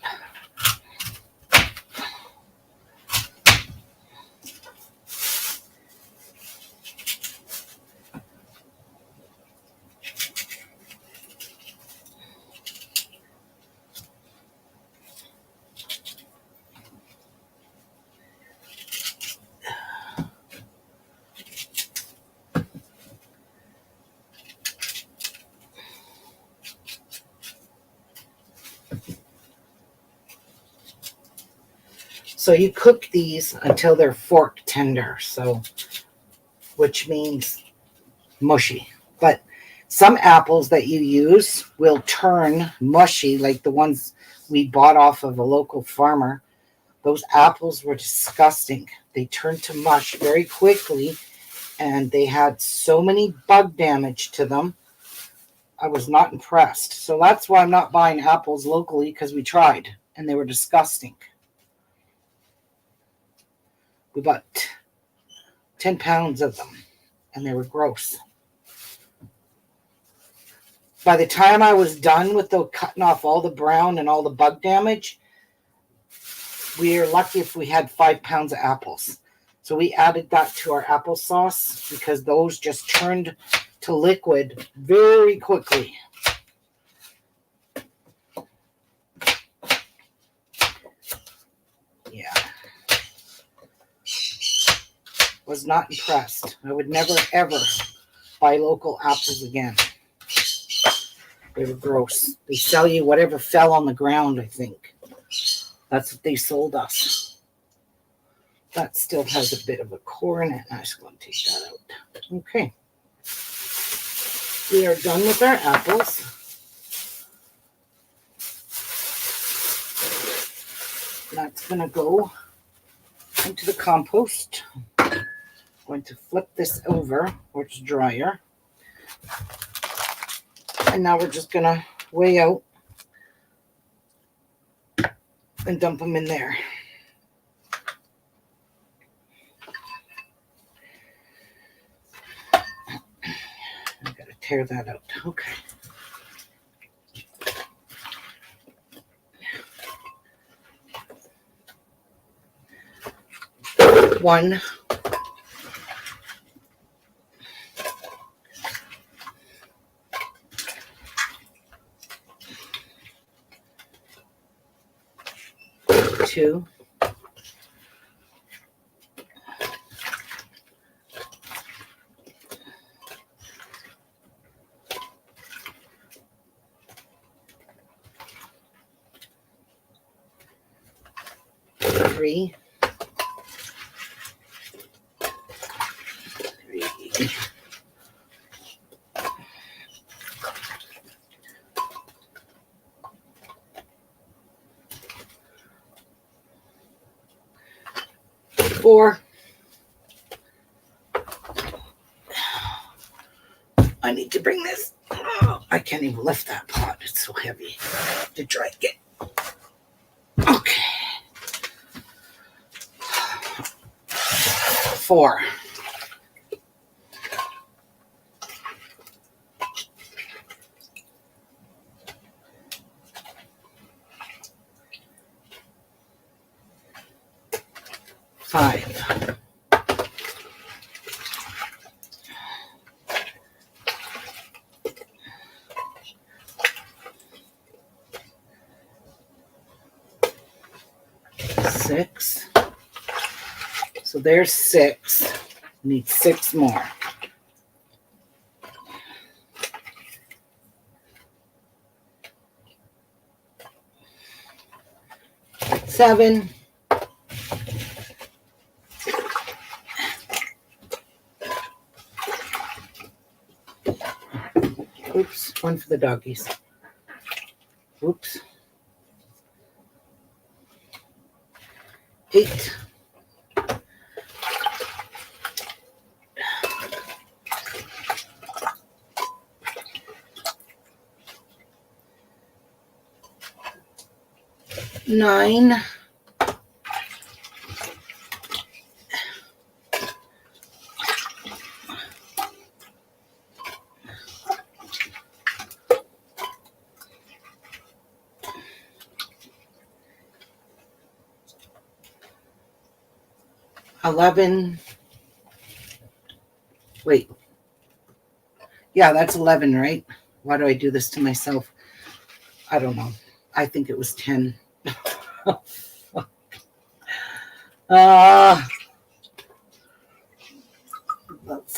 So you cook these until they're fork tender, so which means mushy. But some apples that you use will turn mushy, like the ones we bought off of a local farmer. Those apples were disgusting. They turned to mush very quickly, and they had so many bug damage to them. I was not impressed. So that's why I'm not buying apples locally, because we tried, and they were disgusting. We bought 10 pounds of them, and they were gross. By the time I was done with cutting off all the brown and all the bug damage, we are lucky if we had 5 pounds of apples. So we added that to our applesauce because those just turned to liquid very quickly. Yeah. Was not impressed. I would never, ever buy local apples again. They were gross. They sell you whatever fell on the ground, I think. That's what they sold us. That still has a bit of a core in it. I'm just going to take that out. Okay. We are done with our apples. That's going to go into the compost. I'm going to flip this over where it's drier. And now we're just going to weigh out and dump them in there. I've got to tear that out. Okay. One. Two. Three. Four. I need bring this. Oh, I can't even lift that pot. It's so heavy to drag it. Okay. 4. 5. 6. So there's 6. Need 6 more. 7. Oops, one for the doggies. Oops. 8. 9. 11. Wait. Yeah, that's 11, right? Why do I do this to myself? I don't know. I think it was 10. That's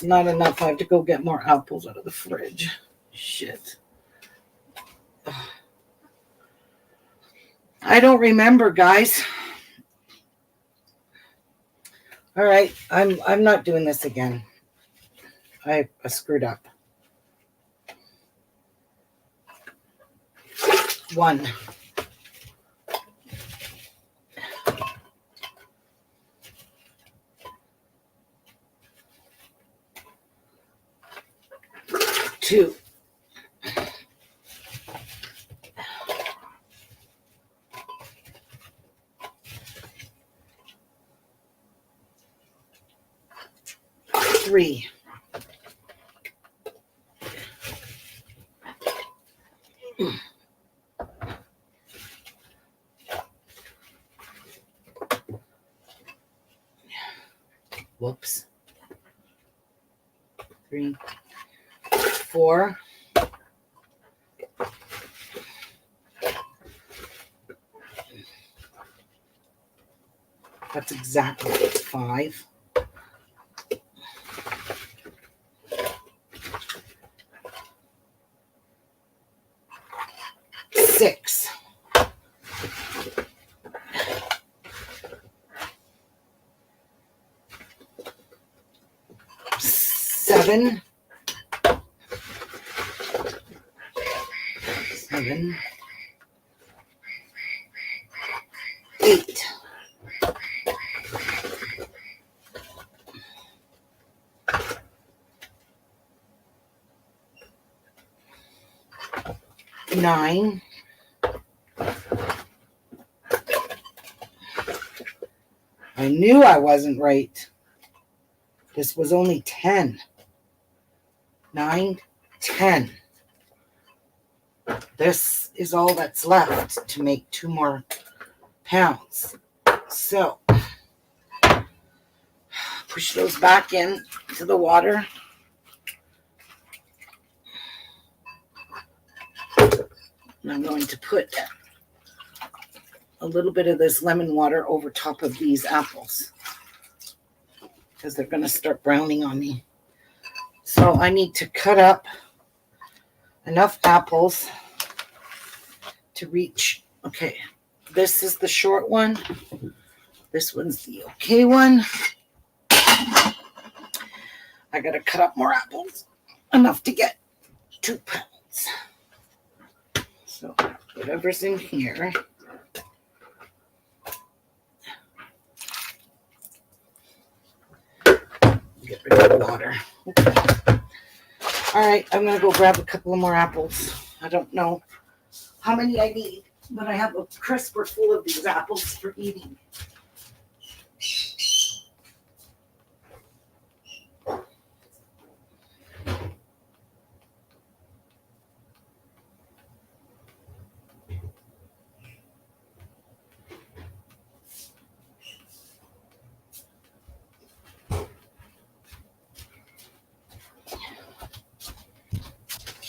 not enough. I have to go get more apples out of the fridge. Shit. I don't remember, guys. All right, I'm not doing this again. I screwed up. 1. 2. 3. 3. 4. 'That's exactly 5. 6. 7. 7. 8. 9. I knew I wasn't right. This was only 10. 9, 10. This is all that's left to make 2 more pounds. So, push those back in to the water. And I'm going to put a little bit of this lemon water over top of these apples because they're going to start browning on me. So I need to cut up enough apples to reach. Okay, this is the short one. This one's the okay one. I got to cut up more apples, enough to get 2 pounds. So whatever's in here. Get rid of the water. Okay. All right, I'm going to go grab a couple of more apples. I don't know how many I need, but I have a crisper full of these apples for eating.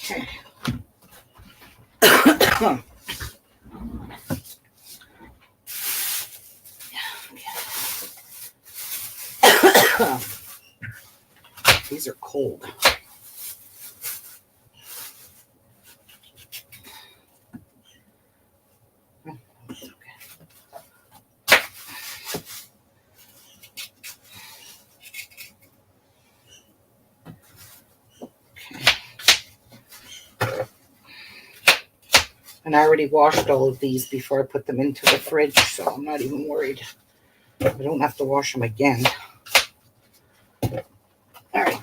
Okay. These are cold. And I already washed all of these before I put them into the fridge, so I'm not even worried. I don't have to wash them again. All right.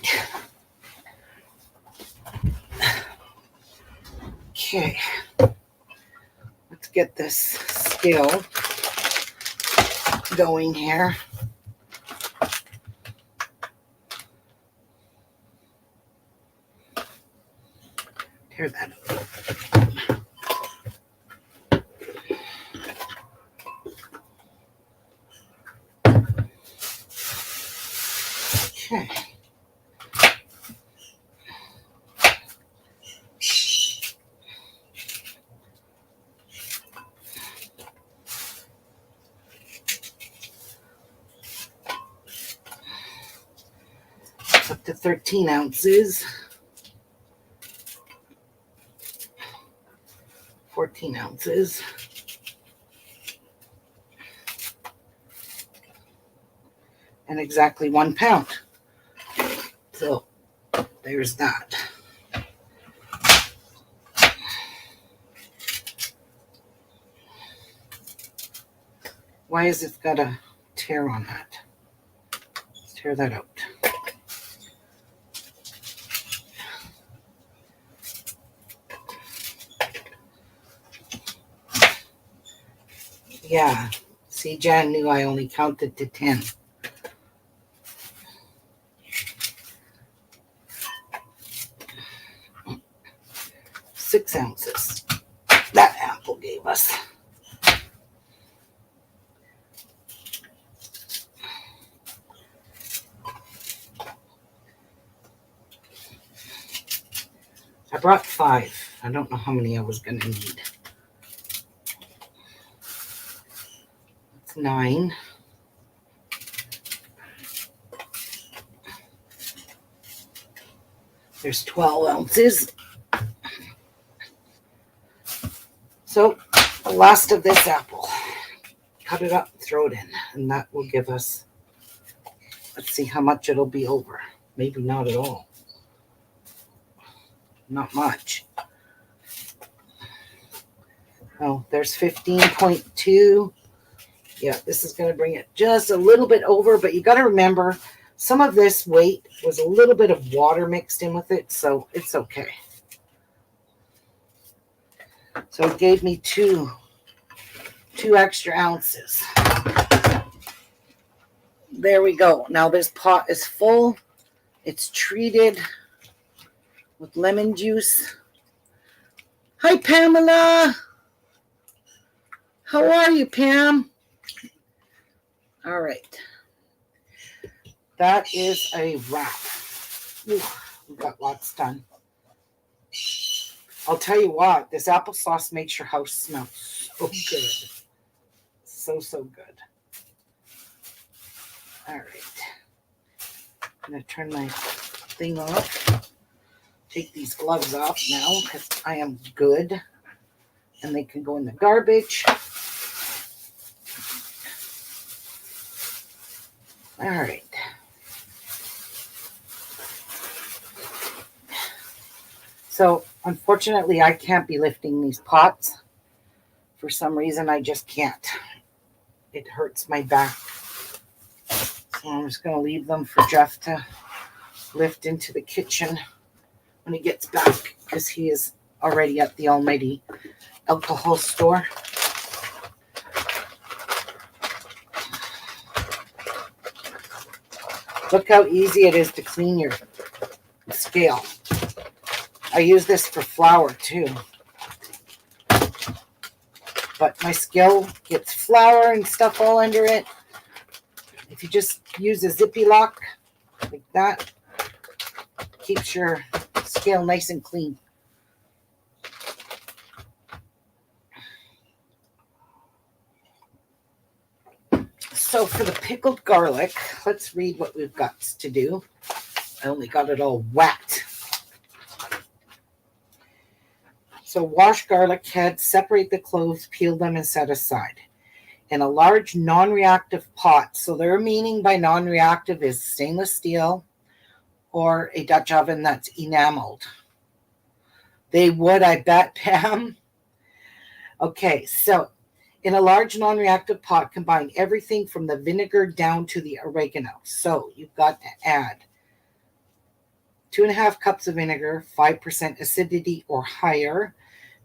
Okay. Let's get this scale going here. Tear that up. Okay. It's up to 13 ounces. 14 ounces. And exactly 1 pound. So there's that. Why has it got a tear on that? Let's tear that out. Yeah. See, Jan knew I only counted to 10. Six ounces. That apple gave us. I brought 5. I don't know how many I was going to need. That's 9. There's 12 ounces. So the last of this apple. Cut it up, throw it in, and that will give us, let's see how much it'll be over. Maybe not at all. Not much. Oh, there's 15.2. Yeah, this is going to bring it just a little bit over, but you got to remember some of this weight was a little bit of water mixed in with it, so it's okay. So it gave me two extra ounces. There we go. Now this pot is full. It's treated with lemon juice. Hi, Pamela. How are you, Pam? All right. That is a wrap. Ooh, we got lots done. I'll tell you what, this applesauce makes your house smell so good. So good. All right. I'm going to turn my thing off. Take these gloves off now because I am good. And they can go in the garbage. All right. So, unfortunately, I can't be lifting these pots. For some reason, I just can't. It hurts my back. So I'm just going to leave them for Jeff to lift into the kitchen when he gets back, because he is already at the almighty alcohol store. Look how easy it is to clean your scale. I use this for flour too. But my scale gets flour and stuff all under it. If you just use a zippy lock like that, keeps your scale nice and clean. So for the pickled garlic, let's read what we've got to do. I only got it all wet. So wash garlic heads, separate the cloves, peel them, and set aside. In a large non-reactive pot, so their meaning by non-reactive is stainless steel or a Dutch oven that's enameled. They would, I bet, Pam. Okay, so in a large non-reactive pot, combine everything from the vinegar down to the oregano. So you've got to add 2.5 cups of vinegar, 5% acidity or higher,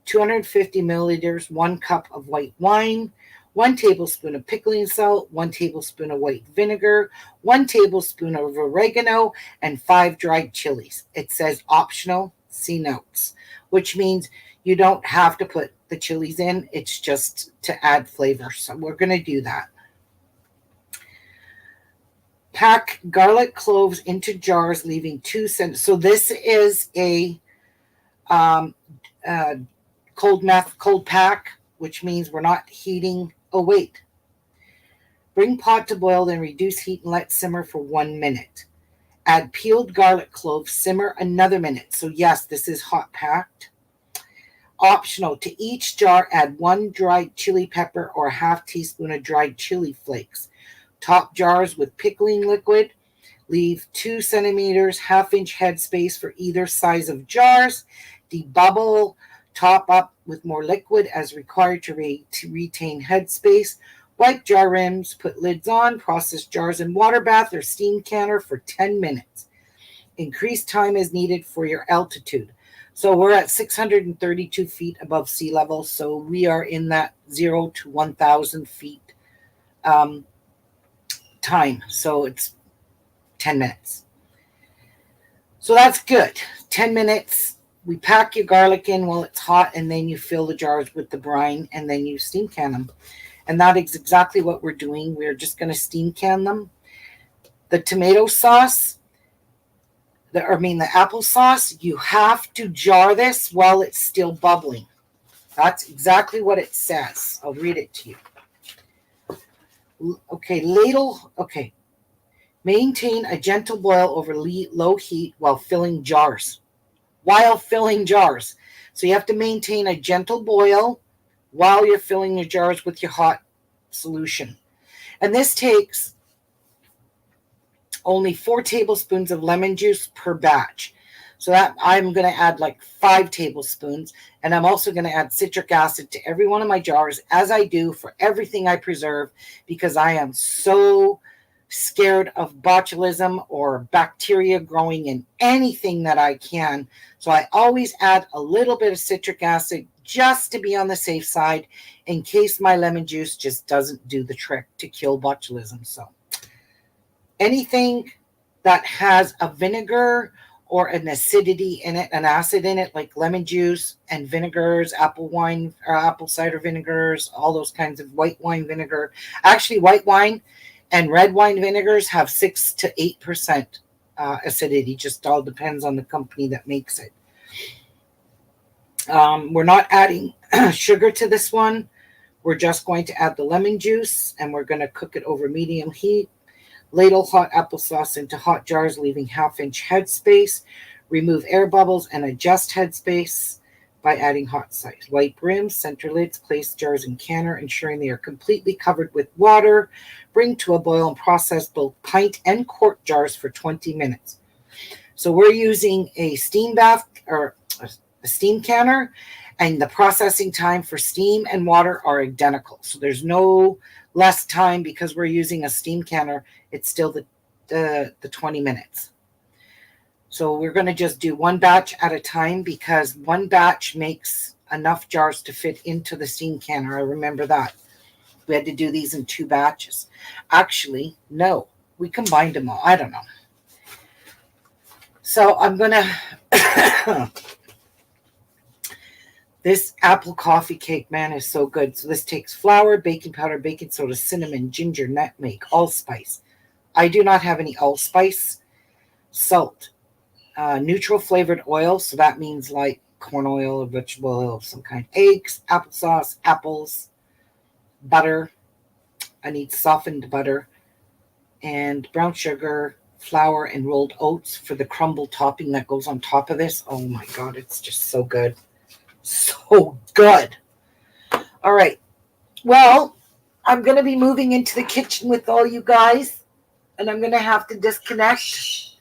250 milliliters, 1 cup of white wine, 1 tablespoon of pickling salt, 1 tablespoon of white vinegar, 1 tablespoon of oregano, and 5 dried chilies. It says optional, see notes, which means you don't have to put the chilies in. It's just to add flavor. So we're going to do that. Pack garlic cloves into jars, leaving 2 cents. So this is a cold pack, which means we're not heating. Oh, wait. Bring pot to boil, then reduce heat and let simmer for 1 minute. Add peeled garlic cloves, simmer another minute. So yes, this is hot packed. Optional, to each jar, add 1 dried chili pepper or a half teaspoon of dried chili flakes. Top jars with pickling liquid. Leave 2 centimeters, half-inch head space for either size of jars. Debubble, top up with more liquid as required to retain head space. Wipe jar rims, put lids on, process jars in water bath or steam canner for 10 minutes. Increased time is needed for your altitude. So we're at 632 feet above sea level, so we are in that 0 to 1,000 feet time. So it's 10 minutes. So that's good. 10 minutes. We pack your garlic in while it's hot, and then you fill the jars with the brine, and then you steam can them. And that is exactly what we're doing. We're just going to steam can them. The tomato sauce, the applesauce, you have to jar this while it's still bubbling. That's exactly what it says. I'll read it to you. Okay, ladle. Okay. Maintain a gentle boil over low heat while filling jars. So you have to maintain a gentle boil while you're filling your jars with your hot solution. And this takes only 4 tablespoons of lemon juice per batch. So that I'm going to add like 5 tablespoons. And I'm also going to add citric acid to every one of my jars, as I do for everything I preserve, because I am so scared of botulism or bacteria growing in anything that I can. So I always add a little bit of citric acid just to be on the safe side in case my lemon juice just doesn't do the trick to kill botulism. So anything that has a vinegar or an acidity in it, an acid in it, like lemon juice and vinegars, apple wine or apple cider vinegars, all those kinds of white wine vinegar. Actually, white wine and red wine vinegars have 6 to 8% acidity. Just all depends on the company that makes it. We're not adding sugar to this one. We're just going to add the lemon juice, and we're going to cook it over medium heat. Ladle hot applesauce into hot jars, leaving half-inch headspace. Remove air bubbles and adjust headspace by adding hot size. Wipe rims, center lids, place jars in canner, ensuring they are completely covered with water. Bring to a boil and process both pint and quart jars for 20 minutes. So we're using a steam bath or a steam canner, and the processing time for steam and water are identical. So there's no less time because we're using a steam canner. It's still the 20 minutes. So we're going to just do one batch at a time because one batch makes enough jars to fit into the steam canner. I remember that. We had to do these in 2 batches. Actually, no, we combined them all. I don't know. So I'm going to... This apple coffee cake, man, is so good. So this takes flour, baking powder, baking soda, cinnamon, ginger, nutmeg, allspice. I do not have any allspice. Salt. Neutral flavored oil. So that means like corn oil or vegetable oil of some kind. Eggs, applesauce, apples, butter. I need softened butter. And brown sugar, flour, and rolled oats for the crumble topping that goes on top of this. Oh my God, it's just so good. So good. All right. Well, I'm going to be moving into the kitchen with all you guys, and I'm going to have to disconnect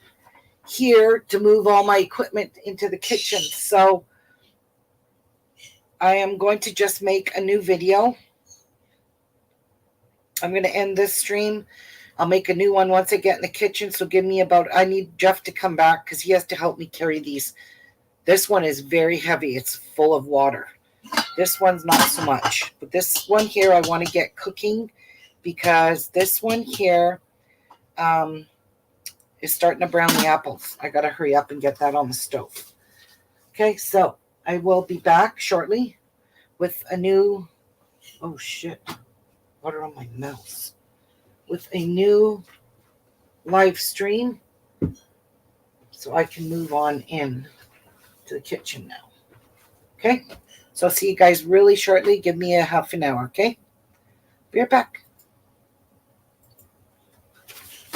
here to move all my equipment into the kitchen. So I am going to just make a new video. I'm going to end this stream. I'll make a new one once I get in the kitchen. So give me I need Jeff to come back because he has to help me carry these. This one is very heavy. It's full of water. This one's not so much. But this one here I want to get cooking because this one here is starting to brown the apples. I got to hurry up and get that on the stove. Okay, so I will be back shortly with a new... Oh, shit. Water on my mouse. With a new live stream so I can move on in to the kitchen now. Okay, so I'll see you guys really shortly. Give me a half an hour. Okay, be right back.